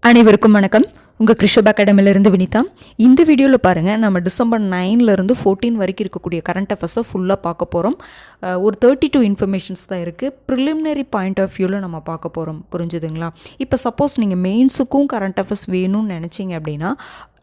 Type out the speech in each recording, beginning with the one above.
அனைவருக்கும் வணக்கம். உங்கள் கிருஷப் அகாடமிலேருந்து வினிதா. இந்த வீடியோவில் பாருங்கள், நம்ம டிசம்பர் 9லேருந்து 14 வரைக்கும் இருக்கக்கூடிய கரண்ட் அஃபேர்ஸை ஃபுல்லாக பார்க்க போகிறோம். ஒரு 32 இன்ஃபர்மேஷன்ஸ் தான் இருக்குது. ப்ரிலிமினரி பாயிண்ட் ஆஃப் வியூவில் நம்ம பார்க்க போகிறோம். புரிஞ்சுதுங்களா? இப்போ சப்போஸ் நீங்கள் மெயின்ஸுக்கும் கரண்ட் அஃபேர்ஸ் வேணும்னு நினச்சிங்க அப்படின்னா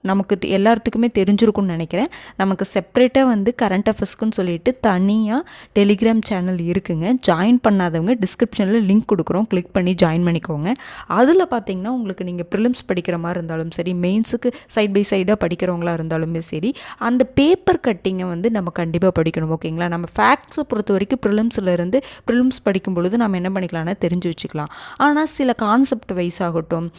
நமக்கு எல்லாத்துக்குமே தெரிஞ்சிருக்கும்னு நினைக்கிறேன். நமக்கு செப்ரேட்டாக வந்து கரண்ட் அஃபேர்ஸ்க்குன்னு சொல்லிட்டு தனியாக டெலிகிராம் சேனல் இருக்குங்க. ஜாயின் பண்ணாதவங்க டிஸ்கிரிப்ஷனில் லிங்க் கொடுக்குறோம், கிளிக் பண்ணி ஜாயின் பண்ணிக்கோங்க. அதில் பார்த்தீங்கன்னா உங்களுக்கு நீங்கள் ப்ரிலிம்ஸ் படிக்கிற மாதிரி இருந்தாலும் சரி, மெயின்ஸுக்கு சைட் பை சைடாக படிக்கிறவங்களா இருந்தாலுமே சரி, அந்த பேப்பர் கட்டிங்கை வந்து நம்ம கண்டிப்பாக படிக்கணும். ஓகேங்களா? நம்ம ஃபேக்ட்ஸை பொறுத்த வரைக்கும் ப்ரிலிம்ஸ் படிக்கும் பொழுது நம்ம என்ன பண்ணிக்கலாம்னா தெரிஞ்சு வச்சுக்கலாம். ஆனால் சில கான்செப்ட் வைஸ் ஆகட்டும்,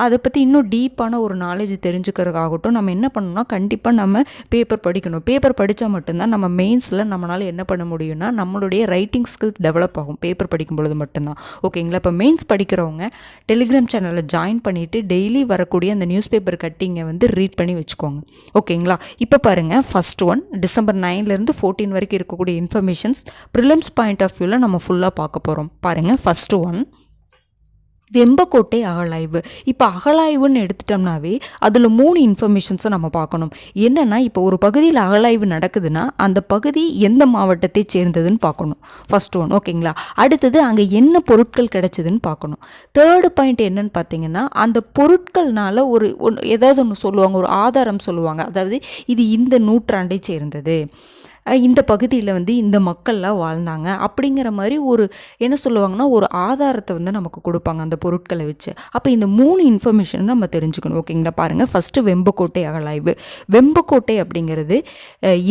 அதை பற்றி இன்னும் டீப்பான ஒரு நாலேஜ் தெரிஞ்சுக்க ஆகட்டும், நம்ம என்ன பண்ணணும்னா கண்டிப்பாக நம்ம பேப்பர் படிக்கணும். பேப்பர் படித்தா மட்டும்தான் நம்ம மெயின்ஸில் நம்மளால் என்ன பண்ண முடியும்னா நம்மளுடைய ரைட்டிங் ஸ்கில்ஸ் டெவலப் ஆகும், பேப்பர் படிக்கும் பொழுது மட்டும்தான். ஓகேங்களா? இப்போ மெயின்ஸ் படிக்கிறவங்க டெலிகிராம் சேனலில் ஜாயின் பண்ணிவிட்டு டெய்லி வரக்கூடிய அந்த நியூஸ் பேப்பர் கட்டிங்கை வந்து ரீட் பண்ணி வச்சுக்கோங்க. ஓகேங்களா? இப்போ பாருங்கள், ஃபர்ஸ்ட் ஒன் டிசம்பர் 9லேருந்து 14 வரைக்கும் இருக்கக்கூடிய இன்ஃபர்மேஷன்ஸ் ப்ரிலிம்ஸ் பாயிண்ட் ஆஃப் வியூவில் நம்ம ஃபுல்லாக பார்க்க போகிறோம். பாருங்கள், ஃபர்ஸ்ட் ஒன் வெம்பக்கோட்டை அகழாய்வு. இப்போ அகழாய்வுன்னு எடுத்துட்டோம்னாவே அதில் 3 இன்ஃபர்மேஷன்ஸை நம்ம பார்க்கணும். என்னென்னா, இப்போ ஒரு பகுதியில் அகழாய்வு நடக்குதுன்னா அந்த பகுதி எந்த மாவட்டத்தை சேர்ந்ததுன்னு பார்க்கணும். First one. ஓகேங்களா? அடுத்தது அங்கே என்ன பொருட்கள் கிடைச்சதுன்னு பார்க்கணும். தேர்டு பாயிண்ட் என்னன்னு பார்த்தீங்கன்னா, அந்த பொருட்கள்னால ஏதாவது ஒன்று சொல்லுவாங்க, ஒரு ஆதாரம் சொல்லுவாங்க. அதாவது இது இந்த நூற்றாண்டை சேர்ந்தது, இந்த பகுதியில் வந்து இந்த மக்கள்லாம் வாழ்ந்தாங்க அப்படிங்கிற மாதிரி என்ன சொல்லுவாங்கன்னா ஒரு ஆதாரத்தை வந்து நமக்கு கொடுப்பாங்க அந்த பொருட்களை வச்சு. அப்போ இந்த 3 இன்ஃபர்மேஷன் நம்ம தெரிஞ்சுக்கணும். ஓகேங்களா? பாருங்கள், ஃபஸ்ட்டு வெம்பக்கோட்டை அகழாய்வு. வெம்பக்கோட்டை அப்படிங்கிறது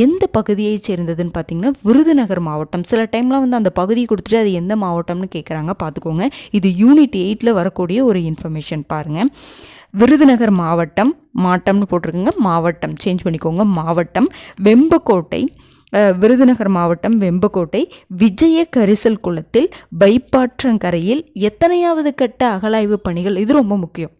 எந்த பகுதியை சேர்ந்ததுன்னு பார்த்தீங்கன்னா விருதுநகர் மாவட்டம். சில டைம்லாம் வந்து அந்த பகுதியை கொடுத்துட்டு அது எந்த மாவட்டம்னு கேட்குறாங்க, பார்த்துக்கோங்க. இது யூனிட் 8ல் வரக்கூடிய ஒரு இன்ஃபர்மேஷன். பாருங்கள், விருதுநகர் மாவட்டம்னு போட்டிருக்குங்க, மாவட்டம் சேஞ்ச் பண்ணிக்கோங்க, மாவட்டம் வெம்பக்கோட்டை, விருதுநகர் மாவட்டம் வெம்பக்கோட்டை விஜய கரிசல் குளத்தில் பைப்பாற்றங்கரையில் எத்தனையாவது கட்ட அகழாய்வு பணிகள்? இது ரொம்ப முக்கியம்.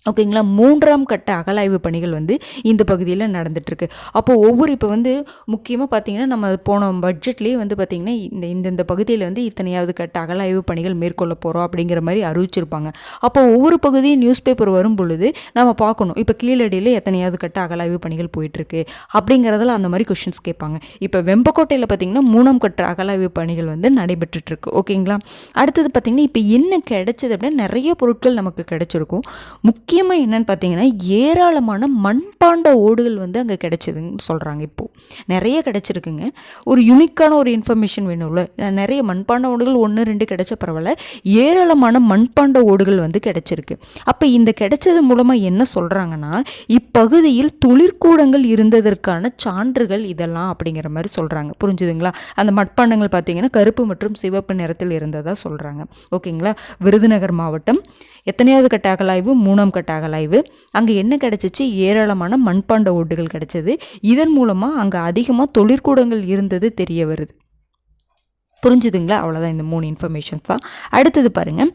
ஓகேங்களா? 3ஆம் கட்ட அகழாய்வு பணிகள் வந்து இந்த பகுதியில் நடந்துகிட்ருக்கு. அப்போது இப்போ வந்து முக்கியமாக பார்த்திங்கன்னா நம்ம போன பட்ஜெட்லேயே வந்து பார்த்திங்கன்னா இந்த பகுதியில் வந்து இத்தனையாவது கட்ட அகழாய்வு பணிகள் மேற்கொள்ள போகிறோம் அப்படிங்கிற மாதிரி அறிவிச்சிருப்பாங்க. அப்போ ஒவ்வொரு பகுதியும் நியூஸ் பேப்பர் வரும் பொழுது நம்ம பார்க்கணும், இப்போ கீழடியில் எத்தனையாவது கட்ட அகழாய்வு பணிகள் போயிட்டுருக்கு அப்படிங்கிறதுல அந்த மாதிரி கொஷின்ஸ் கேட்பாங்க. இப்போ வெம்பக்கோட்டையில் பார்த்திங்கன்னா 3ஆம் கட்ட அகழாய்வு பணிகள் வந்து நடைபெற்றுட்ருக்கு. ஓகேங்களா? அடுத்தது பார்த்திங்கன்னா இப்போ என்ன கிடைச்சது அப்படின்னா நிறைய பொருட்கள் நமக்கு கிடைச்சிருக்கும். முக்கியமாக என்னன்னு பார்த்தீங்கன்னா ஏராளமான மண்பாண்ட ஓடுகள் வந்து அங்கே கிடைச்சதுன்னு சொல்கிறாங்க. இப்போது நிறைய கிடைச்சிருக்குங்க. ஒரு யூனிக்கான ஒரு இன்ஃபர்மேஷன் வேணும்ல. நிறைய மண்பாண்ட ஓடுகள் 1-2 கிடைச்ச பரவாயில்ல, ஏராளமான மண்பாண்ட ஓடுகள் வந்து கிடைச்சிருக்கு. அப்போ இந்த கிடைச்சது மூலமாக என்ன சொல்கிறாங்கன்னா இப்பகுதியில் தொழிற்கூடங்கள் இருந்ததற்கான சான்றுகள் இதெல்லாம் அப்படிங்கிற மாதிரி சொல்கிறாங்க. புரிஞ்சுதுங்களா? அந்த மட்பாண்டங்கள் பார்த்தீங்கன்னா கருப்பு மற்றும் சிவப்பு நிறத்தில் இருந்ததாக சொல்கிறாங்க. ஓகேங்களா? விருதுநகர் மாவட்டம் எத்தனையாவது கட்ட அகழாய்வு? 3ஆம் கட்ட அகழாய்வு. அங்கே என்ன கிடைச்சிச்சு? ஏராளமான மண்பாண்ட ஓட்டுகள் கிடைச்சது. இதன் மூலமாக அங்கே அதிகமாக தொழிற்கூடங்கள் இருந்தது தெரிய வருது. புரிஞ்சுதுங்களா? அவ்வளோதான், இந்த 3 இன்ஃபர்மேஷன்ஸ் தான். அடுத்தது பாருங்கள்,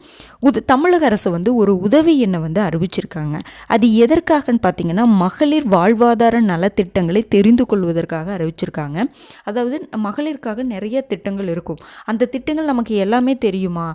தமிழக அரசு வந்து ஒரு உதவி எண்ணை வந்து அறிவிச்சிருக்காங்க. அது எதற்காகன்னு பார்த்தீங்கன்னா மகளிர் வாழ்வாதார நலத்திட்டங்களை தெரிந்து கொள்வதற்காக அறிவிச்சிருக்காங்க. அதாவது மகளிருக்காக நிறைய திட்டங்கள் இருக்கும். அந்த திட்டங்கள் நமக்கு எல்லாமே தெரியுமா?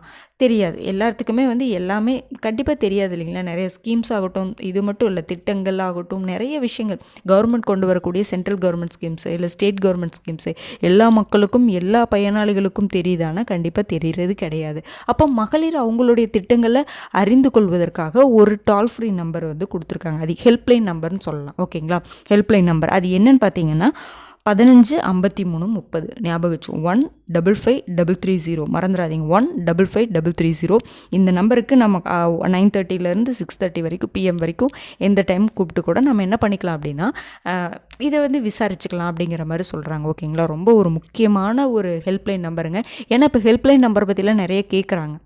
தெரியாது. எல்லாத்துக்குமே வந்து எல்லாமே கண்டிப்பாக தெரியாது இல்லைங்களா? நிறைய ஸ்கீம்ஸ் ஆகட்டும், இது மட்டும் இல்லை, திட்டங்கள் ஆகட்டும், நிறைய விஷயங்கள் கவர்மெண்ட் கொண்டு வரக்கூடிய சென்ட்ரல் கவர்மெண்ட் ஸ்கீம்ஸு இல்லை ஸ்டேட் கவர்மெண்ட் ஸ்கீம்ஸு எல்லா மக்களுக்கும் எல்லா பயனாளிகளுக்கும் தெரியுதானா? கண்டிப்பாக தெரிகிறது கிடையாது. அப்போ மகளிர் அவங்களுடைய திட்டங்களை அறிந்து கொள்வதற்காக ஒரு டோல் ஃப்ரீ நம்பர் வந்து கொடுத்துருக்காங்க. அது ஹெல்ப்லைன் நம்பர்னு சொல்லலாம். ஓகேங்களா? ஹெல்ப்லைன் நம்பர் அது என்னன்னு பார்த்தீங்கன்னா 155330. ஞாபகம் வச்சு 155330. மறந்துடாதீங்க, 155330. இந்த நம்பருக்கு நம்ம 9:30லேருந்து 6:30 வரைக்கும் PM வரைக்கும் எந்த டைம் கூப்பிட்டு கூட நம்ம என்ன பண்ணிக்கலாம் அப்படின்னா இதை வந்து விசாரிச்சுக்கலாம் அப்படிங்கிற மாதிரி சொல்கிறாங்க. ஓகேங்களா? ரொம்ப ஒரு முக்கியமான ஒரு ஹெல்ப்லைன் நம்பருங்க. ஏன்னா இப்போ ஹெல்ப்லைன் நம்பர் பற்றிலாம் நிறைய கேட்குறாங்க,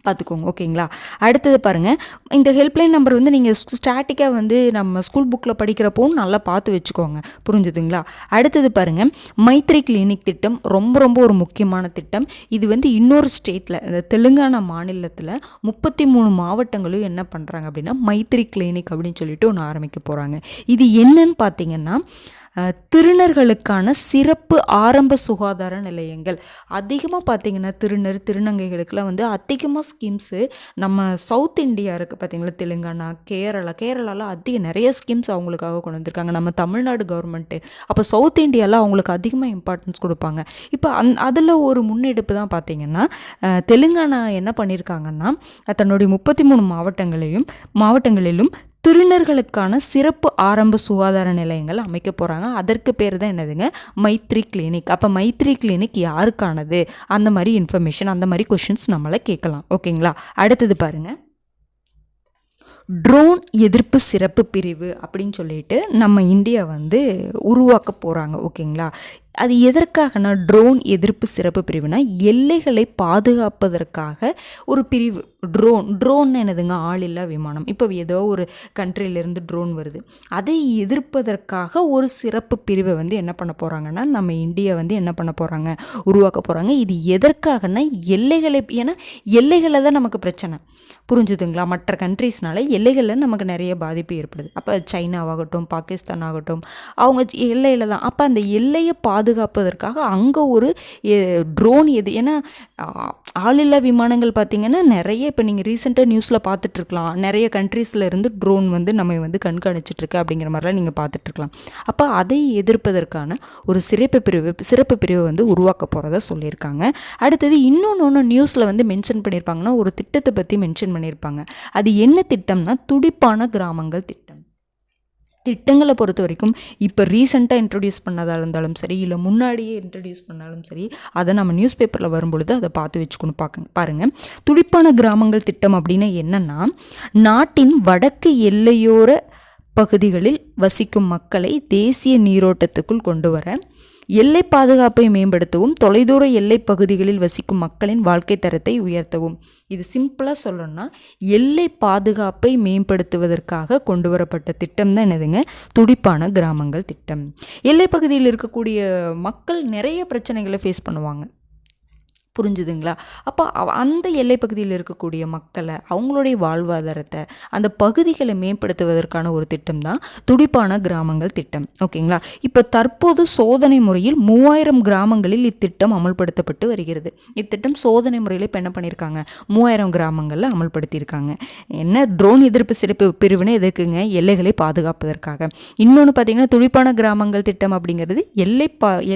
பார்த்துக்கோங்க. ஓகேங்களா? அடுத்தது பாருங்கள், இந்த ஹெல்ப்லைன் நம்பர் வந்து நீங்கள் ஸ்டாட்டிக்காக வந்து நம்ம ஸ்கூல் புக்கில் படிக்கிறப்போவும் நல்லா பார்த்து வச்சுக்கோங்க. புரிஞ்சுதுங்களா? அடுத்தது பாருங்கள், மைத்ரி கிளினிக் திட்டம் ரொம்ப ஒரு முக்கியமான திட்டம். இது வந்து இன்னொரு ஸ்டேட்டில், இந்த தெலுங்கானா மாநிலத்தில் 33 மாவட்டங்களும் என்ன பண்ணுறாங்க அப்படின்னா மைத்ரி கிளினிக் அப்படின்னு சொல்லிட்டு ஒன்று ஆரம்பிக்க போகிறாங்க. இது என்னன்னு பார்த்தீங்கன்னா திருநர்களுக்கான சிறப்பு ஆரம்ப சுகாதார நிலையங்கள். அதிகமாக பார்த்திங்கன்னா திருநங்கைகளுக்கெல்லாம் வந்து அதிகமாக ஸ்கீம்ஸு நம்ம சவுத் இந்தியா இருக்குது பார்த்திங்களா, தெலுங்கானா, கேரளாவில் நிறைய ஸ்கீம்ஸ் அவங்களுக்காக கொண்டு வந்திருக்காங்க நம்ம தமிழ்நாடு கவர்மெண்ட்டு. அப்போ சவுத் இந்தியாவில் அவங்களுக்கு அதிகமாக இம்பார்ட்டன்ஸ் கொடுப்பாங்க. இப்போ அதில் ஒரு முன்னெடுப்பு தான் பார்த்திங்கன்னா தெலுங்கானா என்ன பண்ணியிருக்காங்கன்னா தன்னுடைய 33 மாவட்டங்களிலும் திருநர்களுக்கான சிறப்பு ஆரம்ப சுகாதார நிலையங்கள் அமைக்க போகிறாங்க. அதற்கு பேர் தான் என்னதுங்க, மைத்ரி கிளினிக். அப்போ மைத்ரி கிளினிக் யாருக்கானது, அந்த மாதிரி இன்ஃபர்மேஷன், அந்த மாதிரி கொஷின்ஸ் நம்மளை கேட்கலாம். ஓகேங்களா. அடுத்தது பாருங்கள், ட்ரோன் எதிர்ப்பு சிறப்பு பிரிவு அப்படின்னு சொல்லிட்டு நம்ம இந்தியா வந்து உருவாக்க போகிறாங்க. ஓகேங்களா. அது எதற்காகனா ட்ரோன் எதிர்ப்பு சிறப்பு பிரிவுனா எல்லைகளை பாதுகாப்பதற்காக ஒரு பிரிவு. ட்ரோன் என்னதுங்க, ஆளில்லா விமானம். இப்போ ஏதோ ஒரு கண்ட்ரியிலேருந்து ட்ரோன் வருது, அதை எதிர்ப்பதற்காக ஒரு சிறப்பு பிரிவை வந்து என்ன பண்ண போகிறாங்கன்னா நம்ம இந்தியா வந்து என்ன பண்ண போகிறாங்க, உருவாக்க போகிறாங்க. இது எதற்காகனா ஏன்னா எல்லைகளில் தான் நமக்கு பிரச்சனை, புரிஞ்சுதுங்களா. மற்ற கண்ட்ரீஸ்னால எல்லைகளில் நமக்கு நிறைய பாதிப்பு ஏற்படுது. அப்போ சைனாவாகட்டும், பாகிஸ்தான் ஆகட்டும், அவங்க எல்லையில் தான். அப்போ அந்த எல்லையை பாதுகாப்பதற்காக அங்கே ஒரு ட்ரோன் ஏன்னா ஆளில்லா விமானங்கள் பார்த்திங்கன்னா நிறைய, இப்போ நீங்கள் ரீசெண்டாக நியூஸில் பார்த்துட்ருக்கலாம், நிறைய கண்ட்ரீஸில் இருந்து ட்ரோன் வந்து நம்ம வந்து கண்காணிச்சிட்ருக்கு அப்படிங்கிற மாதிரிலாம் நீங்கள் பார்த்துட்ருக்கலாம். அப்போ அதை எதிர்ப்பதற்கான ஒரு சிறப்பு பிரிவு வந்து உருவாக்க போகிறதா சொல்லியிருக்காங்க. அடுத்தது இன்னொன்று நியூஸில் வந்து மென்ஷன் பண்ணியிருப்பாங்கன்னா ஒரு திட்டத்தை பற்றி மென்ஷன் பண்ணியிருப்பாங்க. அது என்ன திட்டம்னா துடிப்பான கிராமங்கள் திட்டம். திட்டங்களை பொறுத்த வரைக்கும் இப்போ ரீசெண்டாக இன்ட்ரடியூஸ் பண்ணதாக இருந்தாலும் சரி, இல்லை முன்னாடியே இன்ட்ரடியூஸ் பண்ணாலும் சரி, அதை நம்ம நியூஸ் பேப்பரில் வரும்பொழுது அதை பார்த்து வச்சுக்கணும். பாருங்கள், துடிப்பான கிராமங்கள் திட்டம் அப்படின்னா என்னென்னா, நாட்டின் வடக்கு எல்லையோர பகுதிகளில் வசிக்கும் மக்களை தேசிய நீரோட்டத்துக்குள் கொண்டு வர, எல்லை பாதுகாப்பை மேம்படுத்தவும், தொலைதூர எல்லை பகுதிகளில் வசிக்கும் மக்களின் வாழ்க்கை தரத்தை உயர்த்தவும். இது சிம்பிளாக சொல்லணும்னா எல்லை பாதுகாப்பை மேம்படுத்துவதற்காக கொண்டு வரப்பட்ட திட்டம் தான் என்னதுங்க, துடிப்பான கிராமங்கள் திட்டம். எல்லை பகுதியில் இருக்கக்கூடிய மக்கள் நிறைய பிரச்சனைகளை ஃபேஸ் பண்ணுவாங்க, புரிஞ்சுதுங்களா. அப்போ அந்த எல்லை பகுதியில் இருக்கக்கூடிய மக்களை, அவங்களுடைய வாழ்வாதாரத்தை, அந்த பகுதிகளை மேம்படுத்துவதற்கான ஒரு திட்டம் தான் துடிப்பான கிராமங்கள் திட்டம். ஓகேங்களா. இப்போ தற்போது சோதனை முறையில் 3000 கிராமங்களில் இத்திட்டம் அமல்படுத்தப்பட்டு வருகிறது. இத்திட்டம் சோதனை முறையில் இப்போ என்ன பண்ணியிருக்காங்க, 3000 கிராமங்களில் அமல்படுத்தியிருக்காங்க. என்ன ட்ரோன் எதிர்ப்பு சிறப்பு பிரிவுன்னு எதுக்குங்க, எல்லைகளை பாதுகாப்பதற்காக. இன்னொன்று பார்த்தீங்கன்னா துடிப்பான கிராமங்கள் திட்டம் அப்படிங்கிறது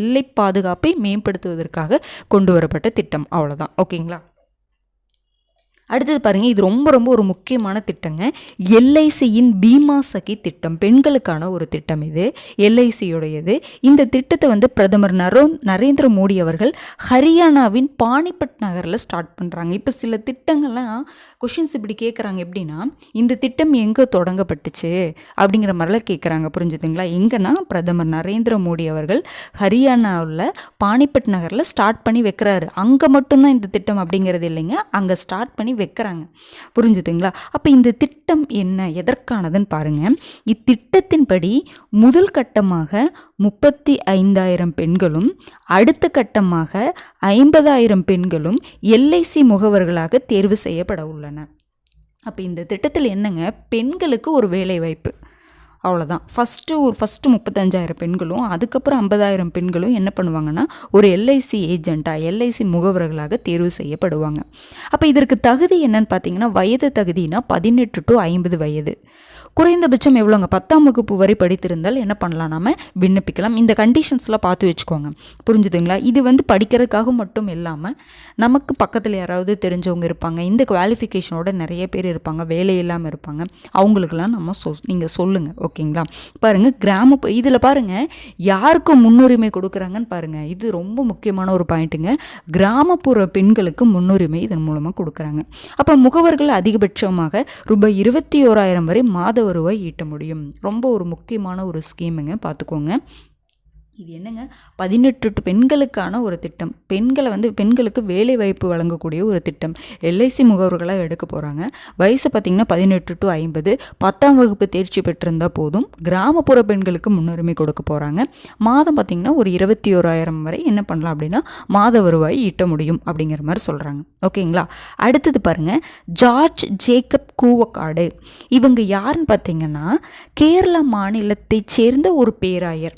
எல்லை பாதுகாப்பை மேம்படுத்துவதற்காக கொண்டு வரப்பட்ட திட்டம். அவ்வளோதான். ஓகேங்களா. அடுத்தது பாருங்கள், இது ரொம்ப ஒரு முக்கியமான திட்டங்க. எல்ஐசியின் பீமா சகி திட்டம், பெண்களுக்கான ஒரு திட்டம். இது எல்ஐசியுடையது. இந்த திட்டத்தை வந்து பிரதமர் நரேந்திர மோடி அவர்கள் ஹரியானாவின் பானிபட் நகரில் ஸ்டார்ட் பண்ணுறாங்க. இப்போ சில திட்டங்கள்லாம் கொஷின்ஸ் இப்படி கேட்குறாங்க, எப்படின்னா இந்த திட்டம் எங்கே தொடங்கப்பட்டுச்சு அப்படிங்கிற மாதிரிலாம் கேட்குறாங்க, புரிஞ்சுதுங்களா. எங்கன்னா பிரதமர் நரேந்திர மோடி அவர்கள் ஹரியானாவில் பானிபட் நகரில் ஸ்டார்ட் பண்ணி வைக்கிறாரு. அங்கே மட்டும்தான் இந்த திட்டம் அப்படிங்கிறது இல்லைங்க, அங்கே ஸ்டார்ட் பண்ணி வைக்கிறாங்க, புரிஞ்சுதுங்களா. அப்போ இந்த திட்டம் என்ன, எதற்கானதுன்னு பாருங்கள். இத்திட்டத்தின்படி முதல் கட்டமாக 35,000 பெண்களும், அடுத்த கட்டமாக 50,000 பெண்களும் எல்ஐசி முகவர்களாக தேர்வு செய்யப்பட உள்ளன. அப்போ இந்த திட்டத்தில் என்னங்க, பெண்களுக்கு ஒரு வேலை வாய்ப்பு, அவ்வளோதான். ஃபஸ்ட்டு 35,000 பெண்களும், அதுக்கப்புறம் 50,000 பெண்களும் என்ன பண்ணுவாங்கன்னா ஒரு எல்ஐசி ஏஜெண்ட்டாக, எல்ஐசி முகவர்களாக தேர்வு செய்யப்படுவாங்க. அப்போ இதற்கு தகுதி என்னன்னு பார்த்தீங்கன்னா, வயது தகுதினா 18 to 50 வயது. குறைந்தபட்சம் எவ்வளோங்க, 10ஆம் வகுப்பு வரை படித்திருந்தால் என்ன பண்ணலாம், நாம் விண்ணப்பிக்கலாம். இந்த கண்டிஷன்ஸ்லாம் பார்த்து வச்சுக்கோங்க, புரிஞ்சுதுங்களா. இது வந்து படிக்கிறதுக்காக மட்டும் இல்லாமல் நமக்கு பக்கத்தில் யாராவது தெரிஞ்சவங்க இருப்பாங்க, இந்த குவாலிஃபிகேஷனோட நிறைய பேர் இருப்பாங்க, வேலை இல்லாமல் இருப்பாங்க, அவங்களுக்கெல்லாம் நம்ம நீங்கள் சொல்லுங்கள். ஓகேங்களா. பாருங்கள், இதில் பாருங்கள் யாருக்கு முன்னுரிமை கொடுக்குறாங்கன்னு பாருங்கள். இது ரொம்ப முக்கியமான ஒரு பாயிண்ட்டுங்க. கிராமப்புற பெண்களுக்கு முன்னுரிமை இதன் மூலமாக கொடுக்குறாங்க. அப்போ முகவர்கள் அதிகபட்சமாக ரூபாய் 21,000 வரை மாத வருவாய் ஈட்ட முடியும். ரொம்ப ஒரு முக்கியமான ஒரு ஸ்கீமுங்க, பார்த்துக்கோங்க. இது என்னங்க, 18 பெண்களுக்கான ஒரு திட்டம். பெண்களுக்கு வேலை வாய்ப்பு வழங்கக்கூடிய ஒரு திட்டம். எல்ஐசி முகவர்களாக எடுக்க போகிறாங்க. வயசு பார்த்திங்கன்னா 18 to 50, 10ஆம் வகுப்பு தேர்ச்சி பெற்றிருந்தால் போதும். கிராமப்புற பெண்களுக்கு முன்னுரிமை கொடுக்க போகிறாங்க. மாதம் பார்த்திங்கன்னா ஒரு 21,000 வரை என்ன பண்ணலாம் அப்படின்னா மாத வருவாய் ஈட்ட முடியும் அப்படிங்கிற மாதிரி சொல்கிறாங்க. ஓகேங்களா. அடுத்தது பாருங்கள், ஜார்ஜ் ஜேக்கப் கூவக்காடு. இவங்க யாருன்னு பார்த்தீங்கன்னா கேரளா மாநிலத்தை சேர்ந்த ஒரு பேராயர்.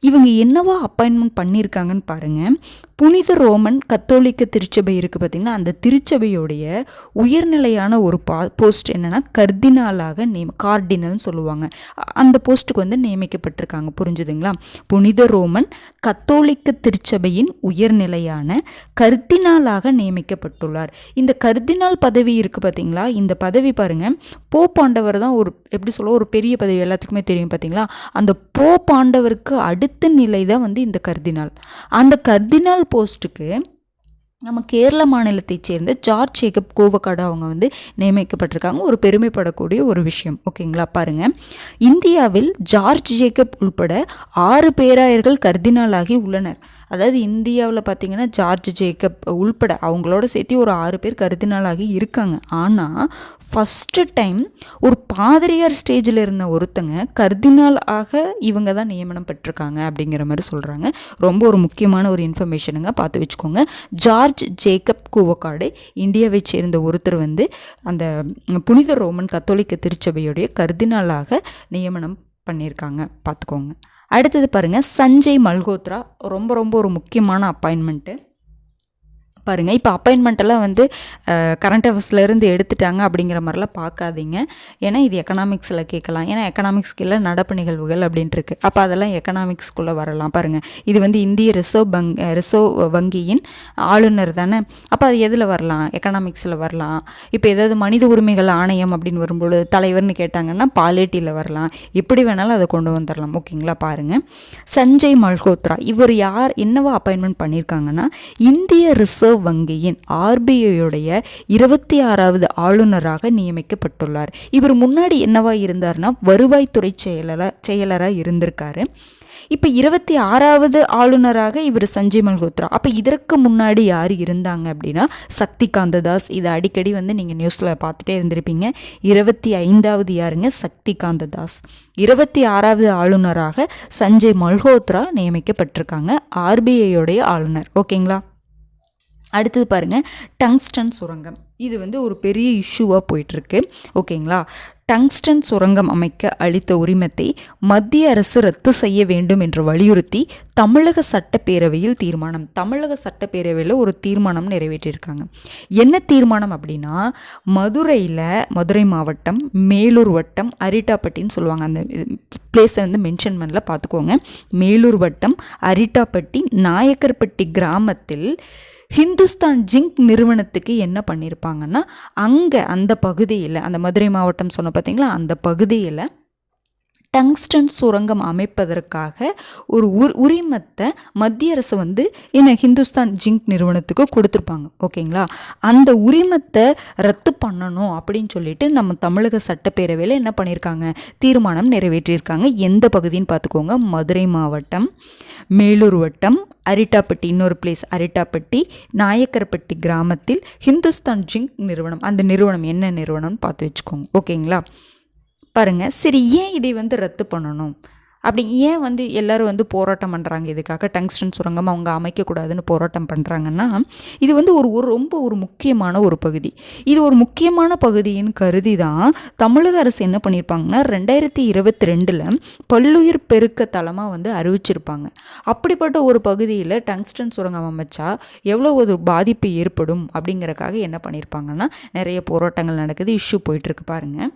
இவங்க என்னவா அப்பாயின்மெண்ட் பண்ணியிருக்காங்கன்னு பாருங்கள். புனித ரோமன் கத்தோலிக்க திருச்சபை இருக்குது பார்த்திங்கன்னா, அந்த திருச்சபையோடைய உயர்நிலையான ஒரு போஸ்ட் என்னென்னா கர்தினாலாக கார்டினல்னு சொல்லுவாங்க. அந்த போஸ்ட்டுக்கு வந்து நியமிக்கப்பட்டிருக்காங்க. புரிஞ்சுதுங்களா? புனித ரோமன் கத்தோலிக்க திருச்சபையின் உயர்நிலையான கர்தினாலாக நியமிக்கப்பட்டுள்ளார். இந்த கர்தினால் பதவி இருக்குது பார்த்திங்களா, இந்த பதவி பாருங்கள், போப்பாண்டவர் தான் ஒரு எப்படி சொல்ல ஒரு பெரிய பதவி, எல்லாத்துக்குமே தெரியும் பார்த்திங்களா. அந்த போப்பாண்டவருக்கு அடுத்த நிலை தான் வந்து இந்த கர்தினால். அந்த கர்தினால் போஸ்ட்டுக்கு நம்ம கேரள மாநிலத்தை சேர்ந்த ஜார்ஜ் ஜேக்கப் கோவக்காடு அவங்க வந்து நியமிக்கப்பட்டிருக்காங்க. ஒரு பெருமைப்படக்கூடிய ஒரு விஷயம். ஓகேங்களா? பாருங்கள், இந்தியாவில் ஜார்ஜ் ஜேக்கப் உள்பட 6 பேராயர்கள் கர்தினாலாகி உள்ளனர். அதாவது இந்தியாவில் பார்த்திங்கன்னா ஜார்ஜ் ஜேக்கப் உள்பட அவங்களோட சேர்த்து ஒரு 6 பேர் கர்தினாலாகி இருக்காங்க. ஆனால் ஃபஸ்ட்டு டைம் ஒரு பாதிரியார் ஸ்டேஜில் இருந்த ஒருத்தங்க கர்தினாலாக இவங்க தான் நியமனம் பெற்றிருக்காங்க அப்படிங்கிற மாதிரி சொல்கிறாங்க. ரொம்ப ஒரு முக்கியமான ஒரு இன்ஃபர்மேஷனுங்க, பார்த்து வச்சுக்கோங்க. ஜார்ஜ் ஜேக்கப் கோவக்காடு இந்தியாவை சேர்ந்த ஒருத்தர் வந்து அந்த புனித ரோமன் கத்தோலிக்க திருச்சபையுடைய கர்தினாலாக நியமனம் பண்ணியிருக்காங்க. பார்த்துக்கோங்க. அடுத்தது பாருங்கள், சஞ்சய் மல்ஹோத்ரா. ரொம்ப ரொம்ப ஒரு முக்கியமான அப்பாயின்மெண்ட்டு பாருங்கள். இப்போ அப்பாயின்மெண்ட்டெல்லாம் வந்து கரண்ட் அஃபேர்ஸ்லேருந்து எடுத்துட்டாங்க அப்படிங்கிற மாதிரிலாம் பார்க்காதீங்க. ஏன்னா இது எக்கனாமிக்ஸில் கேட்கலாம். ஏன்னா எக்கனாமிக்ஸ்க்குள்ள நடப்பு நிகழ்வுகள் அப்படின்ட்டு இருக்குது. அப்போ அதெல்லாம் எக்கனாமிக்ஸ்குள்ளே வரலாம். பாருங்கள், இது வந்து இந்திய ரிசர்வ் வங்கியின் ஆளுநர் தானே. அப்போ அது எதில் வரலாம்? எக்கனாமிக்ஸில் வரலாம். இப்போ ஏதாவது மனித உரிமைகள் ஆணையம் அப்படின்னு வரும்போது தலைவர்னு கேட்டாங்கன்னா பாலேட்டியில் வரலாம். எப்படி வேணாலும் அதை கொண்டு வந்துடலாம். ஓகேங்களா? பாருங்கள், சஞ்சய் மல்ஹோத்ரா இவர் யார், என்னவா அப்பாயின்மெண்ட் பண்ணியிருக்காங்கன்னா, இந்திய ரிசர்வ் வங்கியின் RBIயுடைய 26வது ஆளுநராக நியமிக்கப்பட்டுள்ளார். இவர் முன்னாடி என்னவா இருந்தார்னா வருவாய்த்துறை செயலராக இருந்திருக்காரு. இப்போ 26வது ஆளுநராக இவர் சஞ்சய் மல்ஹோத்ரா. அப்போ இதற்கு முன்னாடி யார் இருந்தாங்க அப்படின்னா சக்தி காந்ததாஸ். இதை அடிக்கடி வந்து நீங்கள் நியூஸில் பார்த்துட்டே இருந்திருப்பீங்க. 25வது யாருங்க? சக்தி காந்ததாஸ். 26வது ஆளுநராக சஞ்சய் மல்ஹோத்ரா நியமிக்கப்பட்டிருக்காங்க, RBIயுடைய ஆளுநர். ஓகேங்களா? அடுத்தது பாருங்கள், டங்ஸ்டன் சுரங்கம். இது வந்து ஒரு பெரிய இஷ்யூவாக போயிட்டுருக்கு. ஓகேங்களா? டங்ஸ்டன் சுரங்கம் அமைக்க அளித்த உரிமத்தை மத்திய அரசு ரத்து செய்ய வேண்டும் என்று வலியுறுத்தி தமிழக சட்டப்பேரவையில் தீர்மானம். தமிழக சட்டப்பேரவையில் ஒரு தீர்மானம் நிறைவேற்றியிருக்காங்க. என்ன தீர்மானம் அப்படின்னா, மதுரை மாவட்டம், மேலூர் வட்டம், அரிட்டாப்பட்டின்னு சொல்லுவாங்க. அந்த பிளேஸை வந்து மென்ஷன் பண்ணல, பார்த்துக்கோங்க. மேலூர் வட்டம், அரிட்டாப்பட்டி, நாயக்கர்பட்டி கிராமத்தில் ஹிந்துஸ்தான் ஜிங்க் நிறுவனத்துக்கு என்ன பண்ணியிருப்பாங்கன்னா, அங்கே அந்த பகுதியில், அந்த மதுரை மாவட்டம் சொன்ன பார்த்தீங்களா, அந்த பகுதியில் டங்ஸ்டன் சுரங்கம் அமைப்பதற்காக ஒரு உரிமத்தை மத்திய அரசு வந்து ஹிந்துஸ்தான் ஜிங்க் நிறுவனத்துக்கு கொடுத்துருப்பாங்க. ஓகேங்களா? அந்த உரிமத்தை ரத்து பண்ணணும் அப்படின்னு சொல்லிட்டு நம்ம தமிழக சட்டப்பேரவையில் என்ன பண்ணியிருக்காங்க? தீர்மானம் நிறைவேற்றியிருக்காங்க. எந்த பகுதின்னு பார்த்துக்கோங்க. மதுரை மாவட்டம், மேலூர் வட்டம், அரிட்டாப்பட்டி, இன்னொரு பிளேஸ் அரிட்டாப்பட்டி, நாயக்கர்பட்டி கிராமத்தில் ஹிந்துஸ்தான் ஜிங்க் நிறுவனம். அந்த நிறுவனம் என்ன நிறுவனம்னு பார்த்து வச்சுக்கோங்க. ஓகேங்களா? பாருங்கள், சரி, ஏன் இதை வந்து ரத்து பண்ணணும்? அப்படி ஏன் வந்து எல்லோரும் வந்து போராட்டம் பண்ணுறாங்க? இதுக்காக டங்ஸ்டன் சுரங்கம் அவங்க அமைக்கக்கூடாதுன்னு போராட்டம் பண்ணுறாங்கன்னா, இது வந்து ரொம்ப ஒரு முக்கியமான ஒரு பகுதி. இது ஒரு முக்கியமான பகுதின்னு கருதி தான் தமிழக அரசு என்ன பண்ணியிருப்பாங்கன்னா 2022 பல்லுயிர் பெருக்க தலமாக வந்து அறிவிச்சிருப்பாங்க. அப்படிப்பட்ட ஒரு பகுதியில் டங்ஸ்டன் சுரங்கம் அமைச்சா எவ்வளோ ஒரு பாதிப்பு ஏற்படும் அப்படிங்கிறக்காக என்ன பண்ணியிருப்பாங்கன்னா நிறைய போராட்டங்கள் நடக்குது, இஷ்யூ போயிட்டுருக்கு. பாருங்கள்,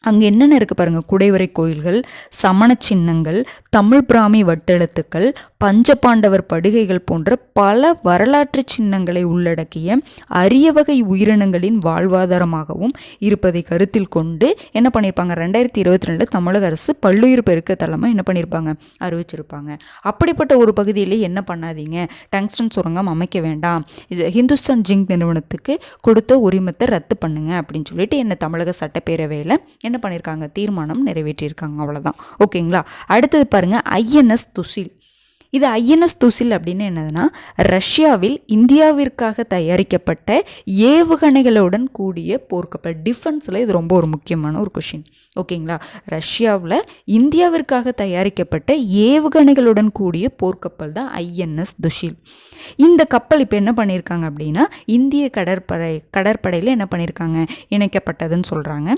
அங்கே என்னென்ன இருக்குது பாருங்கள். குடைவரை கோயில்கள், சமண சின்னங்கள், தமிழ் பிராமி வட்டெழுத்துக்கள், பஞ்சபாண்டவர் படுகைகள் போன்ற பல வரலாற்று சின்னங்களை உள்ளடக்கிய அரிய வகை உயிரினங்களின் வாழ்வாதாரமாகவும் இருப்பதை கருத்தில் கொண்டு என்ன பண்ணியிருப்பாங்க? 2022 தமிழக அரசு பல்லுயிர் பெருக்க தலமாக என்ன பண்ணியிருப்பாங்க? அறிவிச்சிருப்பாங்க. அப்படிப்பட்ட ஒரு பகுதியிலே என்ன பண்ணாதீங்க, டங்ஸ்டன் சுரங்கம் அமைக்க வேண்டாம், இது ஹிந்துஸ்தான் ஜிங்க் நிறுவனத்துக்கு கொடுத்த உரிமத்தை ரத்து பண்ணுங்க அப்படின்னு சொல்லிட்டு என்ன தமிழக சட்டப்பேரவையில் என்ன பண்ணியிருக்காங்க? தீர்மானம் நிறைவேற்றியிருக்காங்க. அவ்வளோதான். ஓகேங்களா? அடுத்தது பாருங்கள், INS துசில். இது INS துசில் அப்படின்னு என்னதுன்னா, ரஷ்யாவில் இந்தியாவிற்காக தயாரிக்கப்பட்ட ஏவுகணைகளுடன் கூடிய போர்க்கப்பல். டிஃபென்ஸில் இது ரொம்ப ஒரு முக்கியமான ஒரு கொஷின். ஓகேங்களா? ரஷ்யாவில் இந்தியாவிற்காக தயாரிக்கப்பட்ட ஏவுகணைகளுடன் கூடிய போர்க்கப்பல் தான் INS துசில். இந்த கப்பல் இப்போ என்ன பண்ணியிருக்காங்க அப்படின்னா இந்திய கடற்படையில் என்ன பண்ணியிருக்காங்க? இணைக்கப்பட்டதுன்னு சொல்கிறாங்க.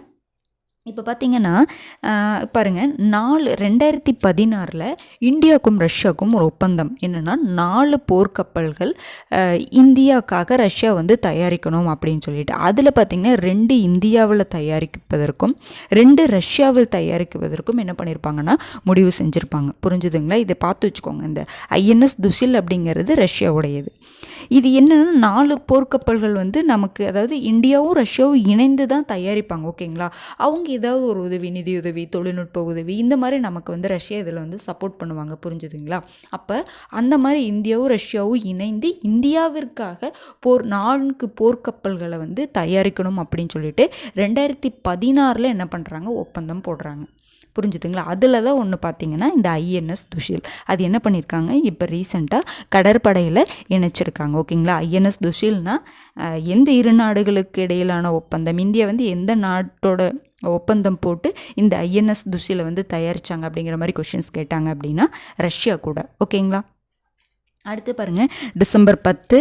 இப்போ பார்த்தீங்கன்னா பாருங்கள் 2016 இந்தியாவுக்கும் ரஷ்யாவுக்கும் ஒரு ஒப்பந்தம் என்னென்னா 4 போர்க்கப்பல்கள் இந்தியாவுக்காக ரஷ்யா வந்து தயாரிக்கணும் அப்படின்னு சொல்லிட்டு அதில் பார்த்திங்கன்னா 2 இந்தியாவில் தயாரிப்பதற்கும் 2 ரஷ்யாவில் தயாரிக்குவதற்கும் என்ன பண்ணியிருப்பாங்கன்னா முடிவு செஞ்சுருப்பாங்க. புரிஞ்சுதுங்களா? இதை பார்த்து வச்சுக்கோங்க. இந்த ஐஎன்எஸ் துஷில் அப்படிங்கிறது ரஷ்யாவுடையது. இது என்னென்னா 4 போர்க்கப்பல்கள் வந்து நமக்கு, அதாவது இந்தியாவும் ரஷ்யாவும் இணைந்து தான் தயாரிப்பாங்க. ஓகேங்களா? அவங்க ஏதாவது ஒரு உதவி, நிதியுதவி, தொழில்நுட்ப உதவி இந்த மாதிரி நமக்கு வந்து ரஷ்யா இதில் வந்து சப்போர்ட் பண்ணுவாங்க. புரிஞ்சுதுங்களா? அப்போ அந்த மாதிரி இந்தியாவும் ரஷ்யாவும் இணைந்து இந்தியாவிற்காக 4 போர்க்கப்பல்களை வந்து தயாரிக்கணும் அப்படின்னு சொல்லிட்டு 2016 என்ன பண்ணுறாங்க, ஒப்பந்தம் போடுறாங்க. புரிஞ்சுதுங்களா? அதில் தான் ஒன்று பார்த்தீங்கன்னா இந்த ஐஎன்எஸ் துஷில். அது என்ன பண்ணியிருக்காங்க, இப்போ ரீசெண்டாக கடற்படையில் இணைச்சிருக்காங்க. ஓகேங்களா? ஐஎன்எஸ் துஷில்னா எந்த 2 நாடுகளுக்கு இடையிலான ஒப்பந்தம், இந்தியா வந்து எந்த நாட்டோட ஒப்பந்தம் போட்டு இந்த ஐஎன்எஸ் துஷிலை வந்து தயாரித்தாங்க அப்படிங்கிற மாதிரி கொஷின்ஸ் கேட்டாங்க அப்படின்னா ரஷ்யா கூட. ஓகேங்களா? அடுத்து பாருங்கள், December 10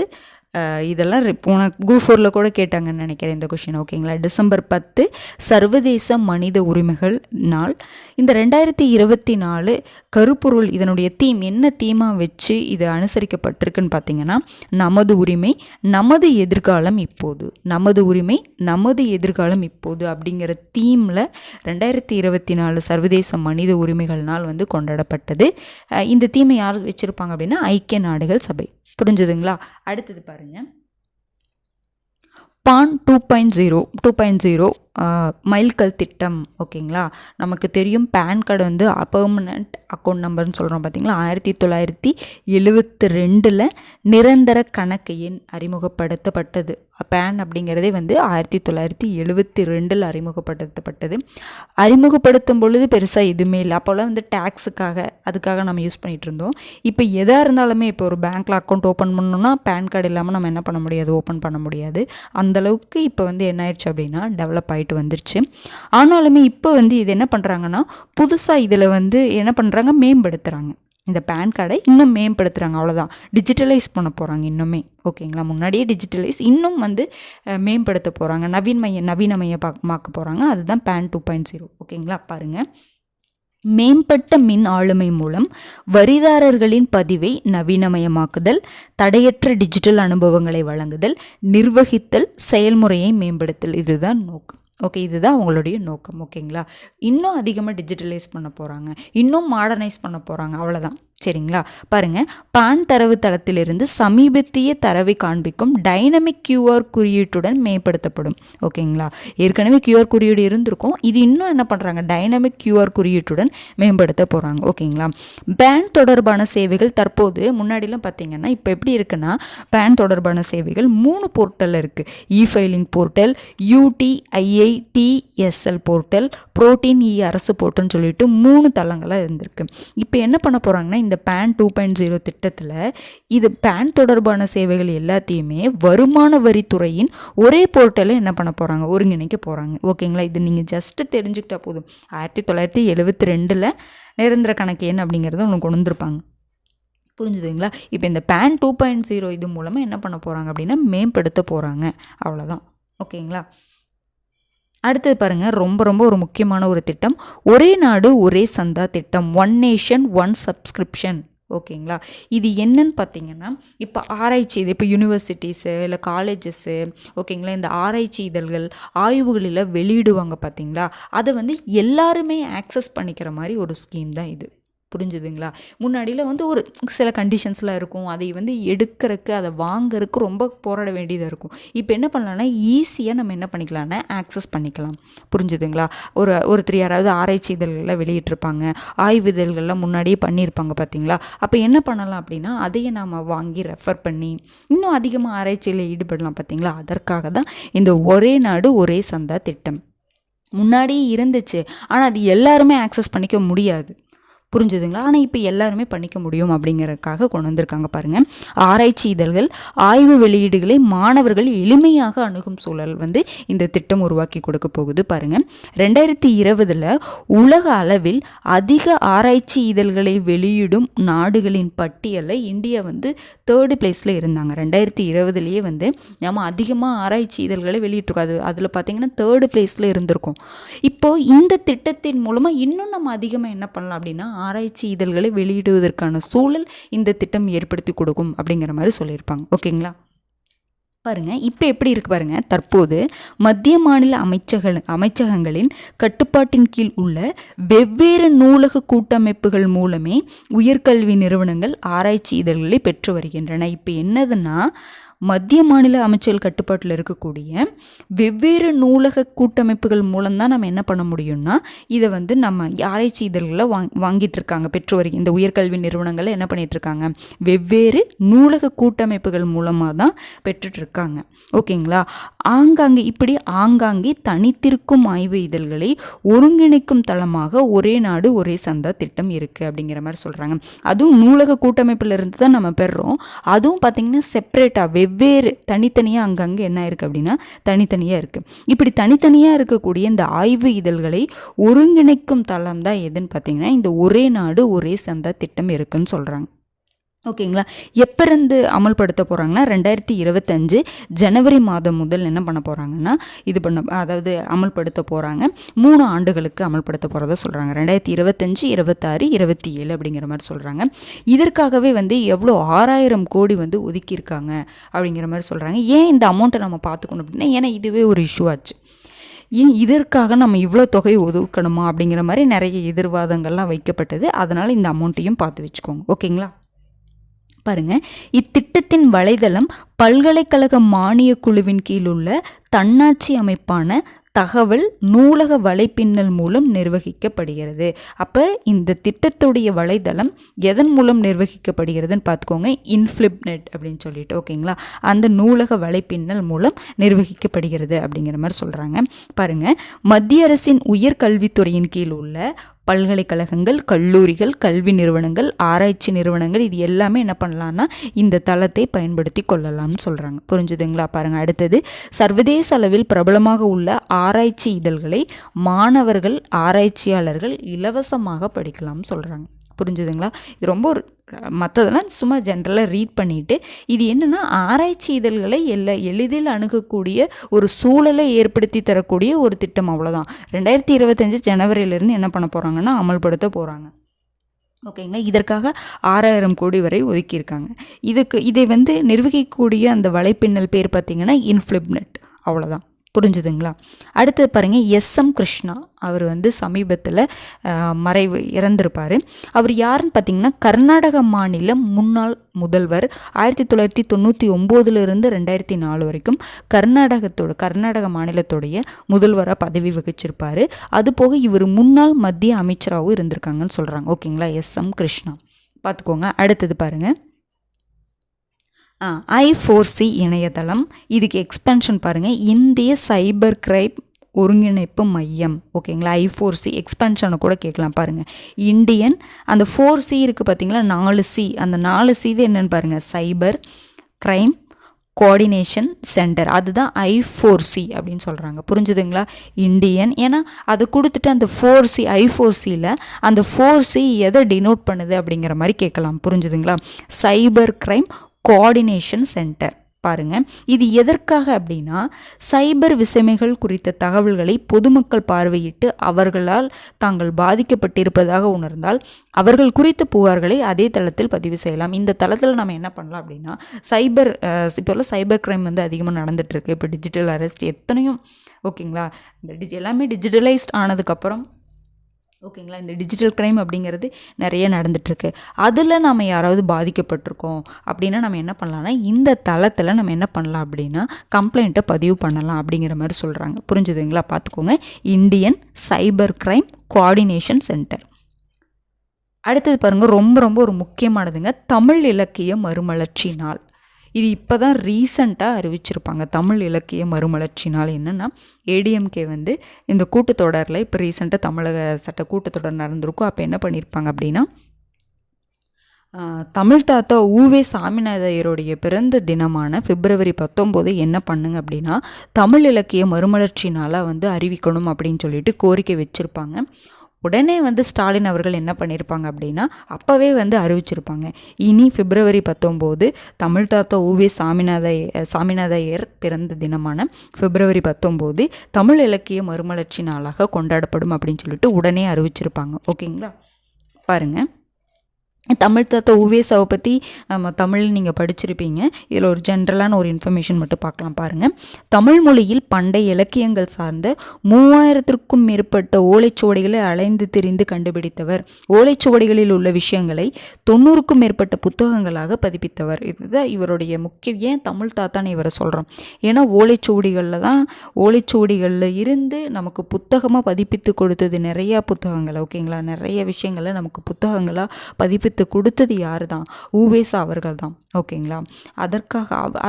இதெல்லாம் போன குரூப் 4 கூட கேட்டாங்கன்னு நினைக்கிறேன் இந்த கொஷின். ஓகேங்களா? December 10 சர்வதேச மனித உரிமைகள் நாள். இந்த 2024 கருப்பொருள், இதனுடைய தீம் என்ன தீமாக வச்சு இது அனுசரிக்கப்பட்டிருக்குன்னு பார்த்தீங்கன்னா, நமது உரிமை நமது எதிர்காலம் இப்போது, நமது உரிமை நமது எதிர்காலம் இப்போது அப்படிங்கிற தீமில் 2024 சர்வதேச மனித உரிமைகள் நாள் வந்து கொண்டாடப்பட்டது. இந்த தீமை யார் வச்சுருப்பாங்க அப்படின்னா ஐக்கிய நாடுகள் சபை. புரிஞ்சுதுங்களா? அடுத்தது பாருங்கள், பான் 2.0 மைல்கல் திட்டம். ஓகேங்களா? நமக்கு தெரியும் பேன் கார்டு வந்து பெர்மனண்ட் அக்கௌண்ட் நம்பர்னு சொல்கிறோம் பார்த்தீங்களா. 1972 நிரந்தர கணக்கு எண் அறிமுகப்படுத்தப்பட்டது. பேன் அப்படிங்கிறதே வந்து 1972 அறிமுகப்படுத்தப்பட்டது. அறிமுகப்படுத்தும் பொழுது பெருசாக எதுவுமே இல்லை. அப்போல்லாம் வந்து டேக்ஸுக்காக அதுக்காக நம்ம யூஸ் பண்ணிகிட்டு இருந்தோம். இப்போ எதாக இருந்தாலுமே, இப்போ ஒரு பேங்க்கில் அக்கௌண்ட் ஓப்பன் பண்ணணும்னா பேன் கார்டு இல்லாமல் நம்ம என்ன பண்ண முடியாது, ஓப்பன் பண்ண முடியாது. அந்தளவுக்கு இப்போ வந்து என்ன ஆயிடுச்சு அப்படின்னா டெவலப் ஆகிட்டு வந்துருச்சு. ஆனாலுமே இப்போ வந்து இது என்ன பண்ணுறாங்கன்னா புதுசாக இதில் வந்து என்ன பண்ணுறாங்க, மேம்படுத்துகிறாங்க. இந்த பேன் கார்டை இன்னும் மேம்படுத்துகிறாங்க. அவ்வளோதான், டிஜிட்டலைஸ் பண்ண போகிறாங்க இன்னுமே. ஓகேங்களா? முன்னாடியே டிஜிட்டலைஸ், இன்னும் வந்து மேம்படுத்த போகிறாங்க, நவீனமயமாக்க போகிறாங்க. அதுதான் பேன் 2.0. ஓகேங்களா? பாருங்கள், மேம்பட்ட மின் ஆளுமை மூலம் வரிதாரர்களின் பதிவை நவீனமயமாக்குதல், தடையற்ற டிஜிட்டல் அனுபவங்களை வழங்குதல், நிர்வகித்தல், செயல்முறையை மேம்படுத்தல். இதுதான் நோக்கம். ஓகே, இதுதான் அவங்களுடைய நோக்கம். ஓகேங்களா? இன்னும் அதிகமாக டிஜிட்டலைஸ் பண்ண போகிறாங்க, இன்னும் மாடர்னைஸ் பண்ண போகிறாங்க. அவ்வளோதான். சரிங்களா? பாருங்கள், பான் தரவு தளத்திலிருந்து சமீபத்திய தரவை காண்பிக்கும் டைனமிக் QR குறியீட்டுடன் மேம்படுத்தப்படும். ஓகேங்களா? ஏற்கனவே QR குறியீடு இருந்திருக்கும், இது இன்னும் என்ன பண்ணுறாங்க, டைனமிக் QR குறியீட்டுடன் மேம்படுத்த போகிறாங்க. ஓகேங்களா? பேன் தொடர்பான சேவைகள் தற்போது, முன்னாடிலாம் பார்த்தீங்கன்னா இப்போ எப்படி இருக்குன்னா, பேன் தொடர்பான சேவைகள் 3 போர்ட்டல் இருக்குது. இ-ஃபைலிங் போர்ட்டல், UTIITSL போர்ட்டல், புரோட்டீன் அரசு போர்ட்டல்னு சொல்லிட்டு 3 தளங்களாக இருந்திருக்கு. இப்போ என்ன பண்ண போகிறாங்கன்னா, இந்த பேன் 2.0 திட்டத்தில் இது பேன் தொடர்பான சேவைகள் எல்லாத்தையுமே வருமான வரித்துறையின் ஒரே போர்ட்டலில் என்ன பண்ண போகிறாங்க, ஒருங்கிணைக்க போகிறாங்க. ஓகேங்களா? இது நீங்கள் ஜஸ்ட்டு தெரிஞ்சுக்கிட்டா போதும். 1972 நிரந்தர கணக்கு எண் அப்படிங்கிறத ஒன்று கொண்டு வந்திருப்பாங்க. புரிஞ்சுதுங்களா? இப்போ இந்த பேன் 2.0 இது மூலமாக என்ன பண்ண போகிறாங்க அப்படின்னா மேம்படுத்த போகிறாங்க. அவ்வளோதான். ஓகேங்களா? அடுத்தது பாருங்கள், ரொம்ப ஒரு முக்கியமான ஒரு திட்டம், ஒரே நாடு ஒரே சந்தா திட்டம், ஒன் நேஷன் ஒன் சப்ஸ்கிரிப்ஷன். ஓகேங்களா? இது என்னன்னு பார்த்தீங்கன்னா, இப்போ ஆராய்ச்சி, இது இப்போ யூனிவர்சிட்டிஸு இல்லை காலேஜஸ்ஸு, ஓகேங்களா, இந்த ஆராய்ச்சி இதழ்கள் ஆய்வுகளில் வெளியிடுவாங்க பார்த்தீங்களா, அதை வந்து எல்லாருமே ஆக்சஸ் பண்ணிக்கிற மாதிரி ஒரு ஸ்கீம் தான் இது. புரிஞ்சுதுங்களா? முன்னாடியில் வந்து ஒரு சில கண்டிஷன்ஸ்லாம் இருக்கும், அதை வந்து எடுக்கிறதுக்கு, அதை வாங்கிறதுக்கு ரொம்ப போராட வேண்டியதாக இருக்கும். இப்போ என்ன பண்ணலான்னா ஈஸியாக நம்ம என்ன பண்ணிக்கலாம்னா ஆக்சஸ் பண்ணிக்கலாம். புரிஞ்சுதுங்களா? ஒருத்தர் யாராவது ஆராய்ச்சி இதழ்களில் வெளியிட்டிருப்பாங்க, ஆய்வு இதழ்கள்லாம் முன்னாடியே பண்ணியிருப்பாங்க பார்த்தீங்களா. அப்போ என்ன பண்ணலாம் அப்படின்னா அதையே நாம் வாங்கி ரெஃபர் பண்ணி இன்னும் அதிகமாக ஆராய்ச்சியில் ஈடுபடலாம் பார்த்தீங்களா. அதற்காக தான் இந்த ஒரே நாடு ஒரே சந்தா திட்டம் முன்னாடியே இருந்துச்சு. ஆனால் அது எல்லாருமே ஆக்சஸ் பண்ணிக்க முடியாது. புரிஞ்சுதுங்களா? ஆனால் இப்போ எல்லாருமே பண்ணிக்க முடியும் அப்படிங்கிறதுக்காக கொண்டு வந்திருக்காங்க பாருங்கள். ஆராய்ச்சி இதழ்கள் ஆய்வு வெளியீடுகளை மாணவர்கள் எளிமையாக அணுகும் சூழல் வந்து இந்த திட்டம் உருவாக்கி கொடுக்க போகுது பாருங்கள். 2020 உலக அளவில் அதிக ஆராய்ச்சி இதழ்களை வெளியிடும் நாடுகளின் பட்டியலில் இந்தியா வந்து 3rd பிளேஸில் இருந்தாங்க. 2020 வந்து நம்ம அதிகமாக ஆராய்ச்சி இதழ்களை வெளியிட்டிருக்கோம். அதில் பார்த்திங்கன்னா 3rd பிளேஸில் இருந்திருக்கோம். இப்போது இந்த திட்டத்தின் மூலமாக இன்னும் நம்ம அதிகமாக என்ன பண்ணலாம் அப்படின்னா ஆராய்ச்சி இதழ்களை வெளியிடுவதற்கான சூழல் இந்த திட்டம் ஏற்படுத்தி கொடுக்கும் அப்படிங்கிற மாதிரி சொல்லியிருப்பாங்க. ஓகேங்களா? பாருங்கள், இப்போ எப்படி இருக்குது பாருங்கள். தற்போது மத்திய மாநில அமைச்சகங்களின் கட்டுப்பாட்டின் கீழ் உள்ள வெவ்வேறு நூலக கூட்டமைப்புகள் மூலமே உயர்கல்வி நிறுவனங்கள் ஆராய்ச்சி இதழ்களை பெற்று வருகின்றன. இப்போ என்னதுன்னா மத்திய மாநில அமைச்சர்கள் கட்டுப்பாட்டில் இருக்கக்கூடிய வெவ்வேறு நூலக கூட்டமைப்புகள் மூலம்தான் நம்ம என்ன பண்ண முடியும்னா இதை வந்து நம்ம ஆராய்ச்சி இதழ்களை வாங்கிட்டு இருக்காங்க, பெற்று வருகிற இந்த உயர்கல்வி நிறுவனங்களை என்ன பண்ணிட்டு இருக்காங்க, வெவ்வேறு நூலக கூட்டமைப்புகள் மூலமாக தான் பெற்றுட்ருக்காங்க. ஓகேங்களா? ஆங்காங்கே தனித்திருக்கும் ஆய்வு இதழ்களை ஒருங்கிணைக்கும் தளமாக ஒரே நாடு ஒரே சந்தா திட்டம் இருக்குது அப்படிங்கிற மாதிரி சொல்கிறாங்க. அதுவும் நூலக கூட்டமைப்பில் இருந்து தான் நம்ம பெறுறோம். அதுவும் பார்த்திங்கன்னா செப்பரேட்டாக வெவ்வேறு தனித்தனியாக அங்கங்கே என்ன இருக்குது அப்படின்னா தனித்தனியாக இருக்குது. இப்படி தனித்தனியாக இருக்கக்கூடிய இந்த ஆய்வு இதழ்களை ஒருங்கிணைக்கும் தளம் தான் எதுன்னு பார்த்தீங்கன்னா இந்த ஒரே நாடு ஒரே சந்தா திட்டம் இருக்குன்னு சொல்கிறாங்க. ஓகேங்களா? எப்போ இருந்து அமல்படுத்த போகிறாங்கன்னா 2025 ஜனவரி மாதம் முதல் என்ன பண்ண போகிறாங்கன்னா அதாவது அமல்படுத்த போகிறாங்க. 3 ஆண்டுகளுக்கு அமல்படுத்த போகிறதா சொல்கிறாங்க. 2025, 26, 27 அப்படிங்கிற மாதிரி சொல்கிறாங்க. இதற்காகவே வந்து எவ்வளோ 6000 கோடி வந்து ஒதுக்கியிருக்காங்க அப்படிங்கிற மாதிரி சொல்கிறாங்க. ஏன் இந்த அமௌண்ட்டை நம்ம பார்த்துக்கணும் அப்படின்னா ஏன்னா இதுவே ஒரு இஷ்யூ ஆச்சு. ஏன் இதற்காக நம்ம இவ்வளோ தொகை ஒதுக்கணுமா அப்படிங்கிற மாதிரி நிறைய எதிர்வாதங்கள்லாம் வைக்கப்பட்டது. அதனால் இந்த அமௌண்ட்டையும் பார்த்து வச்சுக்கோங்க. ஓகேங்களா? பாருங்கள், இத்திட்டத்தின் வலைதளம் பல்கலைக்கழக மானிய குழுவின் கீழ் உள்ள தன்னாட்சி அமைப்பான தகவல் நூலக வலைப்பின்னல் மூலம் நிர்வகிக்கப்படுகிறது. அப்போ இந்த திட்டத்துடைய வலைதளம் எதன் மூலம் நிர்வகிக்கப்படுகிறதுன்னு பார்த்துக்கோங்க, இன்ஃப்ளிப்நெட் அப்படின்னு சொல்லிட்டு. ஓகேங்களா? அந்த நூலக வலைப்பின்னல் மூலம் நிர்வகிக்கப்படுகிறது அப்படிங்கிற மாதிரி சொல்கிறாங்க. பாருங்கள், மத்திய அரசின் உயர்கல்வித்துறையின் கீழ் உள்ள பல்கலைக்கழகங்கள், கல்லூரிகள், கல்வி நிறுவனங்கள், ஆராய்ச்சி நிறுவனங்கள் இது எல்லாமே என்ன பண்ணலான்னா இந்த தளத்தை பயன்படுத்தி கொள்ளலாம்னு சொல்கிறாங்க. புரிஞ்சுதுங்களா? பாருங்கள், அடுத்தது சர்வதேச அளவில் பிரபலமாக உள்ள ஆராய்ச்சி இதழ்களை மாணவர்கள், ஆராய்ச்சியாளர்கள் இலவசமாக படிக்கலாம்னு சொல்கிறாங்க. புரிஞ்சுதுங்களா? இது ரொம்ப மற்றதெல்லாம் சும்மா ஜென்ரலாக ரீட் பண்ணிவிட்டு இது என்னென்னா ஆராய்ச்சி இதழ்களை எளிதில் அணுகக்கூடிய ஒரு சூழலை ஏற்படுத்தி தரக்கூடிய ஒரு திட்டம். அவ்வளோதான். 2025 ஜனவரியிலேருந்து என்ன பண்ண போகிறாங்கன்னா அமல்படுத்த போகிறாங்க. ஓகேங்களா? இதற்காக 6000 கோடி வரை ஒதுக்கியிருக்காங்க. இதை வந்து நிர்வகிக்கக்கூடிய அந்த வலைப்பின்னல் பேர் பார்த்திங்கன்னா இன்ஃப்ளிப்நெட். அவ்வளோதான். புரிஞ்சுதுங்களா? அடுத்து பாருங்கள், SM கிருஷ்ணா அவர் வந்து சமீபத்தில் இறந்திருப்பார். அவர் யாருன்னு பார்த்தீங்கன்னா கர்நாடக மாநில முன்னாள் முதல்வர். 1999 2004 வரைக்கும் கர்நாடக மாநிலத்துடைய முதல்வராக பதவி வகிச்சிருப்பார். அதுபோக இவர் முன்னாள் மத்திய அமைச்சராகவும் இருந்திருக்காங்கன்னு சொல்கிறாங்க. ஓகேங்களா? SM கிருஷ்ணா பார்த்துக்கோங்க. அடுத்தது பாருங்கள், I4C இணையதளம். இதுக்கு எக்ஸ்பென்ஷன் பாருங்கள், இந்திய சைபர் கிரைம் ஒருங்கிணைப்பு மையம். ஓகேங்களா? I4C எக்ஸ்பென்ஷனை கூட கேட்கலாம். பாருங்கள், இந்தியன் அந்த 4C இருக்குது பார்த்தீங்களா, 4C. அந்த 4C இது என்னென்னு பாருங்கள், சைபர் கிரைம் கோஆர்டினேஷன் சென்டர். அதுதான் I4C அப்படின்னு சொல்கிறாங்க. புரிஞ்சுதுங்களா? இந்தியன். ஏன்னா அதை கொடுத்துட்டு அந்த 4C I4Cயில் அந்த 4C எதை டினோட் பண்ணுது அப்படிங்கிற மாதிரி கேட்கலாம். புரிஞ்சுதுங்களா? Cyber crime coordination centre. பாருங்கள், இது எதற்காக அப்படின்னா சைபர் விஷமைகள் குறித்த தகவல்களை பொதுமக்கள் பார்வையிட்டு அவர்களால் தாங்கள் பாதிக்கப்பட்டிருப்பதாக உணர்ந்தால் அவர்கள் குறித்த புகார்களை அதே தளத்தில் பதிவு செய்யலாம். இந்த தளத்தில் நம்ம என்ன பண்ணலாம் அப்படின்னா இப்போல்லாம் சைபர் கிரைம் வந்து அதிகமாக நடந்துகிட்ருக்கு. இப்போ டிஜிட்டல் அரெஸ்ட் எத்தனையும். ஓகேங்களா? இந்த எல்லாமே டிஜிட்டலைஸ்ட் ஆனதுக்கப்புறம் ஓகேங்களா இந்த டிஜிட்டல் க்ரைம் அப்படிங்கிறது நிறைய நடந்துகிட்ருக்கு. அதில் நம்ம யாராவது பாதிக்கப்பட்டிருக்கோம் அப்படின்னா நம்ம என்ன பண்ணலாம்னா இந்த தளத்தில் நம்ம என்ன பண்ணலாம் அப்படின்னா கம்ப்ளைண்ட்டை பதிவு பண்ணலாம் அப்படிங்கிற மாதிரி சொல்கிறாங்க. புரிஞ்சுதுங்களா? பார்த்துக்கோங்க, Indian cyber crime coordination centre. அடுத்தது பாருங்கள், ரொம்ப ரொம்ப ஒரு முக்கியமானதுங்க, தமிழ் இலக்கிய மறுமலர்ச்சி நாள். இது இப்போ தான் ரீசண்டாக அறிவிச்சிருப்பாங்க. தமிழ் இலக்கிய மறுமலர்ச்சினால் என்னென்னா ஏடிஎம்கே வந்து இந்த கூட்டத்தொடரில் இப்போ ரீசெண்டாக தமிழக சட்ட கூட்டத்தொடர் நடந்திருக்கும். அப்போ என்ன பண்ணியிருப்பாங்க அப்படின்னா தமிழ் தாத்தா ஊவே சாமிநாதையருடைய பிறந்த தினமான பிப்ரவரி 19 என்ன பண்ணுங்க அப்படின்னா தமிழ் இலக்கிய மறுமலர்ச்சினால் வந்து அறிவிக்கணும் அப்படின்னு சொல்லிட்டு கோரிக்கை வச்சுருப்பாங்க. உடனே வந்து ஸ்டாலின் அவர்கள் என்ன பண்ணியிருப்பாங்க அப்படின்னா அப்போவே வந்து அறிவிச்சிருப்பாங்க, இனி பிப்ரவரி 19 தமிழ் தாத்தா ஊவே சாமிநாதையர் பிறந்த தினமான பிப்ரவரி 19 தமிழ் இலக்கிய மறுமலர்ச்சி நாளாக கொண்டாடப்படும் அப்படின்னு சொல்லிட்டு உடனே அறிவிச்சிருப்பாங்க. ஓகேங்களா, பாருங்கள். தமிழ் தாத்தா ஊவேசாவை பற்றி நம்ம தமிழ் நீங்கள் படிச்சிருப்பீங்க. இதில் ஒரு ஜென்ரலான ஒரு இன்ஃபர்மேஷன் மட்டும் பார்க்கலாம் பாருங்கள். தமிழ் மொழியில் பண்டைய இலக்கியங்கள் சார்ந்த 3000க்கும் மேற்பட்ட ஓலைச்சுவடிகளை அலைந்து திரிந்து கண்டுபிடித்தவர். ஓலைச்சுவடிகளில் உள்ள விஷயங்களை 90க்கும் மேற்பட்ட புத்தகங்களாக பதிப்பித்தவர். இதுதான் இவருடைய முக்கிய. ஏன் தமிழ் தாத்தான்னு இவரை சொல்கிறோம்? ஏன்னா ஓலைச்சுவடிகளில் இருந்து நமக்கு புத்தகமாக பதிப்பித்து கொடுத்தது நிறையா புத்தகங்கள். ஓகேங்களா, நிறைய விஷயங்களை நமக்கு புத்தகங்களாக பதிப்பித்து கொடுத்தது யார் தான்? ஊவேசா அவர்கள் தான். ஓகேங்களா,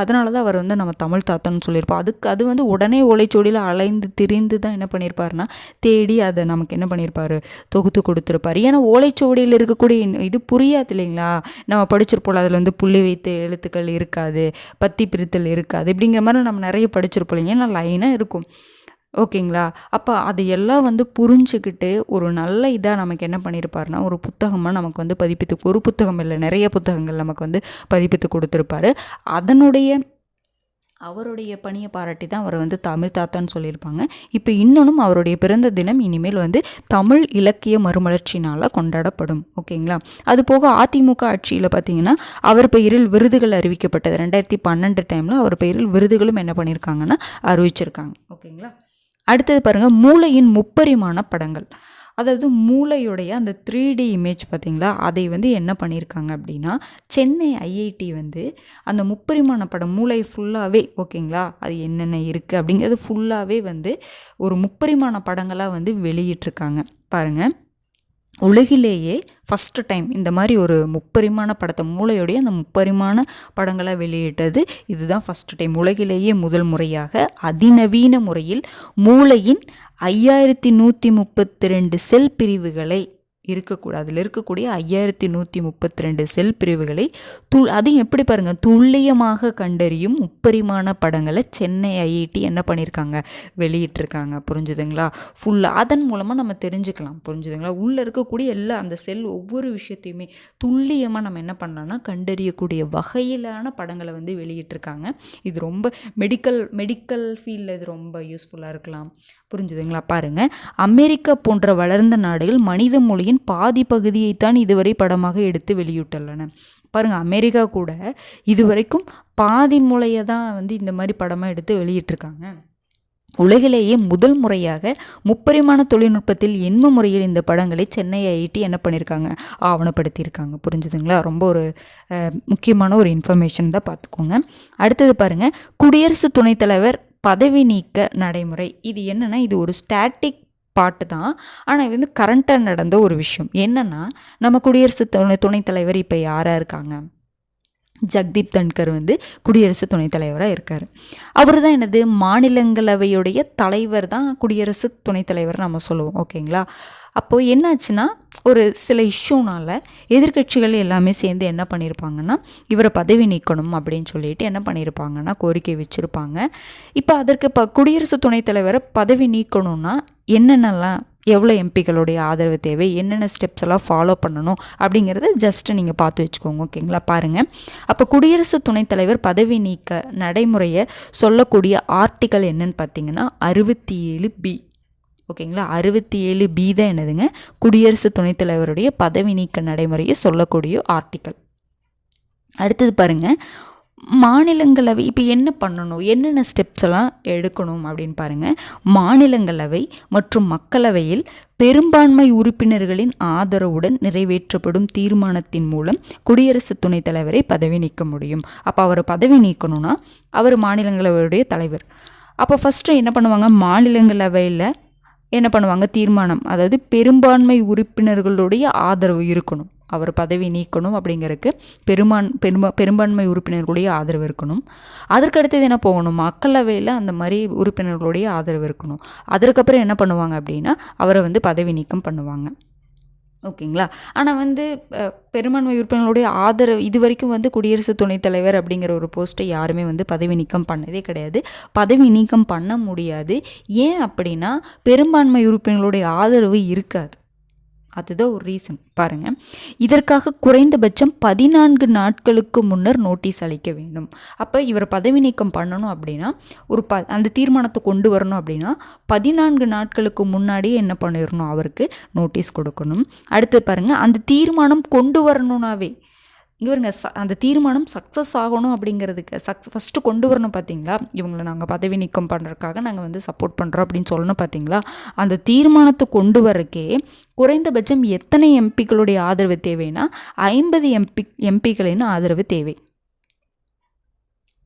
அதனால தான் அவர் வந்து நம்ம தமிழ் தாத்தான்னு சொல்லியிருப்போம். அது வந்து உடனே ஓலைச்சுவடியில் அலைந்து திரிந்து தான் என்ன பண்ணியிருப்பாருன்னா தேடி அதை நமக்கு என்ன பண்ணியிருப்பார், தொகுத்து கொடுத்துருப்பார். ஏன்னா ஓலைச்சுவடியில் இருக்கக்கூடிய இது புரியாது இல்லைங்களா, நம்ம படிச்சிருப்போம். அதில் வந்து புள்ளி வைத்து எழுத்துக்கள் இருக்காது, பத்தி பிரித்தல் இருக்காது, இப்படிங்கிற மாதிரி நம்ம நிறைய படிச்சிருப்போம் இல்லைங்க. ஏன்னா லைனாக இருக்கும். ஓகேங்களா, அப்போ அது எல்லாம் வந்து புரிஞ்சுக்கிட்டு ஒரு நல்ல இதாக நமக்கு என்ன பண்ணியிருப்பாருனா ஒரு புத்தகமாக நமக்கு வந்து பதிப்பித்து, ஒரு புத்தகம் இல்லை நிறைய புத்தகங்கள் நமக்கு வந்து பதிப்பித்து கொடுத்துருப்பாரு. அவருடைய பணியை பாராட்டி தான் அவர் வந்து தமிழ் தாத்தான்னு சொல்லியிருப்பாங்க. இப்போ இன்னொன்றும் அவருடைய பிறந்த தினம் இனிமேல் வந்து தமிழ் இலக்கிய மறுமலர்ச்சினால் கொண்டாடப்படும். ஓகேங்களா, அது போக அதிமுக ஆட்சியில் பார்த்தீங்கன்னா அவர் பெயரில் விருதுகள் அறிவிக்கப்பட்டது. 2012 டைமில் அவர் பெயரில் விருதுகளும் என்ன பண்ணியிருக்காங்கன்னா அறிவிச்சிருக்காங்க. ஓகேங்களா, அடுத்தது பாருங்கள், மூளையின் முப்பரிமாண படங்கள். அதாவது மூளையுடைய அந்த 3D இமேஜ் பார்த்திங்களா, அதை வந்து என்ன பண்ணியிருக்காங்க அப்படின்னா சென்னை ஐஐடி வந்து அந்த முப்பரிமாண படம் மூளை ஃபுல்லாகவே, ஓகேங்களா, அது என்னென்ன இருக்குது அப்படிங்கிறது ஃபுல்லாகவே வந்து ஒரு முப்பரிமாண படங்களாக வந்து வெளியிட்டிருக்காங்க. பாருங்கள், உலகிலேயே ஃபஸ்ட்டு டைம் இந்த மாதிரி ஒரு முப்பரிமாண படத்தை, மூளையுடைய அந்த முப்பரிமாண படங்களை வெளியிட்டது இதுதான் ஃபஸ்ட்டு டைம். உலகிலேயே முதல் முறையாக அதிநவீன முறையில் மூளையின் 5132 செல் பிரிவுகளை அதில் இருக்கக்கூடிய 5132 செல் பிரிவுகளை அதையும் எப்படி பாருங்கள், துல்லியமாக கண்டறியும் முப்பரிமாண படங்களை சென்னை ஐஐடி என்ன பண்ணியிருக்காங்க, வெளியிட்டிருக்காங்க. புரிஞ்சுதுங்களா? ஃபுல்லாக அதன் மூலமாக நம்ம தெரிஞ்சுக்கலாம். புரிஞ்சுதுங்களா? உள்ளே இருக்கக்கூடிய எல்லா அந்த செல் ஒவ்வொரு விஷயத்தையுமே துல்லியமாக நம்ம என்ன பண்ணலாம்னா கண்டறியக்கூடிய வகையிலான படங்களை வந்து வெளியிட்டிருக்காங்க. இது ரொம்ப மெடிக்கல் ஃபீல்டில் இது ரொம்ப யூஸ்ஃபுல்லாக இருக்கலாம். புரிஞ்சுதுங்களா? பாருங்கள், அமெரிக்கா போன்ற வளர்ந்த நாடுகள் மனித மொழியின் பாதி பகுதியைத்தான் இதுவரை படமாக எடுத்து வெளியிட்டுள்ளன. பாருங்கள், அமெரிக்கா கூட இதுவரைக்கும் பாதி மூளையை தான் வந்து இந்த மாதிரி படமாக எடுத்து வெளியிட்டிருக்காங்க. உலகிலேயே முதல் முறையாக முப்பரிமாண தொழில்நுட்பத்தில் எண்ம முறையில் இந்த படங்களை சென்னை ஐஐடி என்ன பண்ணியிருக்காங்க, ஆவணப்படுத்தியிருக்காங்க. புரிஞ்சுதுங்களா? ரொம்ப ஒரு முக்கியமான ஒரு இன்ஃபர்மேஷன் தான், பார்த்துக்கோங்க. அடுத்தது பாருங்கள், குடியரசு துணைத் தலைவர் பதவி நீக்க நடைமுறை. இது என்னென்னா இது ஒரு ஸ்டாட்டிக் பாட்டு தான், ஆனால் இது வந்து கரண்ட்டாக நடந்த ஒரு விஷயம். என்னென்னா நம்ம குடியரசு துணைத் தலைவர் இப்போ யாராக இருக்காங்க, ஜக்தீப் தன்கர் வந்து குடியரசு துணைத் தலைவராக இருக்கார். அவர் தான் என்னது மாநிலங்களவையுடைய தலைவர் தான் குடியரசு துணைத் தலைவர் நம்ம சொல்லுவோம். ஓகேங்களா, அப்போது என்னாச்சுன்னா ஒரு சில இஷ்யூனால் எதிர்கட்சிகள் எல்லாமே சேர்ந்து என்ன பண்ணியிருப்பாங்கன்னா இவரை பதவி நீக்கணும் அப்படின்னு சொல்லிட்டு என்ன பண்ணியிருப்பாங்கன்னா கோரிக்கை வச்சுருப்பாங்க. இப்போ அதற்கு குடியரசு துணைத் தலைவரை பதவி நீக்கணும்னா என்னென்னலாம், எவ்வளோ எம்பிக்களுடைய ஆதரவு தேவை, என்னென்ன ஸ்டெப்ஸ் எல்லாம் ஃபாலோ பண்ணணும் அப்படிங்கிறத ஜஸ்ட்டு நீங்கள் பார்த்து வச்சுக்கோங்க. ஓகேங்களா, பாருங்கள். அப்போ குடியரசு துணைத் தலைவர் பதவி நீக்க நடைமுறையை சொல்லக்கூடிய ஆர்டிக்கல் என்னன்னு பார்த்தீங்கன்னா 67B. ஓகேங்களா, 67B தான் என்னதுங்க, குடியரசு துணைத் தலைவருடைய பதவி நீக்க நடைமுறையை சொல்லக்கூடிய ஆர்டிக்கல். அடுத்தது பாருங்கள், மாநிலங்களவை இப்போ என்ன பண்ணணும், என்னென்ன ஸ்டெப்ஸ் எல்லாம் எடுக்கணும் அப்படின்னு பாருங்கள். மாநிலங்களவை மற்றும் மக்களவையில் பெரும்பான்மை உறுப்பினர்களின் ஆதரவுடன் நிறைவேற்றப்படும் தீர்மானத்தின் மூலம் குடியரசு துணைத் தலைவரை பதவி நீக்க முடியும். அப்போ அவர் பதவி நீக்கணும்னா அவர் மாநிலங்களவையுடைய தலைவர். அப்போ ஃபஸ்ட்டு என்ன பண்ணுவாங்க, மாநிலங்களவையில் என்ன பண்ணுவாங்க, தீர்மானம், அதாவது பெரும்பான்மை உறுப்பினர்களுடைய ஆதரவு இருக்கணும். அவர் பதவி நீக்கணும் அப்படிங்கிறதுக்கு பெரும்பான்மை உறுப்பினர்களுடைய ஆதரவு இருக்கணும். அதற்கடுத்தது என்ன போகணும், மக்களவையில் அந்த மாதிரி உறுப்பினர்களுடைய ஆதரவு இருக்கணும். அதற்கப்புறம் என்ன பண்ணுவாங்க அப்படின்னா அவரை வந்து பதவி நீக்கம் பண்ணுவாங்க. ஓகேங்களா. ஆனால் பெரும்பான்மை உறுப்பினர்களுடைய ஆதரவு இது வரைக்கும் குடியரசு துணைத் தலைவர் அப்படிங்கிற ஒரு போஸ்ட்டை யாருமே பதவி நீக்கம் பண்ணதே கிடையாது. பதவி நீக்கம் பண்ண முடியாது. ஏன் அப்படின்னா பெரும்பான்மை உறுப்பினர்களுடைய ஆதரவு இருக்காது. அதுதான் ஒரு ரீசன் பாருங்கள். இதற்காக குறைந்தபட்சம் 14 நாட்களுக்கு முன்னர் நோட்டீஸ் அளிக்க வேண்டும். அப்போ இவர் பதவி நீக்கம் பண்ணணும் அப்படின்னா அந்த தீர்மானத்தை கொண்டு வரணும் அப்படின்னா 14 நாட்களுக்கு முன்னாடியே என்ன பண்ணிடணும், அவருக்கு நோட்டீஸ் கொடுக்கணும். அடுத்து பாருங்கள், அந்த தீர்மானம் கொண்டு வரணும்னாவே இவருங்க அந்த தீர்மானம் சக்ஸஸ் ஆகணும் அப்படிங்கிறதுக்கு ஃபஸ்ட்டு கொண்டு வரணும். பார்த்தீங்களா, இவங்களை நாங்கள் பதவி நீக்கம் பண்ணுறதுக்காக நாங்கள் சப்போர்ட் பண்ணுறோம் அப்படின்னு சொல்லணும். பார்த்தீங்களா, அந்த தீர்மானத்தை கொண்டு வரக்கே குறைந்தபட்சம் எத்தனை எம்பிக்களுடைய ஆதரவு தேவைன்னா 50 எம்பிக்களின் ஆதரவு தேவை.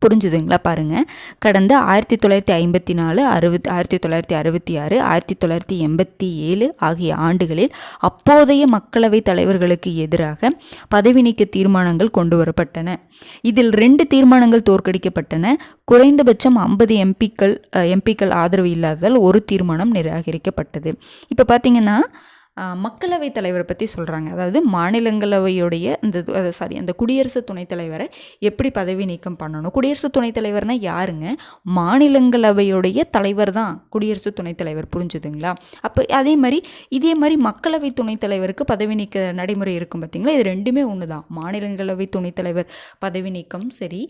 புரிஞ்சுதுங்களா. பாருங்கள், கடந்த 1954, 1966, 1987 ஆகிய ஆண்டுகளில் அப்போதைய மக்களவைத் தலைவர்களுக்கு எதிராக பதவி நீக்க தீர்மானங்கள் கொண்டு வரப்பட்டன. இதில் 2 தீர்மானங்கள் தோற்கடிக்கப்பட்டன. குறைந்தபட்சம் 50 எம்பிக்கள் ஆதரவு இல்லாததால் ஒரு தீர்மானம் நிராகரிக்கப்பட்டது. இப்போ பார்த்தீங்கன்னா மக்களவைத் தலைவரை பற்றி சொல்கிறாங்க. அதாவது மாநிலங்களவையுடைய அந்த குடியரசு துணைத் தலைவரை எப்படி பதவி நீக்கம் பண்ணணும். குடியரசு துணைத் தலைவர்னால் யாருங்க, மாநிலங்களவையுடைய தலைவர் தான் குடியரசு துணைத் தலைவர். புரிஞ்சுதுங்களா. அப்போ இதே மாதிரி மக்களவை துணைத் தலைவருக்கு பதவி நீக்க நடைமுறை இருக்கும். பார்த்தீங்களா, இது ரெண்டுமே ஒன்று தான். மாநிலங்களவை துணைத் தலைவர் பதவி நீக்கம் சரி,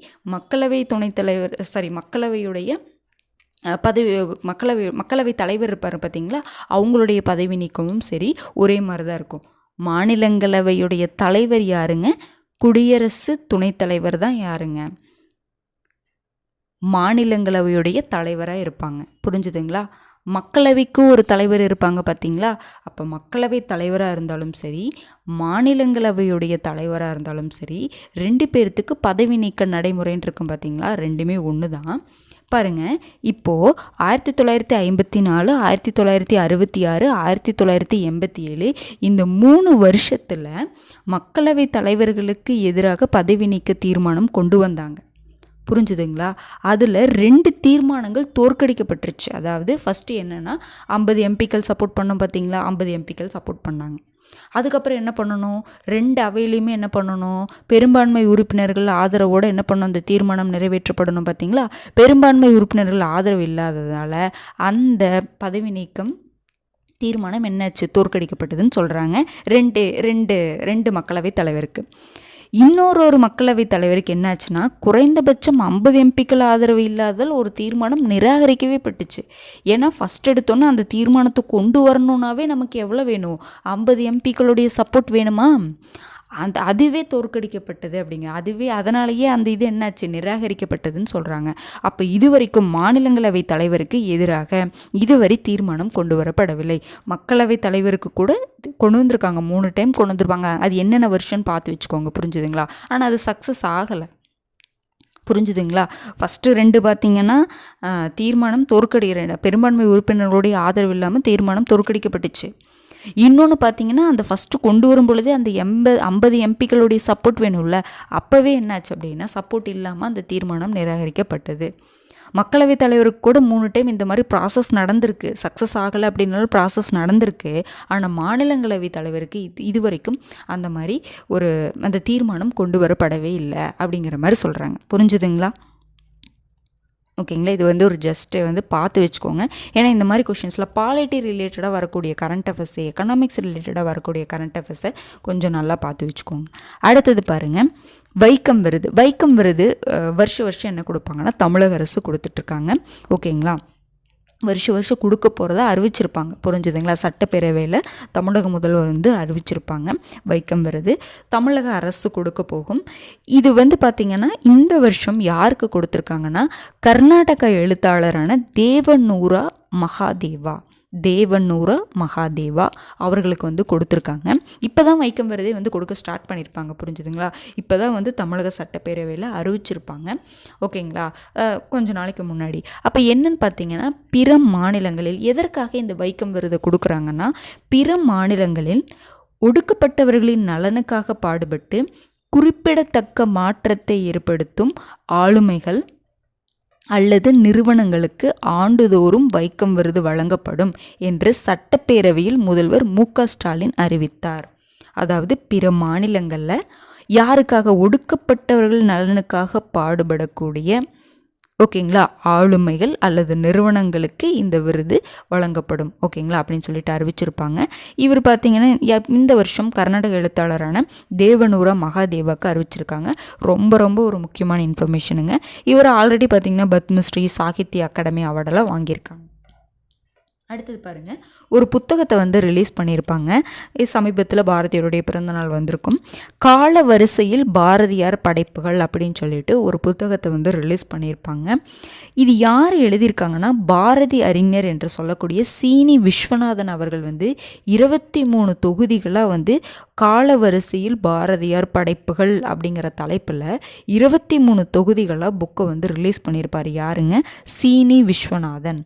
மக்களவையுடைய மக்களவை தலைவர் இருப்பார் பார்த்தீங்களா, அவங்களுடைய பதவி நீக்கமும் சரி ஒரே மாதிரி தான் இருக்கும். மாநிலங்களவையுடைய தலைவர் யாருங்க, குடியரசு துணைத் தலைவர் தான் யாருங்க, மாநிலங்களவையுடைய தலைவராக இருப்பாங்க. புரிஞ்சுதுங்களா. மக்களவைக்கு ஒரு தலைவர் இருப்பாங்க பார்த்தீங்களா. அப்போ மக்களவை தலைவராக இருந்தாலும் சரி, மாநிலங்களவையுடைய தலைவராக இருந்தாலும் சரி, 2 பேர்த்துக்கு பதவி நீக்க நடைமுறைன்னு இருக்கும். பார்த்தீங்களா, ரெண்டுமே ஒன்று தான். பாருங்கள், இப்போது 1954, 1966, 1987 இந்த 3 வருஷத்தில் மக்களவை தலைவர்களுக்கு எதிராக பதவி நீக்க தீர்மானம் கொண்டு வந்தாங்க. புரிஞ்சுதுங்களா. அதில் 2 தீர்மானங்கள் தோற்கடிக்கப்பட்டுருச்சு. அதாவது ஃபஸ்ட்டு என்னென்னா 50 எம்பிக்கள் சப்போர்ட் பண்ணோம் பார்த்தீங்களா, 50 எம்பிக்கள் சப்போர்ட் பண்ணாங்க. அதுக்கப்புறம் என்ன பண்ணணும், 2 அவையிலையுமே என்ன பண்ணணும், பெரும்பான்மை உறுப்பினர்கள் ஆதரவோடு என்ன பண்ணணும், அந்த தீர்மானம் நிறைவேற்றப்படணும். பார்த்தீங்களா, பெரும்பான்மை உறுப்பினர்கள் ஆதரவு இல்லாததால் அந்த பதவி நீக்கம் தீர்மானம் என்னாச்சு, தோற்கடிக்கப்பட்டதுன்னு சொல்கிறாங்க. ரெண்டு மக்களவை தலைவருக்கு. இன்னொரு மக்களவைத் தலைவருக்கு என்னாச்சுன்னா, குறைந்தபட்சம் 50 எம்பிக்கள் ஆதரவு இல்லாததால் ஒரு தீர்மானம் நிராகரிக்கவே பட்டுச்சு. ஏன்னா ஃபஸ்ட் எடுத்தோன்னே அந்த தீர்மானத்தை கொண்டு வரணுன்னாவே நமக்கு எவ்வளோ வேணும், 50 எம்பிக்களுடைய சப்போர்ட் வேணுமா. அதுவே தோற்கடிக்கப்பட்டது அதனாலேயே அந்த இது என்னாச்சு, நிராகரிக்கப்பட்டதுன்னு சொல்கிறாங்க. அப்போ இதுவரைக்கும் மாநிலங்களவை தலைவருக்கு எதிராக இதுவரை தீர்மானம் கொண்டு வரப்படவில்லை. மக்களவை தலைவருக்கு கூட கொண்டு வந்திருக்காங்க, 3 டைம் கொண்டு வந்திருப்பாங்க. அது என்னென்ன வருஷன்னு பார்த்து வச்சுக்கோங்க. புரிஞ்சுதுங்களா. ஆனால் அது சக்ஸஸ் ஆகலை. புரிஞ்சுதுங்களா. ஃபஸ்ட்டு 2 பார்த்திங்கன்னா தீர்மானம் பெரும்பான்மை உறுப்பினர்களுடைய ஆதரவு இல்லாமல் தீர்மானம் தோற்கடிக்கப்பட்டுச்சு. இன்னொன்று பார்த்தீங்கன்னா, அந்த ஃபஸ்ட்டு கொண்டு வரும் பொழுதே அந்த 50 எம்பிக்களுடைய சப்போர்ட் வேணும்ல, அப்போவே என்னாச்சு அப்படின்னா சப்போர்ட் இல்லாமல் அந்த தீர்மானம் நிராகரிக்கப்பட்டது. மக்களவைத் தலைவருக்கு கூட 3 டைம் இந்த மாதிரி ப்ராசஸ் நடந்திருக்கு. சக்ஸஸ் ஆகலை அப்படின்னாலும் ப்ராசஸ் நடந்திருக்கு. ஆனால் மாநிலங்களவை தலைவருக்கு இது வரைக்கும் அந்த மாதிரி அந்த தீர்மானம் கொண்டு வரப்படவே இல்லை அப்படிங்கிற மாதிரி சொல்கிறாங்க. புரிஞ்சுதுங்களா. ஓகேங்களா. இது ஒரு ஜஸ்ட்டு பார்த்து வச்சுக்கோங்க. ஏன்னா இந்த மாதிரி கொஷின்ஸில் பாலிட்டி ரிலேட்டடாக வரக்கூடிய கரண்ட் அஃபேர்ஸ், எக்கனாமிக்ஸ் ரிலேட்டடாக வரக்கூடிய கரண்ட் அஃபேர்ஸை கொஞ்சம் நல்லா பார்த்து வச்சுக்கோங்க. அடுத்தது பாருங்கள், வைக்கம் விருது வருஷம் என்ன கொடுப்பாங்கன்னா தமிழக அரசு கொடுத்துட்ருக்காங்க. ஓகேங்களா. வருஷம் கொடுக்க போகிறதா அறிவிச்சிருப்பாங்க. புரிஞ்சுதுங்களா. சட்டப்பேரவையில் தமிழக முதல்வர் அறிவிச்சிருப்பாங்க. வைக்கம் விருது தமிழக அரசு கொடுக்க போகும். இது பார்த்திங்கன்னா இந்த வருஷம் யாருக்கு கொடுத்துருக்காங்கன்னா கர்நாடக எழுத்தாளரான தேவநூரா மகாதேவா. தேவனூர மகாதேவா அவர்களுக்கு வந்து கொடுத்துருக்காங்க. இப்போ தான் வைக்கம் விருதே வந்து கொடுக்க ஸ்டார்ட் பண்ணியிருப்பாங்க, புரிஞ்சுதுங்களா? இப்போ தான் வந்து தமிழக சட்டப்பேரவையில் அறிவிச்சிருப்பாங்க, ஓகேங்களா, கொஞ்ச நாளைக்கு முன்னாடி. அப்போ என்னன்னு பார்த்தீங்கன்னா, பிற மாநிலங்களில் எதற்காக இந்த வைக்கம் விருதை கொடுக்குறாங்கன்னா, பிற மாநிலங்களில் ஒடுக்கப்பட்டவர்களின் நலனுக்காக பாடுபட்டு குறிப்பிடத்தக்க மாற்றத்தை ஏற்படுத்தும் ஆளுமைகள் அல்லது நிறுவனங்களுக்கு ஆண்டுதோறும் வைக்கம் விருது வழங்கப்படும் என்று சட்டப்பேரவையில் முதல்வர் மு.க. ஸ்டாலின் அறிவித்தார். அதாவது பிற மாநிலங்களில் யாருக்காக, ஒடுக்கப்பட்டவர்கள் நலனுக்காக பாடுபடக்கூடிய, ஓகேங்களா, ஆளுமைகள் அல்லது நிறுவனங்களுக்கு இந்த விருது வழங்கப்படும், ஓகேங்களா, அப்படின்னு சொல்லிட்டு அறிவிச்சிருப்பாங்க. இவர் பார்த்தீங்கன்னா இந்த வருஷம் கர்நாடக எழுத்தாளரான தேவனூர மகாதேவாக்கு அறிவிச்சிருக்காங்க. ரொம்ப ரொம்ப ஒரு முக்கியமான இன்ஃபர்மேஷனுங்க. இவர் ஆல்ரெடி பார்த்தீங்கன்னா பத்மஸ்ரீ, சாகித்ய அகாடமி அவார்டெல்லாம் வாங்கியிருக்காங்க. அடுத்தது பாருங்கள், ஒரு புத்தகத்தை வந்து ரிலீஸ் பண்ணியிருப்பாங்க. சமீபத்தில் பாரதியாருடைய பிறந்தநாள் வந்திருக்கும். கால வரிசையில் பாரதியார் படைப்புகள் அப்படின்னு சொல்லிட்டு ஒரு புத்தகத்தை வந்து ரிலீஸ் பண்ணியிருப்பாங்க. இது யார் எழுதியிருக்காங்கன்னா, பாரதி அறிஞர் என்று சொல்லக்கூடிய சீனி விஸ்வநாதன் அவர்கள் வந்து 23 தொகுதிகளாக வந்து கால வரிசையில் பாரதியார் படைப்புகள் அப்படிங்கிற தலைப்பில் 23 தொகுதிகளாக புக்கை வந்து ரிலீஸ் பண்ணியிருப்பார். யாருங்க? சீனி விஸ்வநாதன்.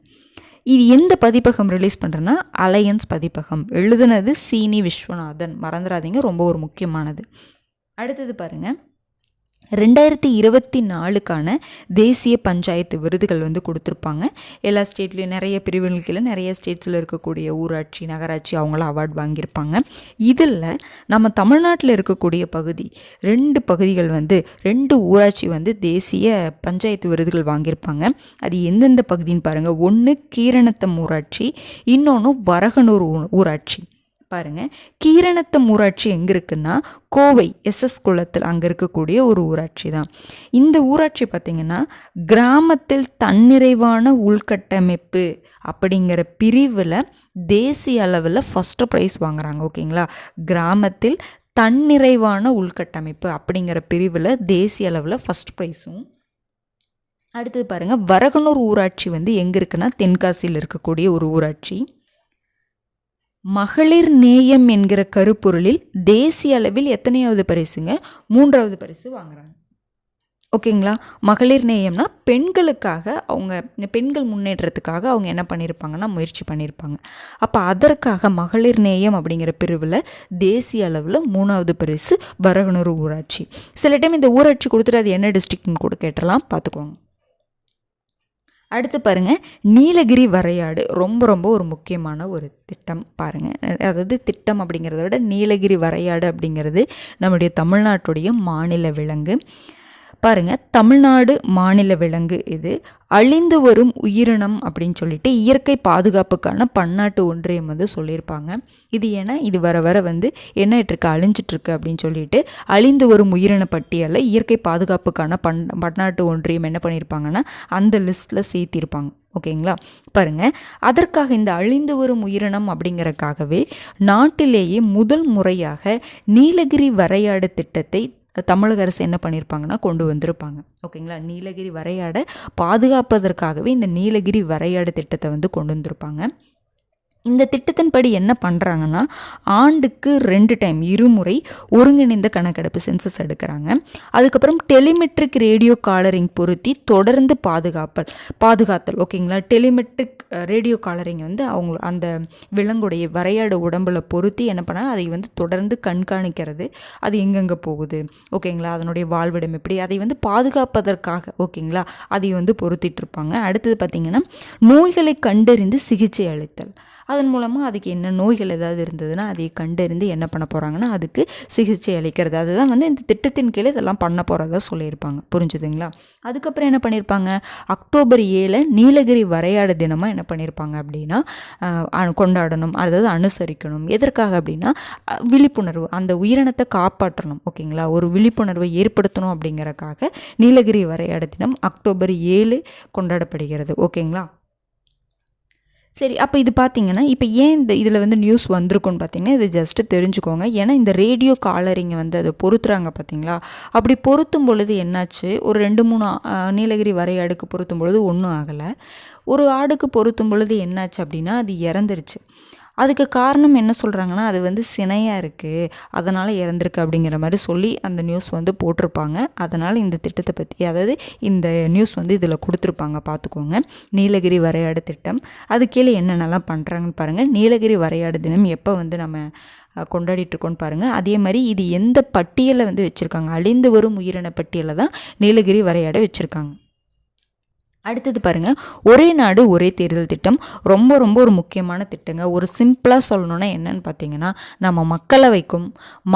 இது எந்த பதிப்பகம் ரிலீஸ் பண்ணுறேன்னா, அலையன்ஸ் பதிப்பகம். எழுதுனது சீனி விஸ்வநாதன், மறந்துடாதீங்க, ரொம்ப ஒரு முக்கியமானது. அடுத்தது பாருங்கள், 2024க்கான தேசிய பஞ்சாயத்து விருதுகள் வந்து கொடுத்துருப்பாங்க. எல்லா ஸ்டேட்லேயும் நிறைய பிரிவுகளுக்கு நிறைய ஸ்டேட்ஸில் இருக்கக்கூடிய ஊராட்சி, நகராட்சி அவங்களாம் அவார்டு வாங்கியிருப்பாங்க. இதில் நம்ம தமிழ்நாட்டில் இருக்கக்கூடிய பகுதி 2 பகுதிகள் வந்து 2 ஊராட்சி வந்து தேசிய பஞ்சாயத்து விருதுகள் வாங்கியிருப்பாங்க. அது எந்தெந்த பகுதின்னு பாருங்கள். ஒன்று கீரணத்தம் ஊராட்சி, இன்னொன்று வரகனூர் ஊராட்சி. பாருங்கள், கீரணத்தம் ஊராட்சி எங்கே இருக்குன்னா, கோவை SS குளத்தில் அங்கே இருக்கக்கூடிய ஒரு ஊராட்சி தான். இந்த ஊராட்சி பார்த்திங்கன்னா, கிராமத்தில் தன்னிறைவான உள்கட்டமைப்பு அப்படிங்கிற பிரிவில் தேசிய அளவில் ஃபஸ்ட்டு ப்ரைஸ் வாங்குறாங்க, ஓகேங்களா. கிராமத்தில் தன்னிறைவான உள்கட்டமைப்பு அப்படிங்கிற பிரிவில் தேசிய அளவில் ஃபஸ்ட் ப்ரைஸும். அடுத்தது பாருங்கள், வரகனூர் ஊராட்சி வந்து எங்கே இருக்குன்னா, தென்காசியில் இருக்கக்கூடிய ஒரு ஊராட்சி. மகளிர் நேயம் என்கிற கருப்பொருளில் தேசிய அளவில் எத்தனையாவது பரிசுங்க? 3வது பரிசு வாங்குறாங்க, ஓகேங்களா. மகளிர் நேயம்னா பெண்களுக்காக, அவங்க பெண்கள் முன்னேற்றத்துக்காக அவங்க என்ன பண்ணியிருப்பாங்கன்னா முயற்சி பண்ணியிருப்பாங்க. அப்போ அதற்காக மகளிர் நேயம் அப்படிங்கிற பிரிவில் தேசிய அளவில் 3வது பரிசு வரகனூர் ஊராட்சி. சில டைம் இந்த ஊராட்சி கொடுத்துட்டு அது என்ன டிஸ்ட்ரிக்ட்னு கூட கேட்டலாம், பார்த்துக்கோங்க. அடுத்து பாருங்கள், நீலகிரி வரையாடு ரொம்ப ரொம்ப ஒரு முக்கியமான ஒரு திட்டம். பாருங்கள், அதாவது திட்டம் அப்படிங்கிறத விட நீலகிரி வரையாடு அப்படிங்கிறது நம்முடைய தமிழ்நாட்டுடைய மாநில விலங்கு. பாருங்கள், தமிழ்நாடு மாநில விலங்கு இது. அழிந்து வரும் உயிரினம் அப்படின்னு சொல்லிட்டு இயற்கை பாதுகாப்புக்கான பன்னாட்டு ஒன்றியம் வந்து சொல்லியிருப்பாங்க. இது ஏன்னா இது வர வர வந்து என்ன இருக்கு, அழிஞ்சிட்ருக்கு அப்படின்னு சொல்லிட்டு அழிந்து வரும் உயிரின பட்டியலில் இயற்கை பாதுகாப்புக்கான பன்னாட்டு ஒன்றியம் என்ன பண்ணியிருப்பாங்கன்னா அந்த லிஸ்ட்டில் சேர்த்திருப்பாங்க, ஓகேங்களா. பாருங்கள், அதற்காக இந்த அழிந்து வரும் உயிரினம் அப்படிங்கிறதுக்காகவே நாட்டிலேயே முதல் முறையாக நீலகிரி வரையாடு திட்டத்தை தமிழக அரசு என்ன பண்ணியிருப்பாங்கன்னா கொண்டு வந்திருப்பாங்க, ஓகேங்களா. நீலகிரி வரையாடை பாதுகாப்பதற்காகவே இந்த நீலகிரி வரையாடு திட்டத்தை வந்து கொண்டு வந்திருப்பாங்க. இந்த திட்டத்தின்படி என்ன பண்ணுறாங்கன்னா, ஆண்டுக்கு 2 டைம், 2 முறை ஒருங்கிணைந்த கணக்கெடுப்பு சென்சஸ் எடுக்கிறாங்க. அதுக்கப்புறம் டெலிமெட்ரிக் ரேடியோ காலரிங் பொருத்தி தொடர்ந்து பாதுகாத்தல், ஓகேங்களா. டெலிமெட்ரிக் ரேடியோ காலரிங் வந்து அவங்க அந்த விலங்குடைய வரையாடு உடம்பில் பொருத்தி என்ன பண்ணால் அதை வந்து தொடர்ந்து கண்காணிக்கிறது, அது எங்கெங்கே போகுது, ஓகேங்களா, அதனுடைய வாழ்விடம் எப்படி, அதை வந்து பாதுகாப்பதற்காக, ஓகேங்களா, அதை வந்து பொருத்திட்டுருப்பாங்க. அடுத்தது பார்த்திங்கன்னா, நோய்களை கண்டறிந்து சிகிச்சை அளித்தல். அதன் மூலமாக அதுக்கு என்ன நோய்கள் ஏதாவது இருந்ததுன்னா அதை கண்டறிந்து என்ன பண்ண போகிறாங்கன்னா அதுக்கு சிகிச்சை அளிக்கிறது. அதுதான் வந்து இந்த திட்டத்தின் கீழே இதெல்லாம் பண்ண போகிறதா சொல்லியிருப்பாங்க, புரிஞ்சுதுங்களா. அதுக்கப்புறம் என்ன பண்ணியிருப்பாங்க, அக்டோபர் 7 நீலகிரி வரையாடு தினமாக என்ன பண்ணியிருப்பாங்க அப்படின்னா கொண்டாடணும், அதாவது அனுசரிக்கணும். எதற்காக அப்படின்னா விழிப்புணர்வு, அந்த உயிரினத்தை காப்பாற்றணும், ஓகேங்களா, ஒரு விழிப்புணர்வை ஏற்படுத்தணும் அப்படிங்கிறக்காக நீலகிரி வரையாடு தினம் அக்டோபர் 7 கொண்டாடப்படுகிறது, ஓகேங்களா. சரி, அப்போ இது பார்த்தீங்கன்னா இப்போ ஏன் இதில் வந்து நியூஸ் வந்திருக்குன்னு பார்த்தீங்கன்னா இது ஜஸ்ட்டு தெரிஞ்சுக்கோங்க. ஏன்னா இந்த ரேடியோ காலரிங்கை வந்து அதை பொருத்துறாங்க பார்த்தீங்களா, அப்படி பொருத்தும் பொழுது என்னாச்சு, ஒரு 2-3 நீலகிரி வரையாடுக்கு பொருத்தும் பொழுது ஒன்றும் ஆகலை. ஒரு ஆடுக்கு பொருத்தும் பொழுது என்னாச்சு அப்படின்னா அது இறந்துருச்சு. அதுக்கு காரணம் என்ன சொல்கிறாங்கன்னா, அது வந்து சினையாக இருக்குது, அதனால் இறந்துருக்கு அப்படிங்கிற மாதிரி சொல்லி அந்த நியூஸ் வந்து போட்டிருப்பாங்க. அதனால் இந்த திட்டத்தை பற்றி, அதாவது இந்த நியூஸ் வந்து இதில் கொடுத்துருப்பாங்க, பார்த்துக்கோங்க. நீலகிரி வரையாடு திட்டம், அது கீழே என்னென்னலாம் பண்ணுறாங்கன்னு பாருங்கள். நீலகிரி வரையாடு தினம் எப்போ வந்து நம்ம கொண்டாடிட்டுருக்கோன்னு பாருங்கள். அதே மாதிரி இது எந்த பட்டியலை வந்து வச்சுருக்காங்க, அழிந்து வரும் உயிரின பட்டியலை தான் நீலகிரி வரையாடை வச்சுருக்காங்க. அடுத்தது பாருங்கள், ஒரே நாடு ஒரே தேர்தல் திட்டம் ரொம்ப ரொம்ப ஒரு முக்கியமான திட்டங்க. ஒரு சிம்பிளாக சொல்லணுன்னா என்னன்னு பார்த்தீங்கன்னா, நம்ம மக்களவைக்கும்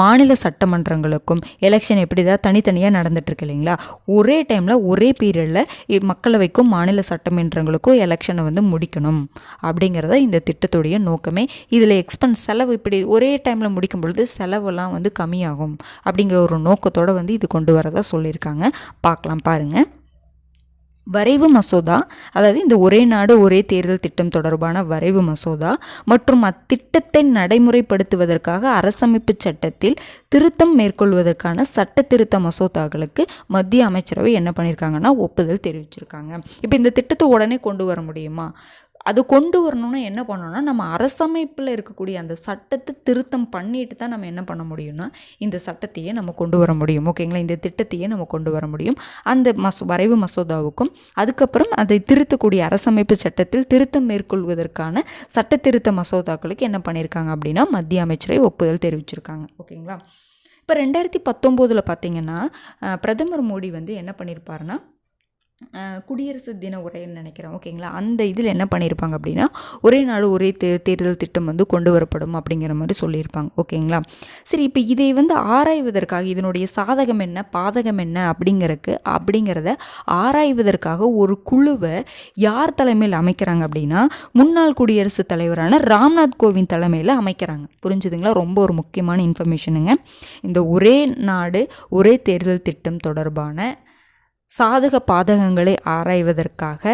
மாநில சட்டமன்றங்களுக்கும் எலெக்ஷன் எப்படி தான் தனித்தனியாக நடந்துகிட்ருக்கு இல்லைங்களா, ஒரே டைமில் ஒரே பீரியடில் மக்களவைக்கும் மாநில சட்டமன்றங்களுக்கும் எலெக்ஷனை வந்து முடிக்கணும் அப்படிங்கிறத இந்த திட்டத்துடைய நோக்கமே. இதில் எக்ஸ்பென்ஸ் செலவு இப்படி ஒரே டைமில் முடிக்கும் பொழுது செலவெல்லாம் வந்து கம்மியாகும் அப்படிங்கிற ஒரு நோக்கத்தோடு வந்து இது கொண்டு வரதா சொல்லியிருக்காங்க. பார்க்கலாம் பாருங்கள். வரைவு மசோதா, அதாவது இந்த ஒரே நாடு ஒரே தேர்தல் திட்டம் தொடர்பான வரைவு மசோதா மற்றும் அத்திட்டத்தை நடைமுறைப்படுத்துவதற்காக அரசமைப்பு சட்டத்தில் திருத்தம் மேற்கொள்வதற்கான சட்ட திருத்த மசோதாக்களுக்கு மத்திய அமைச்சரவை என்ன பண்ணியிருக்காங்கன்னா ஒப்புதல் தெரிவிச்சிருக்காங்க. இப்போ இந்த திட்டத்தை உடனே கொண்டு வர முடியுமா? அது கொண்டு வரணும்னா என்ன பண்ணணும்னா, நம்ம அரசமைப்பில் இருக்கக்கூடிய அந்த சட்டத்தை திருத்தம் பண்ணிட்டு தான் நம்ம என்ன பண்ண முடியும்னா இந்த சட்டத்தையே நம்ம கொண்டு வர முடியும். ஓகேங்களா, இந்த திட்டத்தையே நம்ம கொண்டு வர முடியும். அந்த வரைவு மசோதாவுக்கும் அதுக்கப்புறம் அதை திருத்தக்கூடிய அரசமைப்பு சட்டத்தில் திருத்தம் மேற்கொள்வதற்கான சட்ட திருத்த மசோதாக்களுக்கு என்ன பண்ணியிருக்காங்க அப்படின்னா மத்திய அமைச்சரை ஒப்புதல் தெரிவிச்சிருக்காங்க. ஓகேங்களா, இப்போ 2019 பார்த்தீங்கன்னா பிரதமர் மோடி வந்து என்ன பண்ணியிருப்பாருன்னா குடியரசு தின உரைன்னு நினைக்கிறேன். ஓகேங்களா, அந்த இதில் என்ன பண்ணியிருப்பாங்க அப்படின்னா ஒரே நாடு ஒரே தேர்தல் திட்டம் வந்து கொண்டு வரப்படும் அப்படிங்கிற மாதிரி சொல்லியிருப்பாங்க. ஓகேங்களா, சரி, இப்போ இதை வந்து ஆராய்வதற்காக இதனுடைய சாதகம் என்ன பாதகம் என்ன அப்படிங்கிறத ஆராய்வதற்காக ஒரு குழுவை யார் தலைமையில் அமைக்கிறாங்க அப்படின்னா முன்னாள் குடியரசுத் தலைவரான ராம்நாத் கோவிந்த் தலைமையில் அமைக்கிறாங்க. புரிஞ்சுதுங்களா, ரொம்ப ஒரு முக்கியமான இன்ஃபர்மேஷனுங்க. இந்த ஒரே நாடு ஒரே தேர்தல் திட்டம் தொடர்பான சாதக பாதகங்களை ஆராய்வதற்காக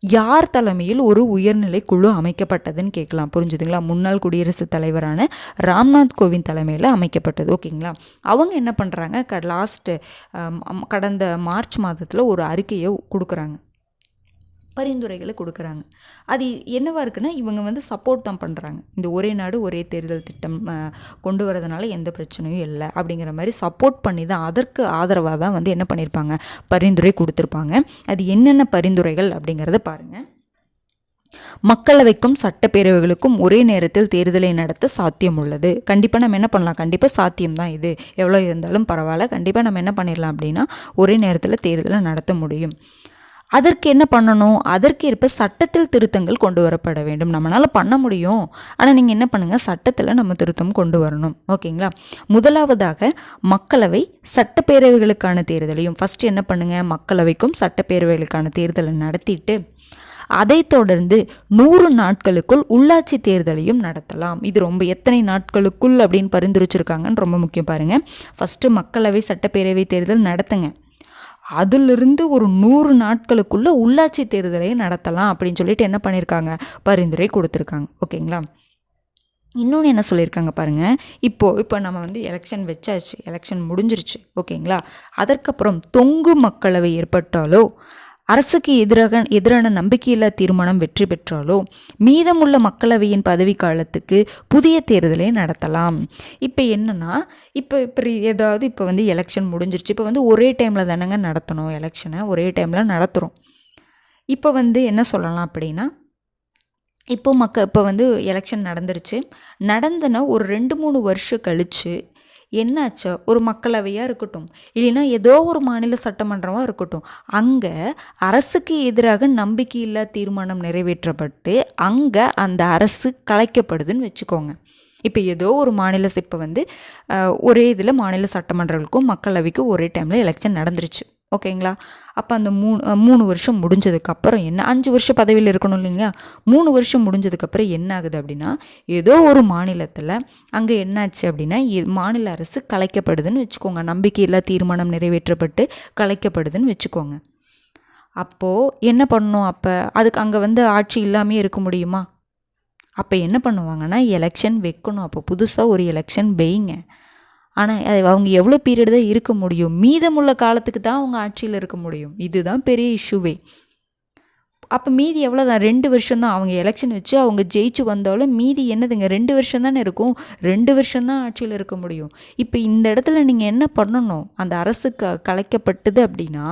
யார் தலைமையில் ஒரு உயர்நிலை குழு அமைக்கப்பட்டதுன்னு கேட்கலாம். புரிஞ்சுதுங்களா, முன்னாள் குடியரசுத் தலைவரான ராம்நாத் கோவிந்த் தலைமையில் அமைக்கப்பட்டது. ஓகேங்களா, அவங்க என்ன பண்ணுறாங்க, கடந்த மார்ச் மாதத்தில் ஒரு அறிக்கையை கொடுக்குறாங்க, பரிந்துரைகளை கொடுக்குறாங்க. அது என்னவாக இருக்குன்னா, இவங்க வந்து சப்போர்ட் தான் பண்ணுறாங்க. இந்த ஒரே நாடு ஒரே தேர்தல் திட்டம் கொண்டு வரதுனால எந்த பிரச்சனையும் இல்லை அப்படிங்கிற மாதிரி சப்போர்ட் பண்ணி தான் அதற்கு ஆதரவாக தான் வந்து என்ன பண்ணியிருப்பாங்க, பரிந்துரை கொடுத்துருப்பாங்க. அது என்னென்ன பரிந்துரைகள் அப்படிங்கிறத பாருங்கள். மக்களவைக்கும் சட்டப்பேரவைகளுக்கும் ஒரே நேரத்தில் தேர்தலை நடத்த சாத்தியம் உள்ளது. கண்டிப்பாக நம்ம என்ன பண்ணலாம், கண்டிப்பாக சாத்தியம்தான், இது எவ்வளோ இருந்தாலும் பரவாயில்ல, கண்டிப்பாக நம்ம என்ன பண்ணிடலாம் அப்படின்னா ஒரே நேரத்தில் தேர்தலை நடத்த முடியும். அதற்கு என்ன பண்ணணும், அதற்கேற்ப சட்டத்தில் திருத்தங்கள் கொண்டு வரப்பட வேண்டும். நம்மளால் பண்ண முடியும், ஆனால் நீங்கள் என்ன பண்ணுங்கள், சட்டத்தில் நம்ம திருத்தம் கொண்டு வரணும். ஓகேங்களா, முதலாவதாக மக்களவை சட்டப்பேரவைகளுக்கான தேர்தலையும் ஃபஸ்ட்டு என்ன பண்ணுங்கள், மக்களவைக்கும் சட்டப்பேரவைகளுக்கான தேர்தலை நடத்திட்டு அதை தொடர்ந்து 100 நாட்களுக்குள் உள்ளாட்சி தேர்தலையும் நடத்தலாம். இது ரொம்ப எத்தனை நாட்களுக்குள் அப்படின்னு பரிந்துரைச்சிருக்காங்கன்னு ரொம்ப முக்கியம் பாருங்கள். ஃபஸ்ட்டு மக்களவை சட்டப்பேரவை தேர்தல் நடத்துங்க, அதிலிருந்து ஒரு 100 நாட்களுக்குள்ளே உள்ளாட்சி தேர்தலை நடத்தலாம் அப்படின்னு சொல்லிட்டு என்ன பண்ணியிருக்காங்க, பரிந்துரை கொடுத்துருக்காங்க. ஓகேங்களா, இன்னொன்று என்ன சொல்லியிருக்காங்க பாருங்கள், இப்போ நம்ம வந்து எலெக்ஷன் வச்சாச்சு, எலெக்ஷன் முடிஞ்சிருச்சு. ஓகேங்களா, அதற்கப்புறம் தொங்கு மக்களவை ஏற்பட்டாலோ அரசுக்கு எதிரான நம்பிக்கையில்லா தீர்மானம் வெற்றி பெற்றாலோ மீதமுள்ள மக்களவையின் பதவி காலத்துக்கு புதிய தேர்தலை நடத்தலாம். இப்போ என்னன்னா, இப்போ ஏதாவது இப்போ வந்து எலெக்ஷன் முடிஞ்சிருச்சு, இப்போ வந்து ஒரே டைமில் தானேங்க நடத்தணும், எலெக்ஷனை ஒரே டைமில் நடத்துகிறோம். இப்போ வந்து என்ன சொல்லலாம் அப்படின்னா, இப்போ வந்து எலெக்ஷன் நடந்துன்னா ஒரு 2-3 வருஷம் கழித்து என்னாச்சோ ஒரு மக்களவையாக இருக்கட்டும், இல்லைன்னா ஏதோ ஒரு மாநில சட்டமன்றமாக இருக்கட்டும், அங்கே அரசுக்கு எதிராக நம்பிக்கையில்லா தீர்மானம் நிறைவேற்றப்பட்டு அங்கே அந்த அரசு கலைக்கப்படுதுன்னு வச்சுக்கோங்க. இப்போ ஏதோ ஒரு மாநில இப்போ வந்து ஒரே இதில் மாநில சட்டமன்றங்களுக்கும் மக்களவைக்கும் ஒரே டைமில் எலெக்ஷன் நடந்துருச்சு. ஓகேங்களா, அப்போ அந்த 3 வருஷம் முடிஞ்சதுக்கப்புறம் என்ன, 5 வருஷம் பதவியில் இருக்கணும் இல்லைங்களா, 3 வருஷம் முடிஞ்சதுக்கப்புறம் என்ன ஆகுது அப்படின்னா, ஏதோ ஒரு மாநிலத்தில் அங்கே என்னாச்சு அப்படின்னா மாநில அரசு கலைக்கப்படுதுன்னு வச்சுக்கோங்க, நம்பிக்கையில்லா தீர்மானம் நிறைவேற்றப்பட்டு கலைக்கப்படுதுன்னு வச்சுக்கோங்க. அப்போது என்ன பண்ணணும், அப்போ அதுக்கு அங்கே வந்து ஆட்சி இல்லாமே இருக்க முடியுமா, அப்போ என்ன பண்ணுவாங்கன்னா எலெக்ஷன் வைக்கணும். அப்போ புதுசாக ஒரு எலெக்ஷன் வைங்க. ஆனால் அவங்க எவ்வளோ பீரியட் தான் இருக்க முடியும்? மீதமுள்ள காலத்துக்கு தான் அவங்க ஆட்சியில் இருக்க முடியும். இதுதான் பெரிய இஷ்யூவே. அப்போ மீதி எவ்வளோ தான்? 2 வருஷம் தான். அவங்க எலெக்ஷன் வச்சு அவங்க ஜெயிச்சு வந்தாலும் மீதி என்னதுங்க, 2 வருஷம் தானே இருக்கும். 2 வருஷம் தான் ஆட்சியில் இருக்க முடியும். இப்போ இந்த இடத்துல நீங்கள் என்ன பண்ணணும்? அந்த அரசு கலைக்கப்பட்டது அப்படின்னா